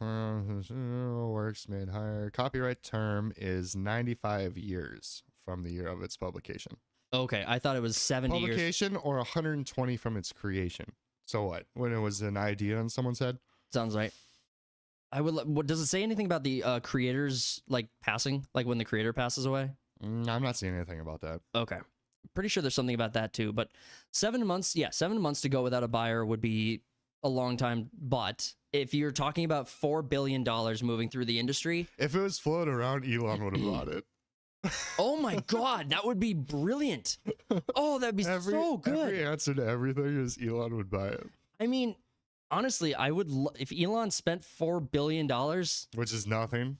works made higher. Copyright term is 95 years from the year of its publication. Okay, I thought it was 70 years. Publication or 120 from its creation. So what? When it was an idea in someone's head? Sounds right. Does it say anything about the creators like passing? Like when the creator passes away? I'm not seeing anything about that. Okay. Pretty sure there's something about that too. But 7 months, yeah, 7 months to go without a buyer would be a long time. But if you're talking about $4 billion moving through the industry, If it was floated around, Elon would have bought it. oh my God, that would be brilliant. Oh, that'd be so good. Every answer to everything is Elon would buy it, I mean, honestly, I would, if Elon spent $4 billion, which is nothing.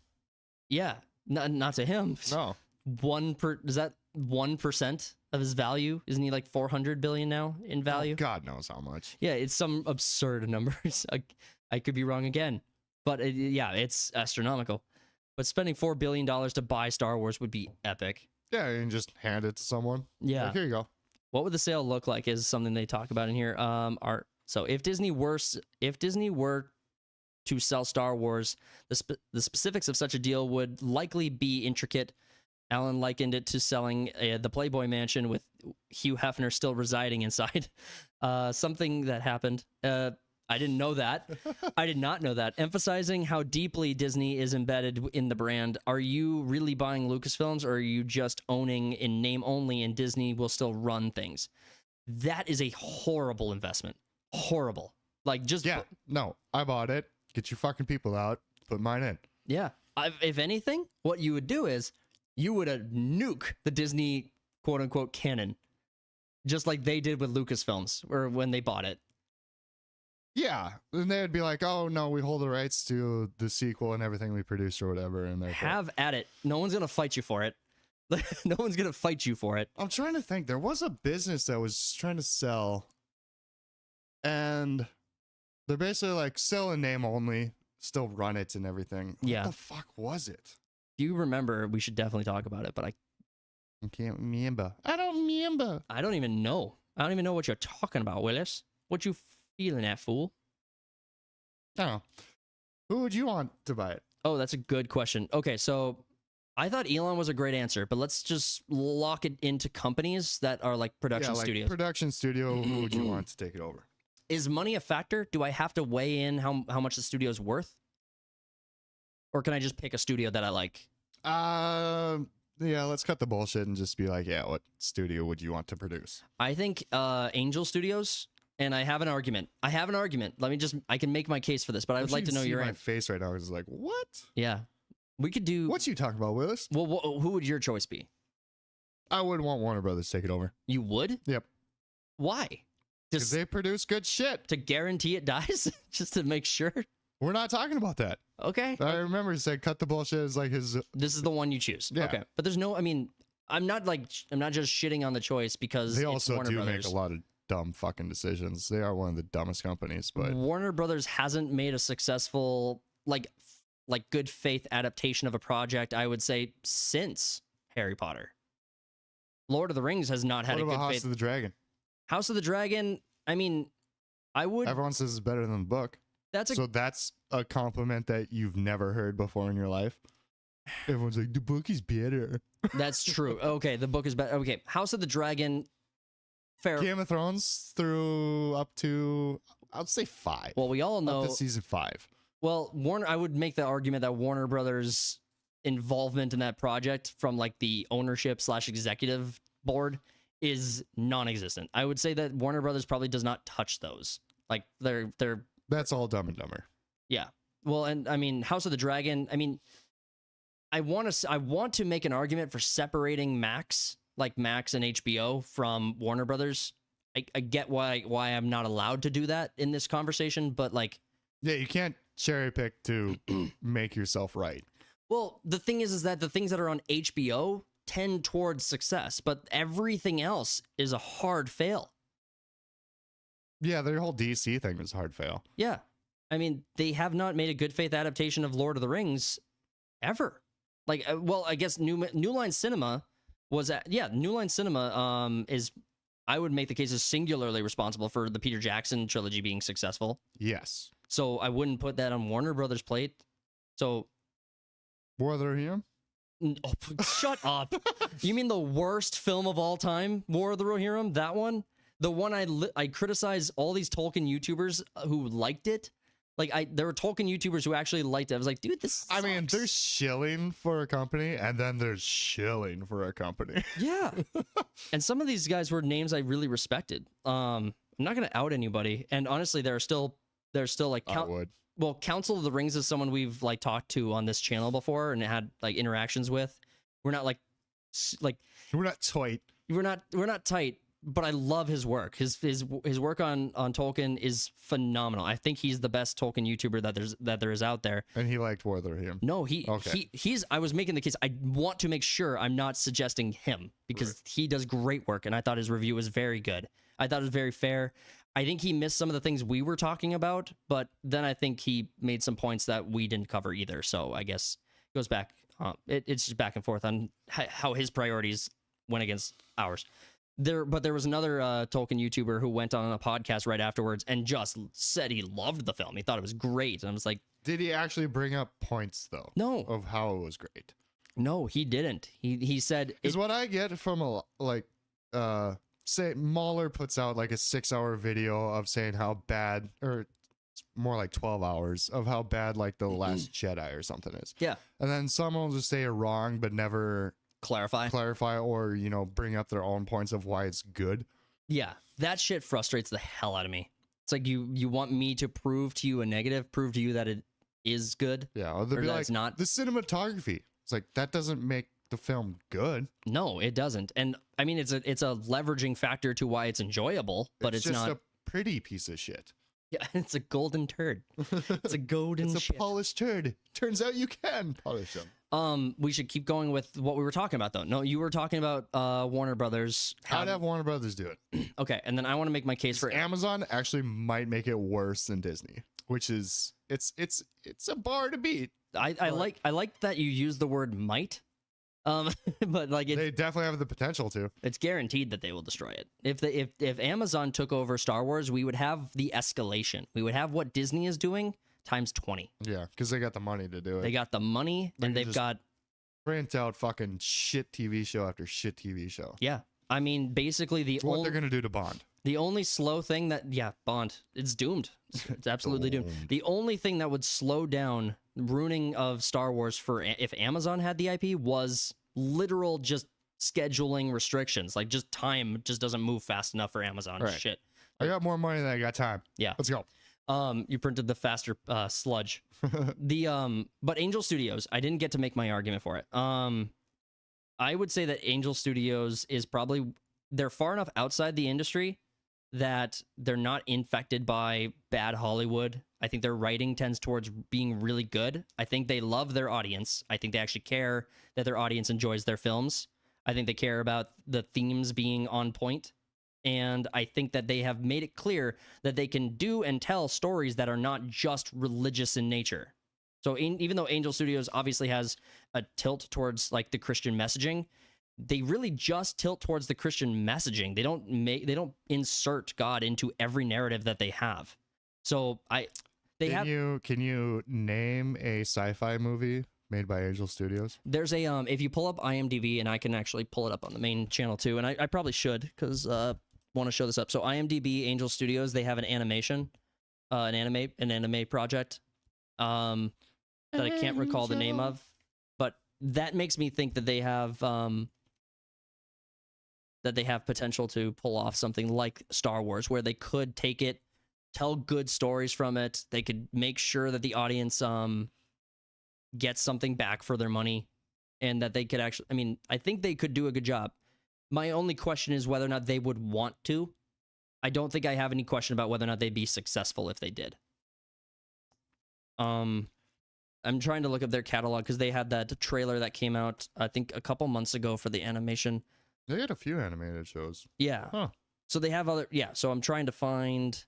yeah, not to him. No. Is that 1% of his value? Isn't he like 400 billion now in value? God knows how much. Yeah, it's some absurd numbers. I could be wrong again, but yeah, it's astronomical. But spending $4 billion to buy Star Wars would be epic. Yeah, you can just hand it to someone. Yeah. Like, here you go. What would the sale look like is something they talk about in here. So if Disney were to sell Star Wars, the specifics of such a deal would likely be intricate. Alan likened it to selling the Playboy Mansion with Hugh Hefner still residing inside. Something that happened. I didn't know that. I did not know that. Emphasizing how deeply Disney is embedded in the brand. Are you really buying Lucasfilms, or are you just owning in name only and Disney will still run things? That is a horrible investment. Horrible. Like, just... Yeah. No, I bought it. Get your fucking people out. Put mine in. Yeah. If anything, what you would do is you would nuke the Disney quote-unquote canon, just like they did with Lucasfilms, or when they bought it. Yeah. And they'd be like, oh, no, we hold the rights to the sequel and everything we produced or whatever. And they're Have at it. No one's going to fight you for it. No one's going to fight you for it. I'm trying to think. There was a business that was trying to sell, and they're basically like, sell a name only, still run it and everything. Yeah. What the fuck was it? If you remember, we should definitely talk about it, but I can't remember. I don't remember. I don't even know. I don't even know what you're talking about, Willis. What you feeling at, fool? I don't know. Who would you want to buy it? Oh, that's a good question. Okay, so I thought Elon was a great answer, but let's just lock it into companies that are like production studios. Production studio, who would you want to take it over? Is money a factor? Do I have to weigh in how much the studio's worth? Or can I just pick a studio that I like? Yeah, let's cut the bullshit and just be like, yeah, what studio would you want to produce? I think Angel Studios, and I have an argument. I can make my case for this, but I would like to know your My face right now is like, what? Yeah. We could do... What you talking about, Willis? Well, who would your choice be? I would want Warner Brothers to take it over. You would? Yep. Why? Because they produce good shit. To guarantee it dies? Just to make sure? We're not talking about that. Okay. I remember he said cut the bullshit is like his... This is the one you choose. Yeah. Okay. But there's no... I mean, I'm not just shitting on the choice because They it's also Warner do Brothers. make a lot of dumb fucking decisions. They are one of the dumbest companies, but... Warner Brothers hasn't made a successful, like good faith adaptation of a project, I would say, since Harry Potter. Lord of the Rings has not had What a about good House faith. of the Dragon? House of the Dragon, I mean, I would... Everyone says it's better than the book. So that's a compliment that you've never heard before in your life. Everyone's like, the book is better. That's true. Okay, the book is better. Okay, House of the Dragon, fair. Game of Thrones through up to, I'd say 5. Well, we all know... Up to season 5. Well, I would make the argument that Warner Brothers' involvement in that project from like the ownership / executive board is non-existent. I would say that Warner Brothers probably does not touch those. Like they're That's all Dumb and Dumber. yeah. Well, and I mean House of the Dragon, I mean I want to make an argument for separating Max and HBO from Warner Brothers. I get why I'm not allowed to do that in this conversation, but like Yeah, you can't cherry pick to make yourself right. well, the thing is that the things that are on HBO tend towards success, but everything else is a hard fail. Yeah, their whole DC thing was a hard fail. Yeah. I mean, they have not made a good faith adaptation of Lord of the Rings ever. Like, well, I guess New Line Cinema New Line Cinema is, I would make the case, is singularly responsible for the Peter Jackson trilogy being successful. Yes. So I wouldn't put that on Warner Brothers' plate. So War of the Rohirrim? oh, shut up. You mean the worst film of all time, War of the Rohirrim? That one? The one I criticize all these Tolkien YouTubers who liked it Like there were Tolkien YouTubers who actually liked it. I was like, dude, this. I mean, sucks. there's shilling for a company, and then there's shilling for a company. Yeah. And some of these guys were names I really respected. I'm not gonna out anybody, and honestly, there's still like I would. well, Council of the Rings is someone we've like talked to on this channel before and had like interactions with. We're not like We're not tight. we're not tight, but I love his work. His work on Tolkien is phenomenal. I think he's the best Tolkien YouTuber that there is out there. And he liked Wortham. No, Okay. he's. I was making the case. I want to make sure I'm not suggesting him because he does great work, and I thought his review was very good. I thought it was very fair. I think he missed some of the things we were talking about, but then I think he made some points that we didn't cover either. So I guess it goes back. It's just back and forth on how his priorities went against ours. But there was another Tolkien YouTuber who went on a podcast right afterwards and just said he loved the film. He thought it was great, and I was like, Did he actually bring up points though? no, Of how it was great. no, he didn't. He said Is what I get from say Mahler puts out like a 6-hour video of saying how bad, or it's more like 12 hours of how bad like The Last Jedi or something is. yeah, And then someone will just say it wrong, but never clarify. clarify or, bring up their own points of why it's good. Yeah, that shit frustrates the hell out of me. It's like you want me to prove to you a negative, prove to you that it is good. Yeah. Or they'll Or be that like, it's not. the cinematography. It's like, that doesn't make the film good. No, it doesn't. And I mean, it's a leveraging factor to why it's enjoyable, but it's just not. a pretty piece of shit. Yeah, it's a golden turd. It's a golden It's a shit. polished turd. Turns out you can polish them. We should keep going with what we were talking about, though. No, you were talking about Warner Brothers. How'd have Warner Brothers do it? Okay, and then I want to make my case for Amazon actually might make it worse than Disney, which is it's a bar to beat. I like that you use the word might. But like They definitely have the potential to. it's guaranteed that they will destroy it. If Amazon took over Star Wars, we would have the escalation. We would have what Disney is doing times 20. Yeah, because they got the money to do it. They got the money They and can they've just- got print out fucking shit TV show after shit TV show. yeah. I mean, basically What they're gonna do to Bond? the only slow thing that Bond, it's doomed. It's absolutely doomed. Doomed. The only thing that would slow down ruining of Star Wars for if Amazon had the IP was literal just scheduling restrictions. Like just time just doesn't move fast enough for Amazon. Right. Shit. I got more money than I got time. Yeah. Let's go. You printed the faster sludge. But Angel Studios, I didn't get to make my argument for it. I would say that Angel Studios is probably they're far enough outside the industry that they're not infected by bad Hollywood. I think their writing tends towards being really good. I think they love their audience. I think they actually care that their audience enjoys their films. I think they care about the themes being on point. And I think that they have made it clear that they can do and tell stories that are not just religious in nature. So even though Angel Studios obviously has a tilt towards like the Christian messaging, they really just tilt towards the Christian messaging. They don't insert God into every narrative that they have. So Can you name a sci-fi movie made by Angel Studios? there's a if you pull up IMDb, and I can actually pull it up on the main channel too, and I probably should because want to show this up. So IMDb Angel Studios, they have an animation, an anime project that I can't recall the name of, but that makes me think that they have potential to pull off something like Star Wars, where they could take it, tell good stories from it. They could make sure that the audience gets something back for their money, and that they could actually, I mean, I think they could do a good job. My only question is whether or not they would want to. I don't think I have any question about whether or not they'd be successful if they did. I'm trying to look up their catalog because they had that trailer that came out, I think, a couple months ago for the animation. They had a few animated shows. Yeah. Huh. So they have other, yeah. So I'm trying to find.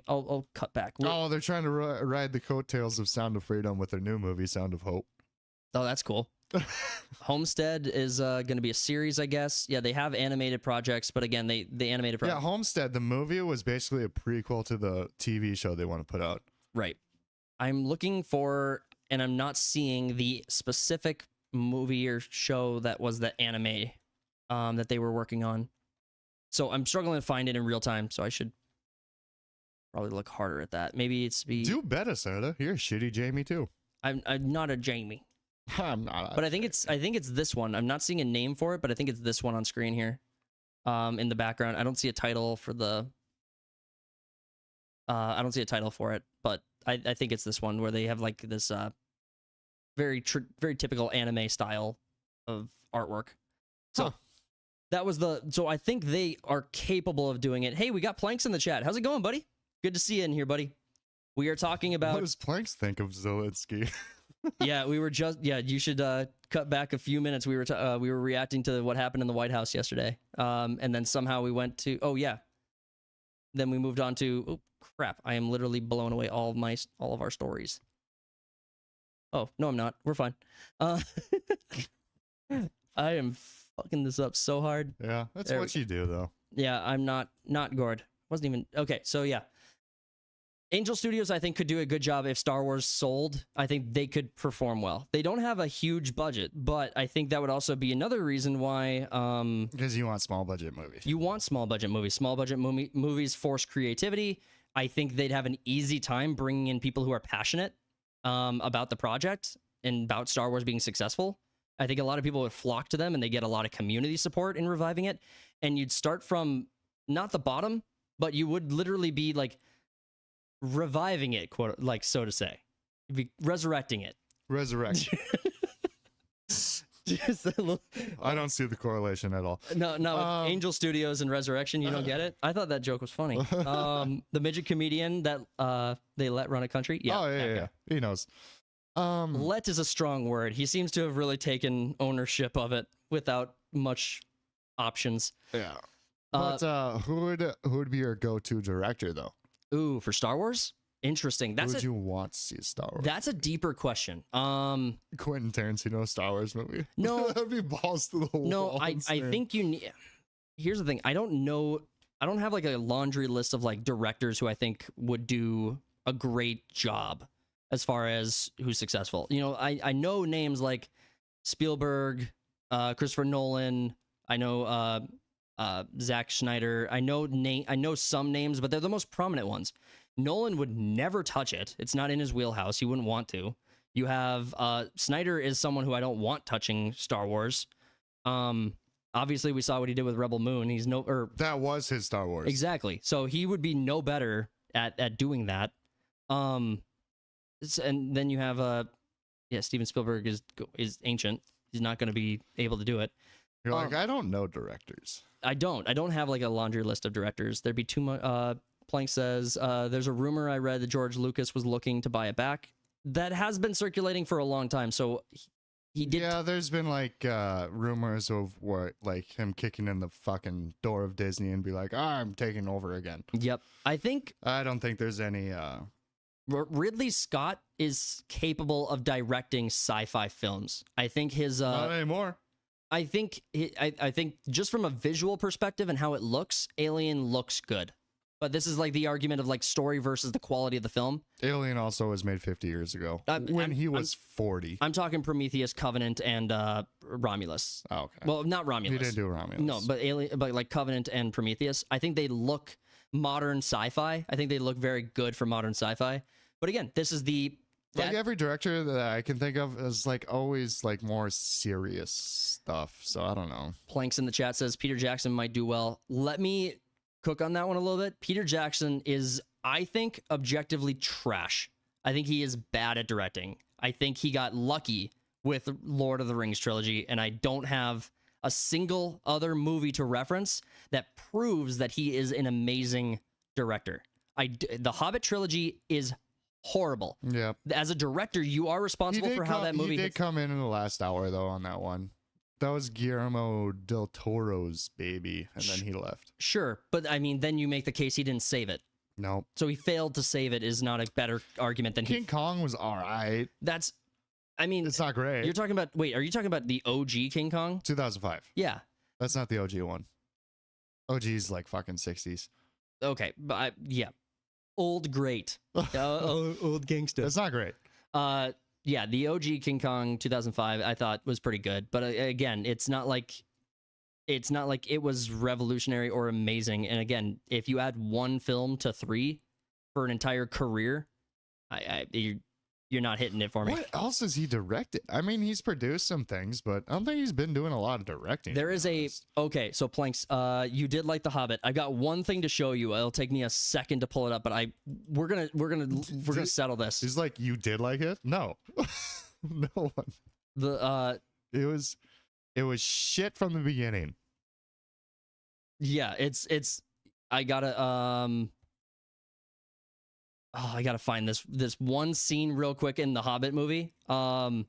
I'll cut back. Oh, they're trying to ride the coattails of Sound of Freedom with their new movie, Sound of Hope. Oh, that's cool. Homestead is going to be a series, I guess. Yeah, they have animated projects, but again, the animated project. Yeah, Homestead, the movie was basically a prequel to the TV show they want to put out. Right. I'm looking for, and I'm not seeing the specific movie or show that was the anime that they were working on. So I'm struggling to find it in real time, so I should probably look harder at that. Maybe it's Do better, Sarah. You're a shitty Jamie too. I'm not a Jamie. I'm not. But I think it's this one. I'm not seeing a name for it, but I think it's this one on screen here. In the background. I don't see a title for the I don't see a title for it, but I think it's this one where they have like this very typical anime style of artwork. So Huh. that was so I think they are capable of doing it. Hey, we got Planks in the chat. How's it going, buddy? Good to see you in here, buddy. We are talking What about does Planks think of Zelenskyy? yeah, we were just you should cut back a few minutes. We were reacting to what happened in the White House yesterday. And then somehow we went to then we moved on to oh crap, I am literally blowing away all of our stories. Oh, no I'm not. We're fine. I am fucking this up so hard. Yeah, that's There what you do though. Yeah, I'm not Gord. Wasn't even okay, so yeah. Angel Studios, I think, could do a good job if Star Wars sold. I think they could perform well. They don't have a huge budget, but I think that would also be another reason why Because you want small budget movies. you want small budget movies. Small budget movies force creativity. I think they'd have an easy time bringing in people who are passionate about the project and about Star Wars being successful. I think a lot of people would flock to them and they get a lot of community support in reviving it. And you'd start from not the bottom, but you would literally be like reviving it, quote, like so to say. You'd be resurrecting it. Resurrection. Just a little, I don't see the correlation at all. no, with Angel Studios and Resurrection, you don't get it? I thought that joke was funny. The midget comedian that they let run a country. Yeah, oh that yeah, guy. yeah. He knows. Let is a strong word. He seems to have really taken ownership of it without much options. Yeah. Uh, But who would be your go-to director though? Ooh, for Star Wars? Interesting. Who would you want to see a Star Wars? That's a deeper question. Quentin Tarantino Star Wars movie. No. That'd be balls to the wall. No, I think you need. Here's the thing. I don't know. I don't have like a laundry list of like directors who I think would do a great job as far as who's successful. You know, I know names like Spielberg, Christopher Nolan. I know Zack Snyder. I know some names, but they're the most prominent ones. Nolan would never touch it. It's not in his wheelhouse. He wouldn't want to. You have Snyder is someone who I don't want touching Star Wars. Obviously, we saw what he did with Rebel Moon. That was his Star Wars. Exactly. So he would be no better at doing that. And then you have Steven Spielberg is ancient. He's not going to be able to do it. You're like, I don't know directors. I don't have like a laundry list of directors. There'd be too much. Plank says there's a rumor I read that George Lucas was looking to buy it back. That has been circulating for a long time. So he did. Yeah, there's been like rumors of what, like him kicking in the fucking door of Disney and be like, I'm taking over again. Yep. I don't think there's any. Ridley Scott is capable of directing sci-fi films. I think his Not anymore. I think just from a visual perspective and how it looks, Alien looks good. But this is like the argument of like story versus the quality of the film. Alien also was made 50 years ago when he was 40. I'm talking Prometheus, Covenant, and Romulus. Oh, okay. Well, not Romulus. He didn't do Romulus. No, but like Covenant and Prometheus. I think they look modern sci-fi. I think they look very good for modern sci-fi. But again, this is like every director that I can think of is like always like more serious stuff. So I don't know. Planks in the chat says Peter Jackson might do well. Let me cook on that one a little bit. Peter Jackson is, I think, objectively trash. I think he is bad at directing. I think he got lucky with Lord of the Rings trilogy, and I don't have a single other movie to reference that proves that he is an amazing director. The Hobbit trilogy is horrible. Yeah. As a director, you are responsible for how that movie He did hits. come in the last hour though on that one. That was Guillermo del Toro's baby, and then he left. Sure, but I mean, then you make the case he didn't save it. Nope. So he failed to save it is not a better argument than King Kong was all right. That's, I mean, It's not great. you're talking about. Wait, are you talking about the OG King Kong? 2005. Yeah. That's not the OG one. OG's like fucking 60s. Okay, but yeah, old great, old gangster. That's not great. Yeah, the OG King Kong 2005 I thought was pretty good, but again, it's not like it was revolutionary or amazing. And again, if you add one film to three, for an entire career, you're not hitting it for me. What else has he directed? I mean, he's produced some things, but I don't think he's been doing a lot of directing. There is okay, so Planks, you did like The Hobbit. I've got one thing to show you. It'll take me a second to pull it up, but we're gonna settle this. He's like, you did like it? No, no one. It was shit from the beginning. Yeah, I gotta I gotta find this one scene real quick in the Hobbit movie. They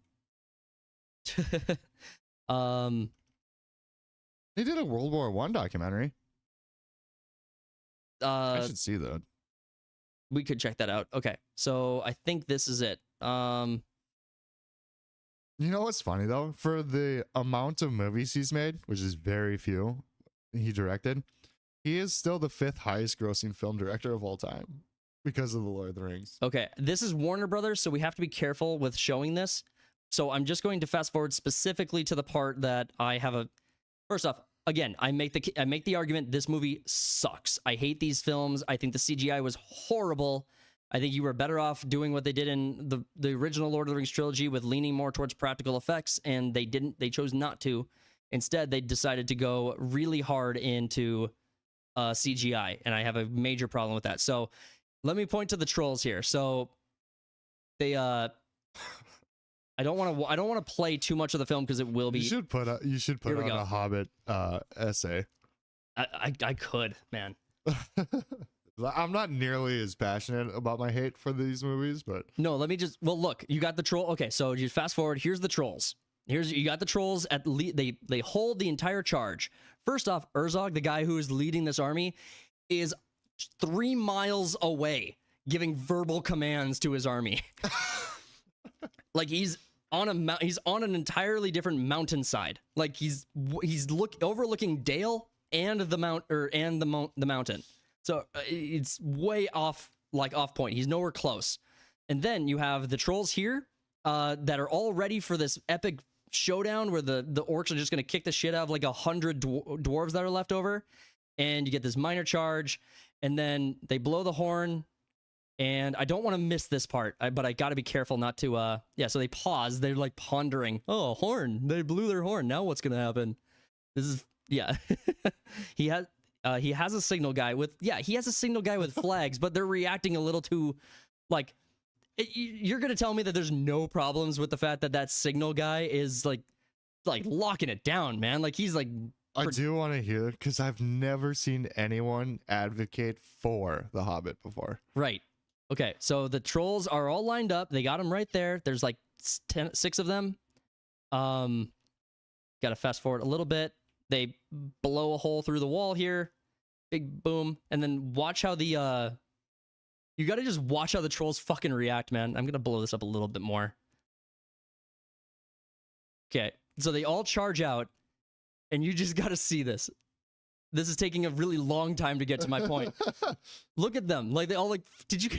did a World War I documentary. I should see that. We could check that out. Okay, so I think this is it. You know what's funny though? For the amount of movies he's made, which is very few, he directed, he is still the 5th highest grossing film director of all time because of The Lord of the Rings. Okay, this is Warner Brothers, so we have to be careful with showing this. So I'm just going to fast forward specifically to the part that I have a. First off, again, I make the argument this movie sucks. I hate these films. I think the CGI was horrible. I think you were better off doing what they did in the original Lord of the Rings trilogy with leaning more towards practical effects, and they didn't. They chose not to. Instead, they decided to go really hard into CGI, and I have a major problem with that. So let me point to the trolls here. So they I don't want to play too much of the film because it will be. You should put on a Hobbit essay. I could, man. I'm not nearly as passionate about my hate for these movies, but no, let me just. Well, look, you got the troll. Okay, so you fast forward. Here's the trolls. You got the trolls at they hold the entire charge. First off, Herzog, the guy who is leading this army, is 3 miles away giving verbal commands to his army. Like he's on an entirely different mountainside. Like he's overlooking Dale and the mountain. So it's way off point. He's nowhere close. And then you have the trolls here that are all ready for this epic showdown where the orcs are just going to kick the shit out of like 100 dwarves that are left over. And you get this minor charge, and then they blow the horn. And I don't want to miss this part, but I got to be careful not to. Yeah, so they pause. They're like pondering. Oh, horn! They blew their horn. Now what's gonna happen? This is yeah. He has a signal guy with flags, but they're reacting a little too like. You're gonna tell me that there's no problems with the fact that signal guy is like locking it down, man. Like he's like. I do want to hear because I've never seen anyone advocate for The Hobbit before. Right. Okay, so the trolls are all lined up. They got them right there. There's like 6 of them. Got to fast forward a little bit. They blow a hole through the wall here. Big boom. And then watch how the... You got to just watch how the trolls fucking react, man. I'm going to blow this up a little bit more. Okay, so they all charge out. And you just got to see this. This is taking a really long time to get to my point. Look at them. Like, they all like, did you...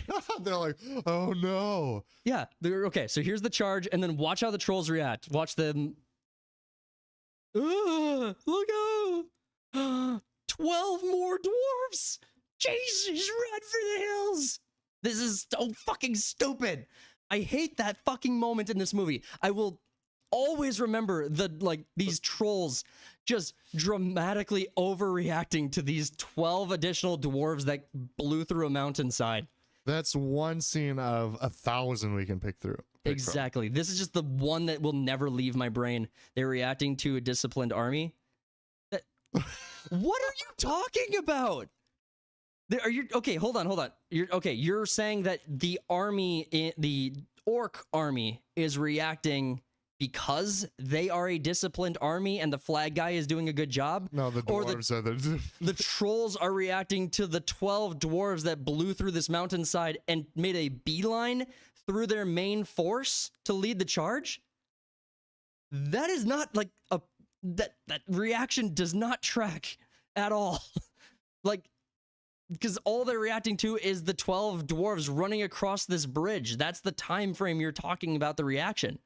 They're like, oh, no. Yeah. They're okay, so here's the charge, and then watch how the trolls react. Watch them... Look out! 12 more dwarves! Jesus, run for the hills! This is so fucking stupid. I hate that fucking moment in this movie. I will always remember these trolls just dramatically overreacting to these 12 additional dwarves that blew through a mountainside. That's one scene of 1,000 we can pick through. Exactly. This is just the one that will never leave my brain. They're reacting to a disciplined army. What are you talking about? Are you okay? Hold on. You're saying that the orc army is reacting because they are a disciplined army and the flag guy is doing a good job? No, the dwarves are the trolls are reacting to the 12 dwarves that blew through this mountainside and made a beeline through their main force to lead the charge? That is not like that reaction does not track at all. Like, because all they're reacting to is the 12 dwarves running across this bridge. That's the time frame you're talking about the reaction.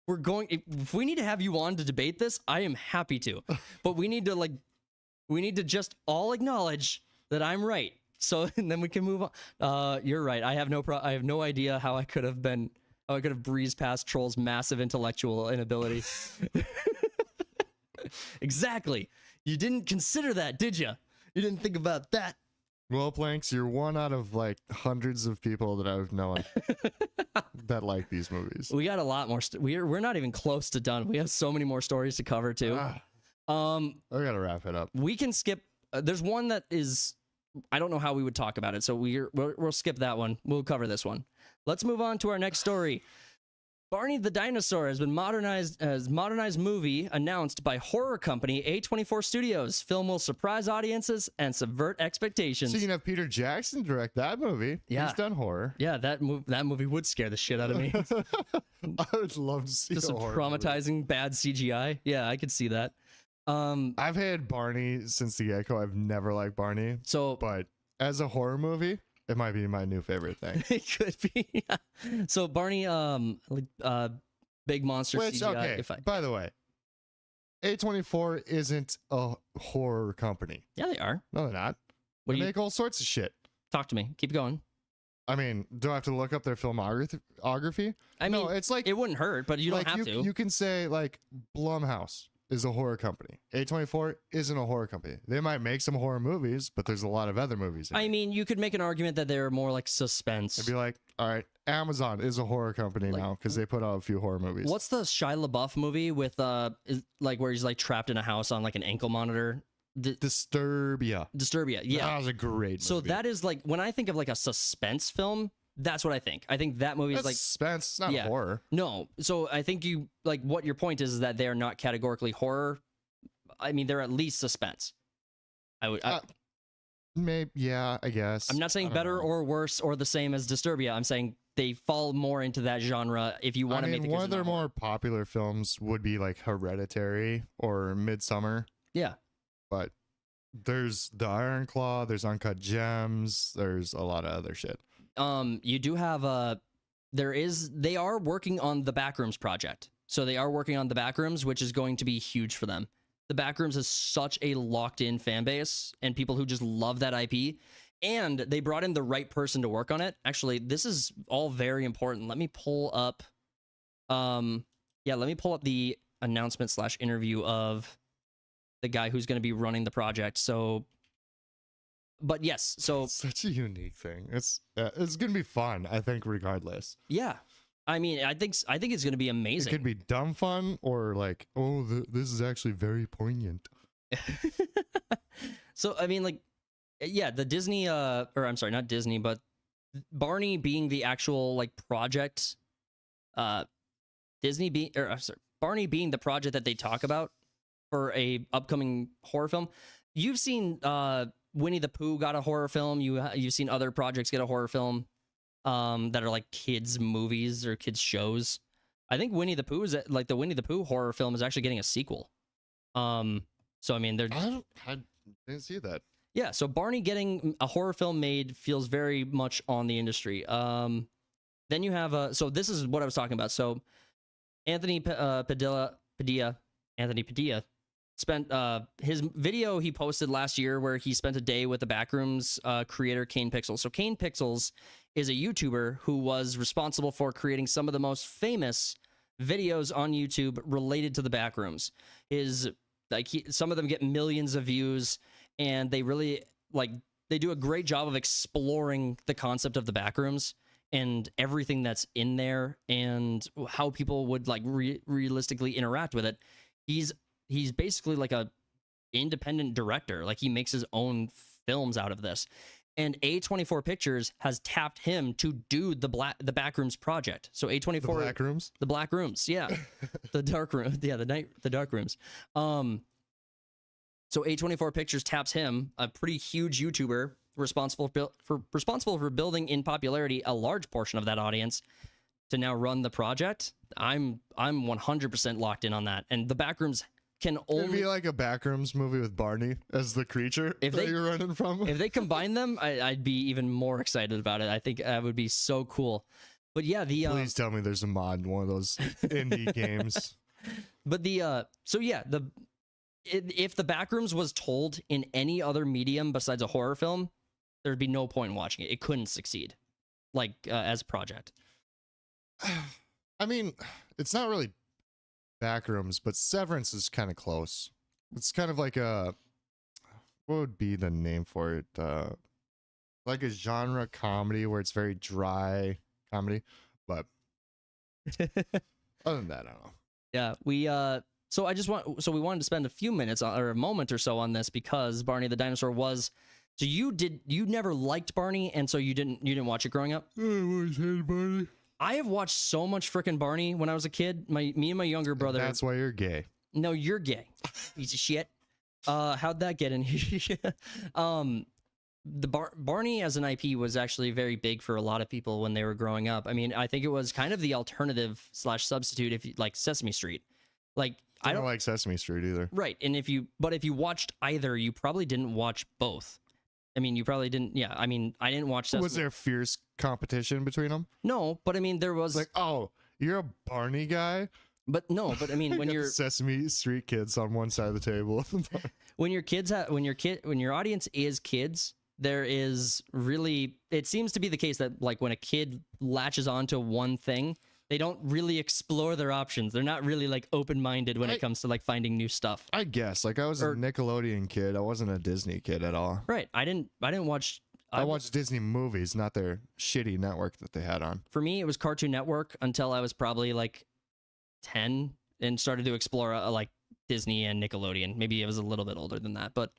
If we need to have you on to debate this, I am happy to. But we need to just all acknowledge that I'm right. So and then we can move on. You're right. I have no idea how I could have breezed past Troll's massive intellectual inability. Exactly. You didn't consider that, did you? You didn't think about that. Well, Planks, you're one out of like hundreds of people that I've known that like these movies. We got a lot more. We're not even close to done. We have so many more stories to cover too. I gotta wrap it up. We can skip. There's one that is. I don't know how we would talk about it, so we'll skip that one. We'll cover this one. Let's move on to our next story. Barney the Dinosaur has been modernized movie announced by horror company A24 Studios. Film will surprise audiences and subvert expectations. So you can have Peter Jackson direct that movie. Yeah. He's done horror. Yeah, that movie would scare the shit out of me. I would love to see Just a some horror movie. traumatizing bad CGI. Yeah, I could see that. I've hated Barney since the get-go. I've never liked Barney. So But as a horror movie, it might be my new favorite thing. it could be. Yeah. So Barney, big monster Which, CGI. okay, by the way, A24 isn't a horror company. Yeah, they are. No, they're not. What They do you make all sorts of shit. talk to me? Keep going. I mean, do I have to look up their filmography? I mean, no, it's like it wouldn't hurt, but you don't like have to. You can say like Blumhouse is a horror company. A24 isn't a horror company. They might make some horror movies, but there's a lot of other movies. I mean, you could make an argument that they're more like suspense. It'd be like, all right, Amazon is a horror company now because they put out a few horror movies. What's the Shia LaBeouf movie with like where he's like trapped in a house on like an ankle monitor? Disturbia. Disturbia. Yeah. That was a great movie. So that is like when I think of like a suspense film, that's what I think. I think that movie is That's like suspense, it's not yeah. horror. No. So I think you like what your point is that they are not categorically horror. I mean, they're at least suspense. Maybe, yeah, I guess. I'm not saying I don't better know. or worse or the same as Disturbia. I'm saying they fall more into that genre if you want to make the one of their more. more popular films would be like Hereditary or Midsummer, Yeah. but there's The Iron Claw, there's Uncut Gems, there's a lot of other shit. You do have they are working on the Backrooms project. So they are working on the Backrooms, which is going to be huge for them. The Backrooms is such a locked-in fan base and people who just love that IP. And they brought in the right person to work on it. Actually, this is all very important. Let me pull up the announcement / interview of the guy who's going to be running the project. So but yes, so It's such a unique thing. It's gonna be fun, I think, regardless. yeah. I mean, I think it's going to be It amazing. could be dumb fun or like, oh, this is actually very poignant. So I mean, like, yeah, the Disney, or I'm sorry, not Disney, but Barney being the actual like project, Barney being the project that they talk about for a upcoming horror film. You've seen Winnie the Pooh got a horror film. You've seen other projects get a horror film. That are like kids movies or kids shows. I think Winnie the Pooh is like the Winnie the Pooh horror film is actually getting a sequel. So I mean, I didn't see that. yeah. So Barney getting a horror film made feels very much on the industry. Then you have so this is what I was talking about. So Anthony Padilla spent his video he posted last year where he spent a day with the Backrooms creator Kane Pixels. So Kane Pixels is a YouTuber who was responsible for creating some of the most famous videos on YouTube related to the Backrooms. Some of them get millions of views, and they really they do a great job of exploring the concept of the Backrooms and everything that's in there and how people would like realistically interact with it. He's basically like a independent director. Like he makes his own films out of this. And A24 Pictures has tapped him to do the Backrooms project. So A24 The Black Rooms? The Black Rooms, yeah. The dark room, yeah, the dark rooms. So A24 Pictures taps him, a pretty huge YouTuber responsible for building in popularity a large portion of that audience, to now run the project. I'm 100% locked in on that. And the Backrooms can It'd only be like a Backrooms movie with Barney as the creature that you're running from. if they combine them, I'd be even more excited about it. I think that would be so cool. But yeah, Please tell me there's a mod in one of those indie games. But if the Backrooms was told in any other medium besides a horror film, there'd be no point in watching it. It couldn't succeed, like as a project. I mean, it's not really Backrooms, but Severance is kind of close. It's kind of like a, what would be the name for it? Like a genre comedy where it's very dry comedy, but other than that, I don't know. Yeah, we so we wanted to spend a few minutes or a moment or so on this because Barney the Dinosaur was. So you never liked Barney, and so you didn't watch it growing up? I always hated Barney. I have watched so much freaking Barney when I was a kid. Me and my younger brother. That's why you're gay. No, you're gay. Piece of shit. How'd that get in here? Barney as an IP was actually very big for a lot of people when they were growing up. I mean, I think it was kind of the alternative / substitute if you like Sesame Street. Like I don't like Sesame Street either. Right, and if you watched either, you probably didn't watch both. I mean, you probably didn't. Yeah, I mean, I didn't watch Sesame. Was there fierce competition between them? No, but I mean, there was like, oh, you're a Barney guy. But no, but I mean, when you're Sesame Street kids on one side of the table, when your audience is kids, there is really, it seems to be the case that like when a kid latches onto one thing, they don't really explore their options. They're not really like open-minded when it comes to like finding new stuff. I guess like I was a Nickelodeon kid. I wasn't a Disney kid at all. Right. I didn't watch. I watched Disney movies, not their shitty network that they had on. For me, it was Cartoon Network until I was probably like 10 and started to explore like Disney and Nickelodeon. Maybe I was a little bit older than that, but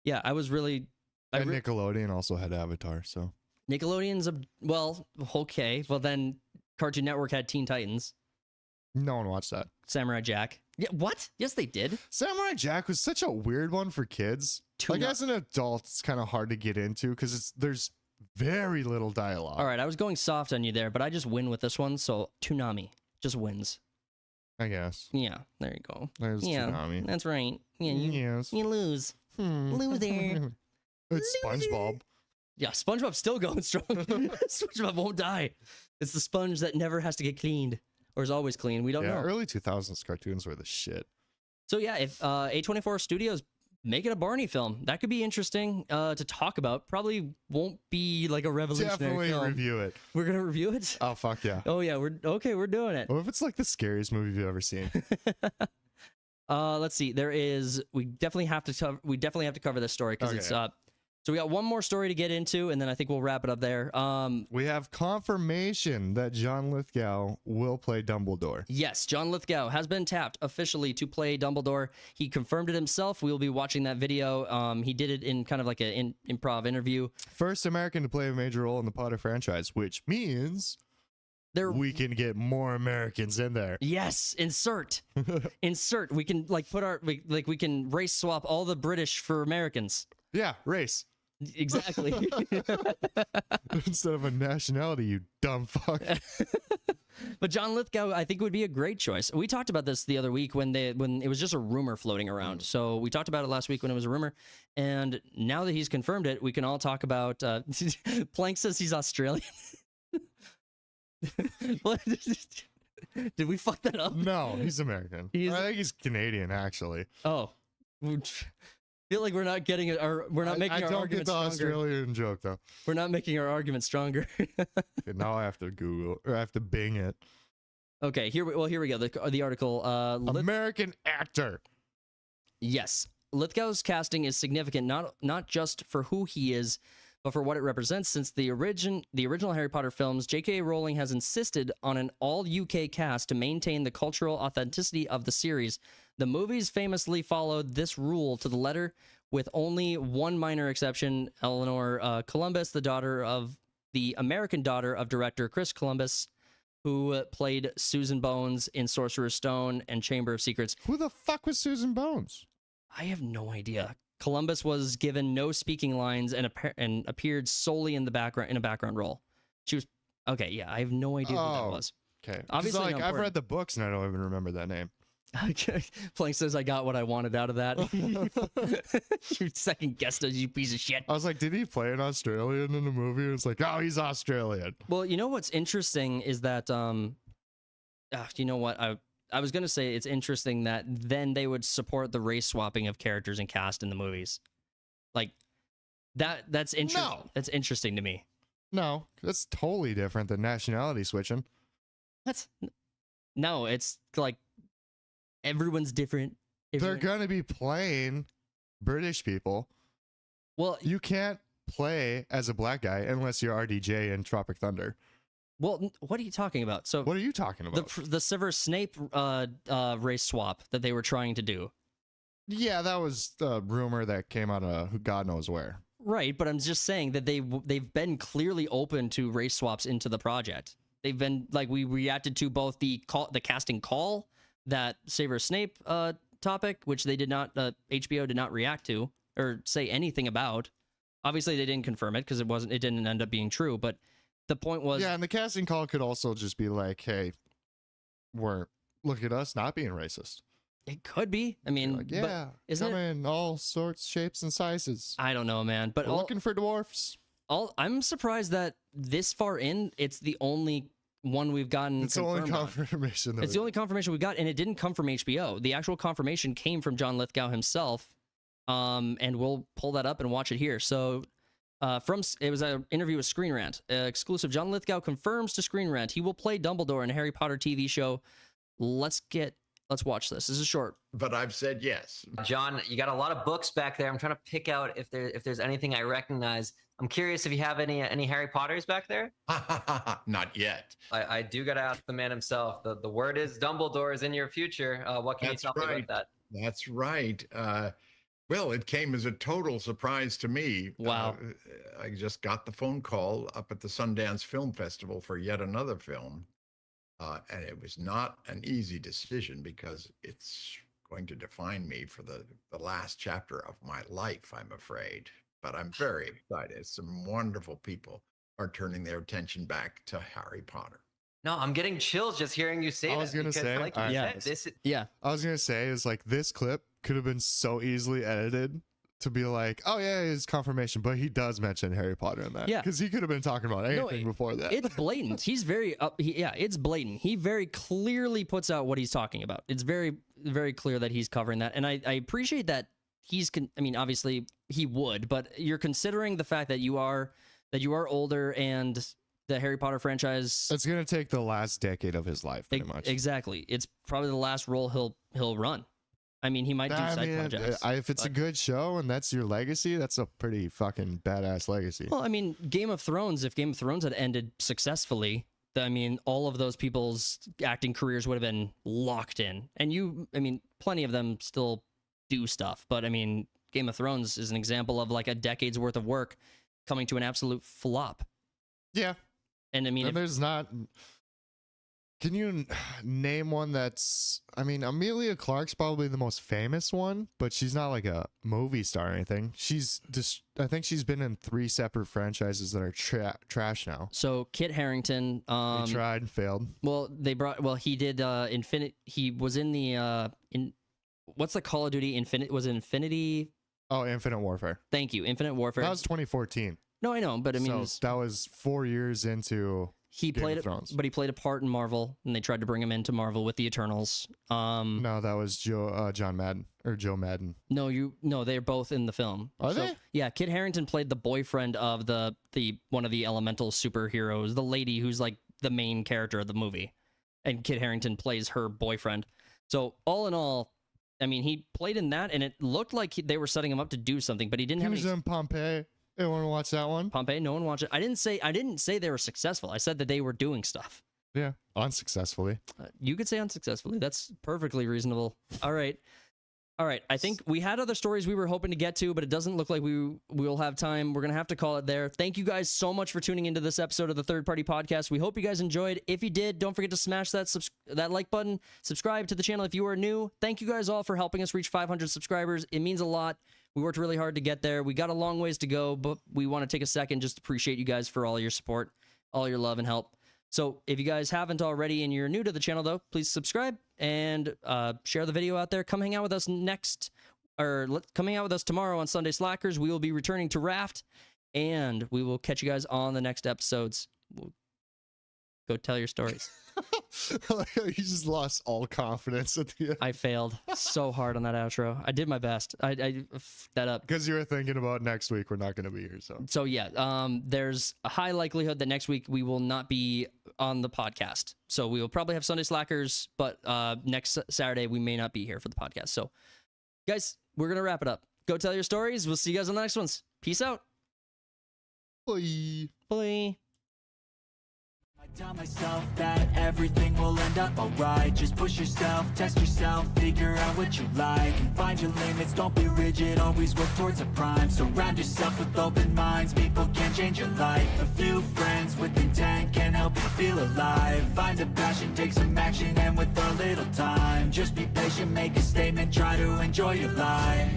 yeah, I was really. Nickelodeon also had Avatar, so Nickelodeon's well, okay. Well, then Cartoon Network had Teen Titans. No one watched that. Samurai Jack. Yeah, what? Yes, they did. Samurai Jack was such a weird one for kids. As an adult, it's kind of hard to get into because there's very little dialogue. All right, I was going soft on you there, but I just win with this one, so Toonami just wins. I guess. Yeah, there you go. There's Toonami. That's right. Yeah, yes. You lose. Loser. It's SpongeBob. Yeah, SpongeBob's still going strong. SpongeBob won't die. It's the sponge that never has to get cleaned, or is always clean. We don't know. Early 2000s cartoons were the shit. So yeah, if A24 Studios making a Barney film, that could be interesting to talk about. Probably won't be like a revolutionary Definitely film. review it. We're gonna review it. Oh fuck yeah. Oh yeah, we're doing it. What if it's like the scariest movie you've ever seen? Let's see. We definitely have to cover this story because it's So we got one more story to get into, and then I think we'll wrap it up there. We have confirmation that John Lithgow will play Dumbledore. Yes, John Lithgow has been tapped officially to play Dumbledore. He confirmed it himself. We will be watching that video. He did it in kind of like an improv interview. First American to play a major role in the Potter franchise, which means we can get more Americans in there. Yes, insert. We can like we can race swap all the British for Americans. Yeah, race. Exactly. Instead of a nationality, you dumb fuck. But John Lithgow, I think, would be a great choice. We talked about this the other week when it was just a rumor floating around. So we talked about it last week when it was a rumor, and now that he's confirmed it, we can all talk about. Plank says he's Australian. What? Did we fuck that up? No, he's American. I think he's Canadian, actually. Oh. Feel like we're not getting it, or we're not making our argument stronger. I don't get the Australian joke though. We're not making our argument stronger. Okay, now I have to Google or I have to Bing it. Okay, here we go. The article. American actor. Yes, Lithgow's casting is significant, not just for who he is, but for what it represents. Since the original Harry Potter films, J.K. Rowling has insisted on an all-UK cast to maintain the cultural authenticity of the series. The movies famously followed this rule to the letter, with only one minor exception: Eleanor Columbus, the American daughter of director Chris Columbus, who played Susan Bones in Sorcerer's Stone and Chamber of Secrets. Who the fuck was Susan Bones? I have no idea. Columbus was given no speaking lines and appeared solely in a background role. She was okay. Yeah, I have no idea who that was. Okay, Obviously, I've read the books and I don't even remember that name. Okay, Plank says I got what I wanted out of that. You second guessed us, you piece of shit. I was like, did he play an Australian in the movie? It's like, oh, he's Australian. Well, you know what's interesting is that you know what I was gonna say it's interesting that then they would support the race swapping of characters and cast in the movies. Like That's interesting. No. That's interesting to me. No, that's totally different than nationality switching. No, it's like everyone's different. They're going to be playing British people. Well, You can't play as a black guy unless you're RDJ in Tropic Thunder. well, what are you talking about? So What are you talking about? the Severus Snape race swap that they were trying to do. Yeah, that was the rumor that came out of who God knows where. Right, but I'm just saying that they've been clearly open to race swaps into the project. They've been like, we reacted to both the casting call, that Severus Snape topic, which they did not HBO did not react to or say anything about. Obviously, they didn't confirm it because it didn't end up being true. But the point was, Yeah, and the casting call could also just be like, "Hey, look at us not being racist." it could be. I mean, Like, yeah, but isn't come it? in all sorts, shapes, and sizes. I don't know, man. But We're looking for dwarfs. I'm surprised that this far in, it's the only one we've gotten. It's the only confirmed on. confirmation. That It's the only confirmation we got, and it didn't come from HBO. The actual confirmation came from John Lithgow himself, and we'll pull that up and watch it here. So, it was an interview with Screen Rant. Exclusive. John Lithgow confirms to Screen Rant he will play Dumbledore in a Harry Potter TV show. Let's watch this. This is short. But I've said yes. John, you got a lot of books back there. I'm trying to pick out if there's anything I recognize. I'm curious if you have any Harry Potters back there. Not yet. I do got to ask the man himself. The word is Dumbledore is in your future. What can That's you tell me right. about that? That's right. Well, it came as a total surprise to me. Wow. I just got the phone call up at the Sundance Film Festival for yet another film. And it was not an easy decision because it's going to define me for the last chapter of my life, I'm afraid. But I'm very excited. Some wonderful people are turning their attention back to Harry Potter. No, I'm getting chills just hearing you say I that. was gonna because say, like you I- said, this is, Yeah. I was gonna say is like this clip could have been so easily edited to be like, oh yeah, his confirmation, but he does mention Harry Potter in that. Yeah. because he could have been talking about anything before that. It's blatant. He's very it's blatant. He very clearly puts out what he's talking about. It's very, very clear that he's covering that, and I appreciate that I mean, obviously he would, but you're considering the fact that you are older and the Harry Potter franchise. It's gonna take the last decade of his life, pretty much. Exactly. It's probably the last role he'll run. I mean, he might do side projects. If it's a good show and that's your legacy, that's a pretty fucking badass legacy. Well, I mean, Game of Thrones, if Game of Thrones had ended successfully, I mean, all of those people's acting careers would have been locked in. And I mean, plenty of them still do stuff. But I mean, Game of Thrones is an example of like a decade's worth of work coming to an absolute flop. Yeah, And I mean, and there's not. Can you name one that's? I mean, Amelia Clark's probably the most famous one, but she's not like a movie star or anything. She's just. I think she's been in 3 separate franchises that are trash now. so Kit Harington, They tried and failed. he did he was in the what's the Call of Duty Infinity? Oh, Infinite Warfare. Thank you, Infinite Warfare. That was 2014. No, I know, but I mean, So it's- that was 4 years into. he Game played of it, Thrones. but he played a part in Marvel, and they tried to bring him into Marvel with the Eternals. No, that was John Madden or Joe Madden. No, they're both in the film. Are they? Yeah, Kit Harington played the boyfriend of the one of the elemental superheroes, the lady who's like the main character of the movie, and Kit Harington plays her boyfriend. So all in all, I mean, he played in that, and it looked like they were setting him up to do something, but he didn't He have was any. in Pompeii. Anyone watch that one? Pompeii, no one watched it. I didn't say they were successful. I said that they were doing stuff. Yeah, unsuccessfully. You could say unsuccessfully. That's perfectly reasonable. All right. I think we had other stories we were hoping to get to, but it doesn't look like we will have time. We're going to have to call it there. Thank you guys so much for tuning into this episode of the Third Party Podcast. We hope you guys enjoyed. If you did, don't forget to smash that like button. Subscribe to the channel if you are new. Thank you guys all for helping us reach 500 subscribers. It means a lot. We worked really hard to get there. We got a long ways to go, but we want to take a second just to appreciate you guys for all your support, all your love and help. So if you guys haven't already and you're new to the channel, though, please subscribe and share the video out there. Come hang out with us coming out with us tomorrow on Sunday Slackers. We will be returning to Raft, and we will catch you guys on the next episodes. Go tell your stories. You just lost all confidence at the end. I failed so hard on that outro. I did my best. I f***ed that up. Because you were thinking about next week, we're not going to be here. So yeah, there's a high likelihood that next week we will not be on the podcast. So we will probably have Sunday Slackers, but next Saturday we may not be here for the podcast. So guys, we're going to wrap it up. Go tell your stories. We'll see you guys on the next ones. Peace out. Bye. Bye. I tell myself that everything will end up alright. Just push yourself, test yourself, figure out what you like, and find your limits, don't be rigid, always work towards a prime. Surround yourself with open minds, people can change your life. A few friends with intent can help you feel alive. Find a passion, take some action, and with a little time, just be patient, make a statement, try to enjoy your life.